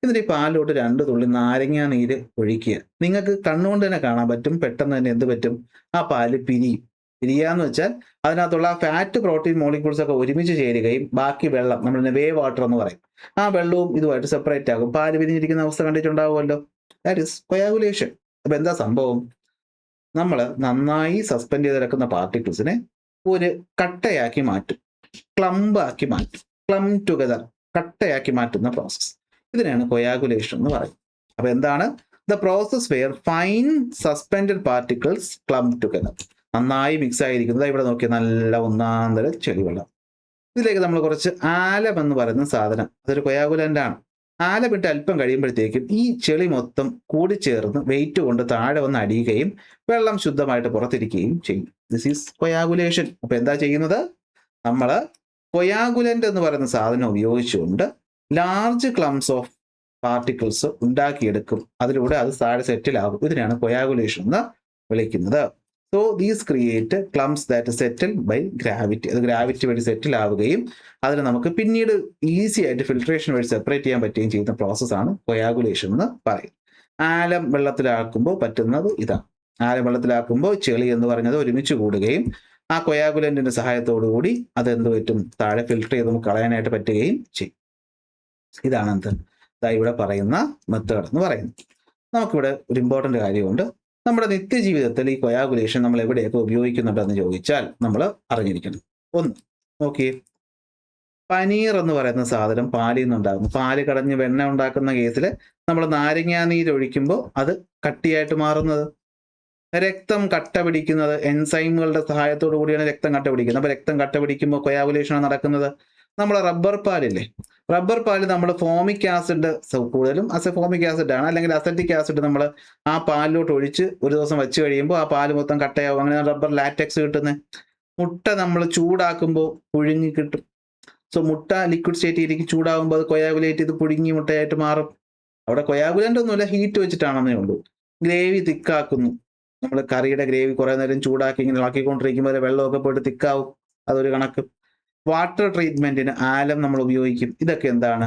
എന്നിട്ട് ഈ പാലിലോട്ട് 2 തുള്ളി നാരങ്ങ നീര് ഒഴിക്കുക. നിങ്ങൾക്ക് കണ്ണുകൊണ്ട് തന്നെ കാണാൻ പറ്റും. പെട്ടെന്ന് തന്നെ എന്ത് പറ്റും? ആ പാല് പിരിയാന്ന് വെച്ചാൽ അതിനകത്തുള്ള ആ ഫാറ്റ് പ്രോട്ടീൻ മോളിക്യൂൾസ് ഒക്കെ ഒരുമിച്ച് ചേരുകയും ബാക്കി വെള്ളം, നമ്മൾ വേ വാട്ടർ എന്ന് പറയും, ആ വെള്ളവും ഇതുമായിട്ട് സെപ്പറേറ്റ് ആകും. പാല് പിരിഞ്ഞിരിക്കുന്ന അവസ്ഥ കണ്ടിട്ടുണ്ടാവുമല്ലോ. That is coagulation. അപ്പൊ എന്താ സംഭവം? നമ്മൾ നന്നായി സസ്പെൻഡ് ചെയ്ത് കിടക്കുന്ന പാർട്ടിക്കിൾസിനെ ഒരു കട്ടയാക്കി മാറ്റും, ക്ലംബാക്കി മാറ്റും. ക്ലം ടുഗദർ, കട്ടയാക്കി മാറ്റുന്ന പ്രോസസ്സ്. ഇതിനാണ് കൊയാഗുലേഷൻ എന്ന് പറയുന്നത്. അപ്പൊ എന്താണ്? The process where fine suspended particles clump together. നന്നായി മിക്സ് ആയിരിക്കുന്നത് ഇവിടെ നോക്കിയാൽ നല്ല ഒന്നാന്തര ചെളിവെള്ളം. ഇതിലേക്ക് നമ്മൾ കുറച്ച് ആലം എന്ന് പറയുന്ന സാധനം, അതൊരു കൊയാഗുലൻ്റ് ആണ്. ആലമിട്ട് അല്പം കഴിയുമ്പോഴത്തേക്കും ഈ ചെളി മൊത്തം കൂടിച്ചേർന്ന് വെയിറ്റ് കൊണ്ട് താഴെ വന്ന് അടിയുകയും വെള്ളം ശുദ്ധമായിട്ട് പുറത്തിരിക്കുകയും ചെയ്യും. This is coagulation. അപ്പൊ എന്താ ചെയ്യുന്നത്? നമ്മൾ കൊയാഗുലൻ്റ് എന്ന് പറയുന്ന സാധനം ഉപയോഗിച്ചുകൊണ്ട് ലാർജ് ക്ലംസ് ഓഫ് പാർട്ടിക്കിൾസ് ഉണ്ടാക്കിയെടുക്കും. അതിലൂടെ അത് താഴെ സെറ്റിലാകും. ഇതിനാണ് കൊയാഗുലേഷൻ എന്ന് വിളിക്കുന്നത്. So these create clumps that settle by gravity. അത് ഗ്രാവിറ്റി വഴി സെറ്റിൽ ആവുകയും അതിന് നമുക്ക് പിന്നീട് ഈസി ആയിട്ട് ഫിൽട്രേഷൻ വഴി സെപ്പറേറ്റ് ചെയ്യാൻ പറ്റുകയും ചെയ്യുന്ന പ്രോസസ്സാണ് കൊയാഗുലേഷൻ എന്ന് പറയും. ആലം വെള്ളത്തിലാക്കുമ്പോൾ പറ്റുന്നത് ഇതാണ്. ആലം വെള്ളത്തിലാക്കുമ്പോൾ ചെളി എന്ന് പറഞ്ഞത് ഒരുമിച്ച് കൂടുകയും ആ കൊയാഗുലന്റിന്റെ സഹായത്തോടു കൂടി അത് എന്ത് പറ്റും? താഴെ ഫിൽട്ടർ ചെയ്ത് നമുക്ക് കളയാനായിട്ട് പറ്റുകയും ചെയ്യും. ഇതാണ് എന്ത് ഇവിടെ പറയുന്ന മെത്തേഡ് എന്ന് പറയുന്നത്. നമുക്കിവിടെ ഒരു ഇമ്പോർട്ടൻ്റ് കാര്യമുണ്ട്. നമ്മുടെ നിത്യജീവിതത്തിൽ ഈ കൊയാഗുലേഷൻ നമ്മൾ എവിടെയൊക്കെ ഉപയോഗിക്കുന്നുണ്ടെന്ന് ചോദിച്ചാൽ നമ്മൾ അറിഞ്ഞിരിക്കണം. ഒന്ന് നോക്കിയേ, പനീർ എന്ന് പറയുന്ന സാധനം പാലിൽ നിന്നുണ്ടാകുന്നു. പാല് കടഞ്ഞ് വെണ്ണ ഉണ്ടാക്കുന്ന കേസിൽ നമ്മൾ നാരങ്ങാനീരൊഴിക്കുമ്പോൾ അത് കട്ടിയായിട്ട് മാറുന്നത്. രക്തം കട്ട പിടിക്കുന്നത് എൻസൈമുകളുടെ സഹായത്തോടു കൂടിയാണ് രക്തം കട്ട പിടിക്കുന്നത്. അപ്പോൾ രക്തം കട്ട പിടിക്കുമ്പോൾ കൊയാഗുലേഷനാണ് നടക്കുന്നത്. നമ്മൾ റബ്ബർ പാലില്ലേ, റബ്ബർ പാല് നമ്മൾ ഫോമിക് ആസിഡ്, കൂടുതലും ഫോമിക് ആസിഡ് ആണ്, അല്ലെങ്കിൽ അസറ്റിക് ആസിഡ് നമ്മൾ ആ പാലിലോട്ട് ഒഴിച്ച് ഒരു ദിവസം വെച്ച് കഴിയുമ്പോൾ ആ പാല് മൊത്തം കട്ടയാവും. അങ്ങനെ റബ്ബർ ലാറ്റക്സ് കിട്ടുന്നത്. മുട്ട നമ്മൾ ചൂടാക്കുമ്പോൾ പുഴുങ്ങി കിട്ടും. സോ മുട്ട ലിക്വിഡ് സ്റ്റേറ്റിലേക്ക് ചൂടാകുമ്പോൾ അത് കൊയാഗുലേറ്റ് ചെയ്ത് പുഴുങ്ങി മുട്ടയായിട്ട് മാറും. അവിടെ കൊയാഗുലൻ്റ് ഒന്നുമില്ല, ഹീറ്റ് വെച്ചിട്ടാണെന്നേ ഉള്ളൂ. ഗ്രേവി തിക്കാക്കുന്നു. നമ്മൾ കറിയുടെ ഗ്രേവി കുറേ നേരം ചൂടാക്കി ഇങ്ങനെ ഇളക്കിക്കൊണ്ടിരിക്കുമ്പോൾ വെള്ളമൊക്കെ പോയിട്ട് തിക്കാവും. അതൊരു കണക്ക്. വാട്ടർ ട്രീറ്റ്മെന്റിന് ആലം നമ്മൾ ഉപയോഗിക്കും. ഇതൊക്കെ എന്താണ്?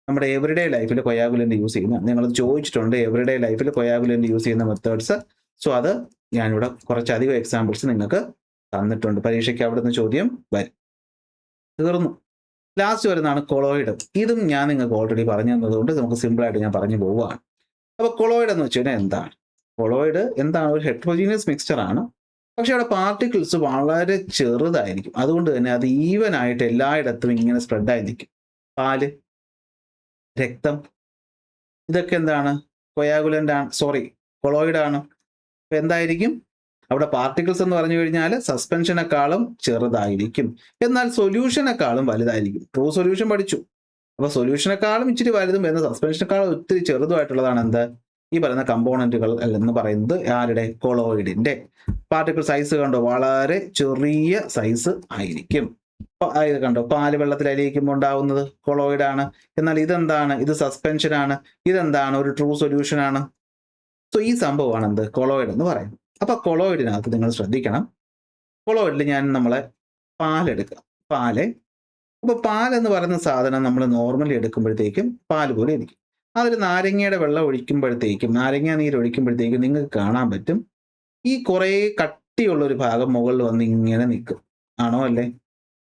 നമ്മുടെ എവറിഡേ ലൈഫിൽ കൊയാഗുലൻ്റ് യൂസ് ചെയ്യുന്ന, നിങ്ങൾ ചോദിച്ചിട്ടുണ്ട് എവറിഡേ ലൈഫിൽ കൊയാഗുലൻ്റ് യൂസ് ചെയ്യുന്ന മെത്തേഡ്സ്. സോ അത് ഞാനിവിടെ കുറച്ചധികം എക്സാമ്പിൾസ് നിങ്ങൾക്ക് തന്നിട്ടുണ്ട്. പരീക്ഷയ്ക്ക് അവിടെ നിന്ന് ചോദ്യം വരും. തീർന്നു. ലാസ്റ്റ് വരുന്നതാണ് കൊളോയിഡ്. ഇതും ഞാൻ നിങ്ങൾക്ക് ഓൾറെഡി പറഞ്ഞു തന്നതുകൊണ്ട് നമുക്ക് സിമ്പിളായിട്ട് ഞാൻ പറഞ്ഞു പോവുകയാണ്. അപ്പോൾ കൊളോയിഡ് എന്ന് വെച്ച് കഴിഞ്ഞാൽ എന്താണ്? കൊളോയിഡ് എന്താണ്? ഒരു ഹെട്രോജീനിയസ് മിക്സ്ചർ ആണ്. പക്ഷെ അവിടെ പാർട്ടിക്കിൾസ് വളരെ ചെറുതായിരിക്കും. അതുകൊണ്ട് തന്നെ അത് ഈവൻ ആയിട്ട് എല്ലായിടത്തും ഇങ്ങനെ സ്പ്രെഡായി നിൽക്കും. പാല്, രക്തം, ഇതൊക്കെ എന്താണ്? കൊയാഗുലൻ്റ് ആണ്, കൊളോയിഡ് ആണ്. അപ്പൊ എന്തായിരിക്കും അവിടെ? പാർട്ടിക്കിൾസ് എന്ന് പറഞ്ഞു കഴിഞ്ഞാൽ സസ്പെൻഷനേക്കാളും ചെറുതായിരിക്കും, എന്നാൽ സൊല്യൂഷനേക്കാളും വലുതായിരിക്കും. ട്രൂ സൊല്യൂഷൻ പഠിച്ചു. അപ്പൊ സൊല്യൂഷനേക്കാളും ഇച്ചിരി വലുതും എന്ന സസ്പെൻഷനേക്കാളും ഒത്തിരി ചെറുതുമായിട്ടുള്ളതാണ് എന്ത്? ഈ പറയുന്ന കമ്പോണന്റുകൾ എന്ന് പറയുന്നത് ആരുടെ? കൊളോയിഡിന്റെ. പാർട്ടിക്കിൾ സൈസ് കണ്ടോ? വളരെ ചെറിയ സൈസ് ആയിരിക്കും. ഇത് കണ്ടോ? പാല് വെള്ളത്തിൽ അലിയിക്കുമ്പോൾ ഉണ്ടാവുന്നത് കൊളോയിഡ് ആണ്. എന്നാൽ ഇതെന്താണ്? ഇത് സസ്പെൻഷൻ ആണ്. ഇതെന്താണ്? ഒരു ട്രൂ സൊല്യൂഷൻ ആണ്. സോ ഈ സംഭവമാണ് എന്ത്? കൊളോയിഡ് എന്ന് പറയുന്നത്. അപ്പൊ കൊളോയിഡിനകത്ത് നിങ്ങൾ ശ്രദ്ധിക്കണം. കൊളോയിഡിൽ നമ്മളെ പാലെടുക്കുക. പാല് അപ്പോൾ പാൽ എന്ന് പറയുന്ന സാധനം നമ്മൾ നോർമലി എടുക്കുമ്പോഴത്തേക്കും പാൽ പോലെ ഇരിക്കും. അതിൽ നാരങ്ങയുടെ വെള്ളം ഒഴിക്കുമ്പോഴത്തേക്കും, നാരങ്ങ നീര് ഒഴിക്കുമ്പോഴത്തേക്കും നിങ്ങൾക്ക് കാണാൻ പറ്റും ഈ കുറേ കട്ടിയുള്ള ഒരു ഭാഗം മുകളിൽ വന്ന് ഇങ്ങനെ നിൽക്കും. ആണോ അല്ലേ?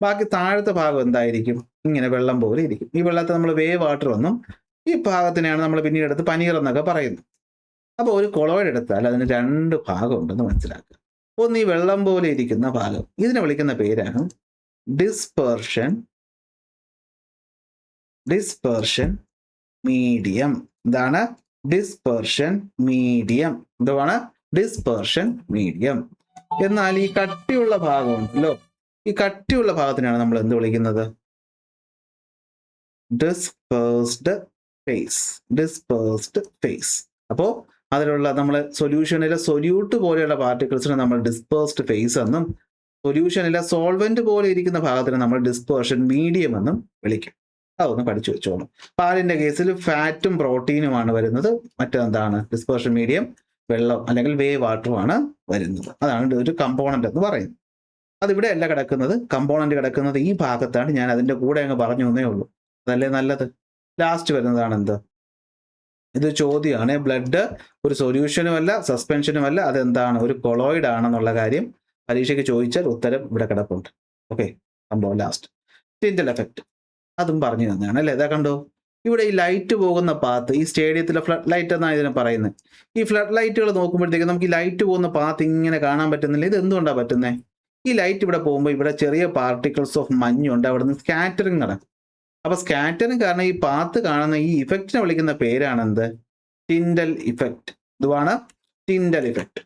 ബാക്കി താഴത്തെ ഭാഗം എന്തായിരിക്കും? ഇങ്ങനെ വെള്ളം പോലെ ഇരിക്കും. ഈ വെള്ളത്തെ നമ്മൾ വേവ് വാട്ടർ എന്നും ഈ ഭാഗത്തിനെയാണ് നമ്മൾ പിന്നീട് എടുത്ത് പനീർ എന്നൊക്കെ പറയുന്നത്. അപ്പോൾ ഒരു കൊളോയിഡ് എടുത്താൽ അതിന് 2 ഭാഗം ഉണ്ടെന്ന് മനസ്സിലാക്കുക. ഒന്ന് ഈ വെള്ളം പോലെ ഇരിക്കുന്ന ഭാഗം, ഇതിനെ വിളിക്കുന്ന പേരാണ് ഡിസ്പെർഷൻ മീഡിയം. എന്താണ്? Dispersion medium. എന്തുവാണ്? Dispersion medium. എന്നാൽ ഈ കട്ടിയുള്ള ഭാഗം ഉണ്ടല്ലോ, ഈ കട്ടിയുള്ള ഭാഗത്തിനാണ് നമ്മൾ എന്ത് വിളിക്കുന്നത്? Dispersed face. അപ്പോൾ അതിലുള്ള നമ്മൾ സൊല്യൂഷനിലെ സൊല്യൂട്ട് പോലെയുള്ള പാർട്ടിക്കിൾസിനെ നമ്മൾ ഡിസ്പേഴ്സ്ഡ് ഫേസ് എന്നും, സൊല്യൂഷനിലെ സോൾവെന്റ് പോലെ ഇരിക്കുന്ന ഭാഗത്തിന് നമ്മൾ ഡിസ്പേർഷൻ മീഡിയം എന്നും വിളിക്കും. അതൊന്ന് പഠിച്ചു വെച്ചോളൂ. പാലിന്റെ കേസിൽ ഫാറ്റും പ്രോട്ടീനുമാണ് വരുന്നത്. മറ്റെന്താണ്? ഡിസ്പേർഷൻ മീഡിയം വെള്ളം അല്ലെങ്കിൽ വേവ് വാട്ടറുമാണ് വരുന്നത്. അതാണ് ഒരു കമ്പോണന്റ് എന്ന് പറയുന്നത്. അതിവിടെ അല്ല കിടക്കുന്നത്, കമ്പോണന്റ് കിടക്കുന്നത് ഈ ഭാഗത്താണ്. ഞാൻ അതിന്റെ കൂടെ അങ്ങ് പറഞ്ഞു എന്നേ ഉള്ളൂ. അതല്ലേ നല്ലത്. ലാസ്റ്റ് വരുന്നതാണ് എന്ത്? ഇത് ചോദ്യമാണ്. ബ്ലഡ് ഒരു സൊല്യൂഷനുമല്ല സസ്പെൻഷനുമല്ല, അതെന്താണ്? ഒരു കൊളോയിഡ് ആണെന്നുള്ള കാര്യം പരീക്ഷയ്ക്ക് ചോദിച്ചാൽ ഉത്തരം ഇവിടെ കിടപ്പുണ്ട്. ഓക്കെ, സംഭവം ലാസ്റ്റ്. ടിൻഡൽ എഫക്റ്റ് അതും പറഞ്ഞു തന്നെയാണ് അല്ലേ? ഇതാ കണ്ടോ, ഇവിടെ ഈ ലൈറ്റ് പോകുന്ന പാത്ത്, ഈ സ്റ്റേഡിയത്തിലെ ഫ്ലഡ് ലൈറ്റ് എന്നാണ് ഇതിനെ പറയുന്നത്. ഈ ഫ്ലഡ് ലൈറ്റുകൾ നോക്കുമ്പോഴത്തേക്ക് നമുക്ക് ഈ ലൈറ്റ് പോകുന്ന പാത്ത് ഇങ്ങനെ കാണാൻ പറ്റുന്നില്ല. ഇത് എന്തുകൊണ്ടാണ് പറ്റുന്നത്? ഈ ലൈറ്റ് ഇവിടെ പോകുമ്പോൾ ഇവിടെ ചെറിയ പാർട്ടിക്കിൾസ് ഓഫ് മഞ്ഞുണ്ട്, അവിടെ നിന്ന് സ്കാറ്ററിങ് നടക്കും. അപ്പൊ സ്കാറ്ററിങ് കാരണം ഈ പാത്ത് കാണുന്ന ഈ ഇഫക്റ്റിനെ വിളിക്കുന്ന പേരാണെന്ത്? Tyndall effect. ഇതുമാണ് ടിൻഡൽ ഇഫക്റ്റ്.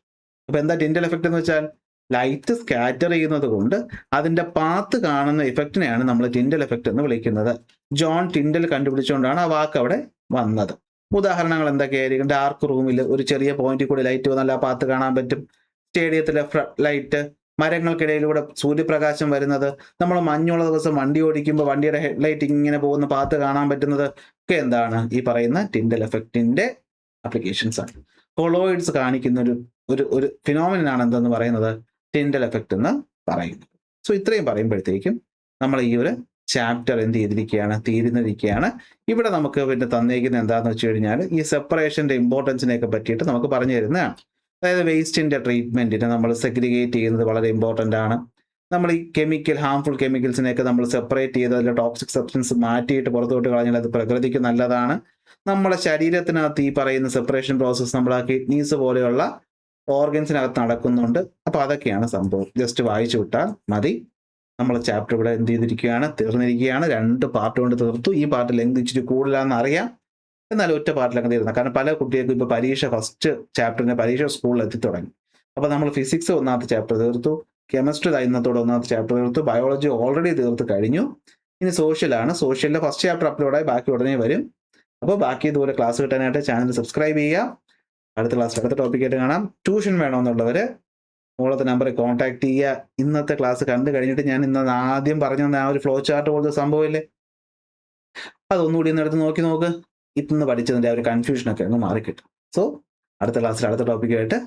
അപ്പൊ എന്താ ടിൻഡൽ എഫക്റ്റ് എന്ന് വെച്ചാൽ? ലൈറ്റ് സ്കാറ്റർ ചെയ്യുന്നത് കൊണ്ട് അതിന്റെ പാത്ത് കാണുന്ന ഇഫക്റ്റിനെയാണ് നമ്മൾ ടിൻഡൽ എഫക്റ്റ് എന്ന് വിളിക്കുന്നത്. ജോൺ ടിൻഡൽ കണ്ടുപിടിച്ചുകൊണ്ടാണ് ആ വാക്ക് അവിടെ വന്നത്. ഉദാഹരണങ്ങൾ എന്തൊക്കെയായിരിക്കും? ഡാർക്ക് റൂമിൽ ഒരു ചെറിയ പോയിന്റിൽ കൂടി ലൈറ്റ് വന്നാൽ ആ പാത്ത് കാണാൻ പറ്റും. സ്റ്റേഡിയത്തിലെ ലൈറ്റ്, മരങ്ങൾക്കിടയിലൂടെ സൂര്യപ്രകാശം വരുന്നത്, നമ്മൾ മഞ്ഞുള്ള ദിവസം വണ്ടി ഓടിക്കുമ്പോൾ വണ്ടിയുടെ ഹെഡ്ലൈറ്റ് ഇങ്ങനെ പോകുന്ന പാത്ത് കാണാൻ പറ്റുന്നത് ഒക്കെ എന്താണ്? ഈ പറയുന്ന ടിൻഡൽ എഫക്റ്റിന്റെ ആപ്ലിക്കേഷൻസ് ആണ്. കൊളോയിഡ്സ് കാണിക്കുന്ന ഒരു ഫിനോമിനാണ് എന്തെന്ന് പറയുന്നത്? ടിൻഡൽ എഫക്റ്റ് എന്ന് പറയുന്നത്. സോ ഇത്രയും പറയുമ്പോഴത്തേക്കും നമ്മൾ ഈ ഒരു ചാപ്റ്റർ എന്ത് ചെയ്തിരിക്കുകയാണ്? തീരുന്നിരിക്കുകയാണ്. ഇവിടെ നമുക്ക് പിന്നെ തന്നേക്കുന്നത് എന്താണെന്ന് വെച്ച് കഴിഞ്ഞാൽ ഈ സെപ്പറേഷന്റെ ഇമ്പോർട്ടൻസിനെയൊക്കെ പറ്റിയിട്ട് നമുക്ക് പറഞ്ഞു തരുന്നതാണ്. അതായത് വേസ്റ്റിന്റെ ട്രീറ്റ്മെന്റിനെ നമ്മൾ സെഗ്രിഗേറ്റ് ചെയ്യുന്നത് വളരെ ഇമ്പോർട്ടൻ്റ് ആണ്. നമ്മൾ ഈ ഹാംഫുൾ കെമിക്കൽസിനെയൊക്കെ നമ്മൾ സെപ്പറേറ്റ് ചെയ്ത് അതിലെ ടോക്സിക് സബ്സ്റ്റൻസ് മാറ്റിയിട്ട് പുറത്തോട്ട് കളഞ്ഞാൽ അത് പ്രകൃതിക്ക് നല്ലതാണ്. നമ്മുടെ ശരീരത്തിനകത്ത് ഈ പറയുന്ന സെപ്പറേഷൻ പ്രോസസ്സ് നമ്മുടെ കിഡ്നീസ് പോലെയുള്ള ഓർഗൻസിനകത്ത് നടക്കുന്നുണ്ട്. അപ്പോൾ അതൊക്കെയാണ് സംഭവം. ജസ്റ്റ് വായിച്ചു വിട്ടാൽ മതി. നമ്മൾ ചാപ്റ്റർ ഇവിടെ എന്ത് ചെയ്തിരിക്കുകയാണ്? തീർന്നിരിക്കുകയാണ്. 2 പാർട്ട് കൊണ്ട് തീർത്തു. ഈ പാർട്ട് ലെങ്ത് ഇച്ചിരി കൂടുതലാണെന്ന് അറിയാം, എന്നാൽ ഒറ്റ പാർട്ടിലൊക്കെ തീർന്നു. കാരണം പല കുട്ടികൾക്കും ഇപ്പോൾ പരീക്ഷ ഫസ്റ്റ് ചാപ്റ്ററിന്റെ പരീക്ഷ സ്കൂളിൽ എത്തി തുടങ്ങി. അപ്പോൾ നമ്മൾ ഫിസിക്സ് 1ാമത്തെ ചാപ്റ്റർ തീർത്തു, കെമിസ്ട്രി ഇന്നത്തോടെ 1ാമത്തെ ചാപ്റ്റർ തീർത്തു, ബയോളജി ഓൾറെഡി തീർത്ത് കഴിഞ്ഞു. ഇനി സോഷ്യലാണ്. സോഷ്യലിന്റെ ഫസ്റ്റ് ചാപ്റ്റർ അപ്ലോഡായി, ബാക്കി ഉടനെ വരും. അപ്പോൾ ബാക്കി ഇതുപോലെ ക്ലാസ് കിട്ടാനായിട്ട് ചാനൽ സബ്സ്ക്രൈബ് ചെയ്യുക. അടുത്ത ക്ലാസ്സിൽ അടുത്ത ടോപ്പിക്കായിട്ട് കാണാം. ട്യൂഷൻ വേണമെന്നുള്ളവർ മുകളത്തെ നമ്പറിൽ കോൺടാക്ട് ചെയ്യുക. ഇന്നത്തെ ക്ലാസ് കണ്ടു കഴിഞ്ഞിട്ട് ഞാൻ ഇന്ന് ആദ്യം പറഞ്ഞു തന്ന ആ ഒരു ഫ്ലോ ചാർട്ട് പോലത്തെ സംഭവമില്ലേ, അതൊന്നുകൂടി ഒന്ന് എടുത്ത് നോക്കി നോക്ക്. ഇന്ന് പഠിച്ചതിൻ്റെ ആ ഒരു കൺഫ്യൂഷനൊക്കെ ഒന്ന് മാറിക്കിട്ടും. സോ അടുത്ത ക്ലാസ്സിൽ അടുത്ത ടോപ്പിക്കായിട്ട്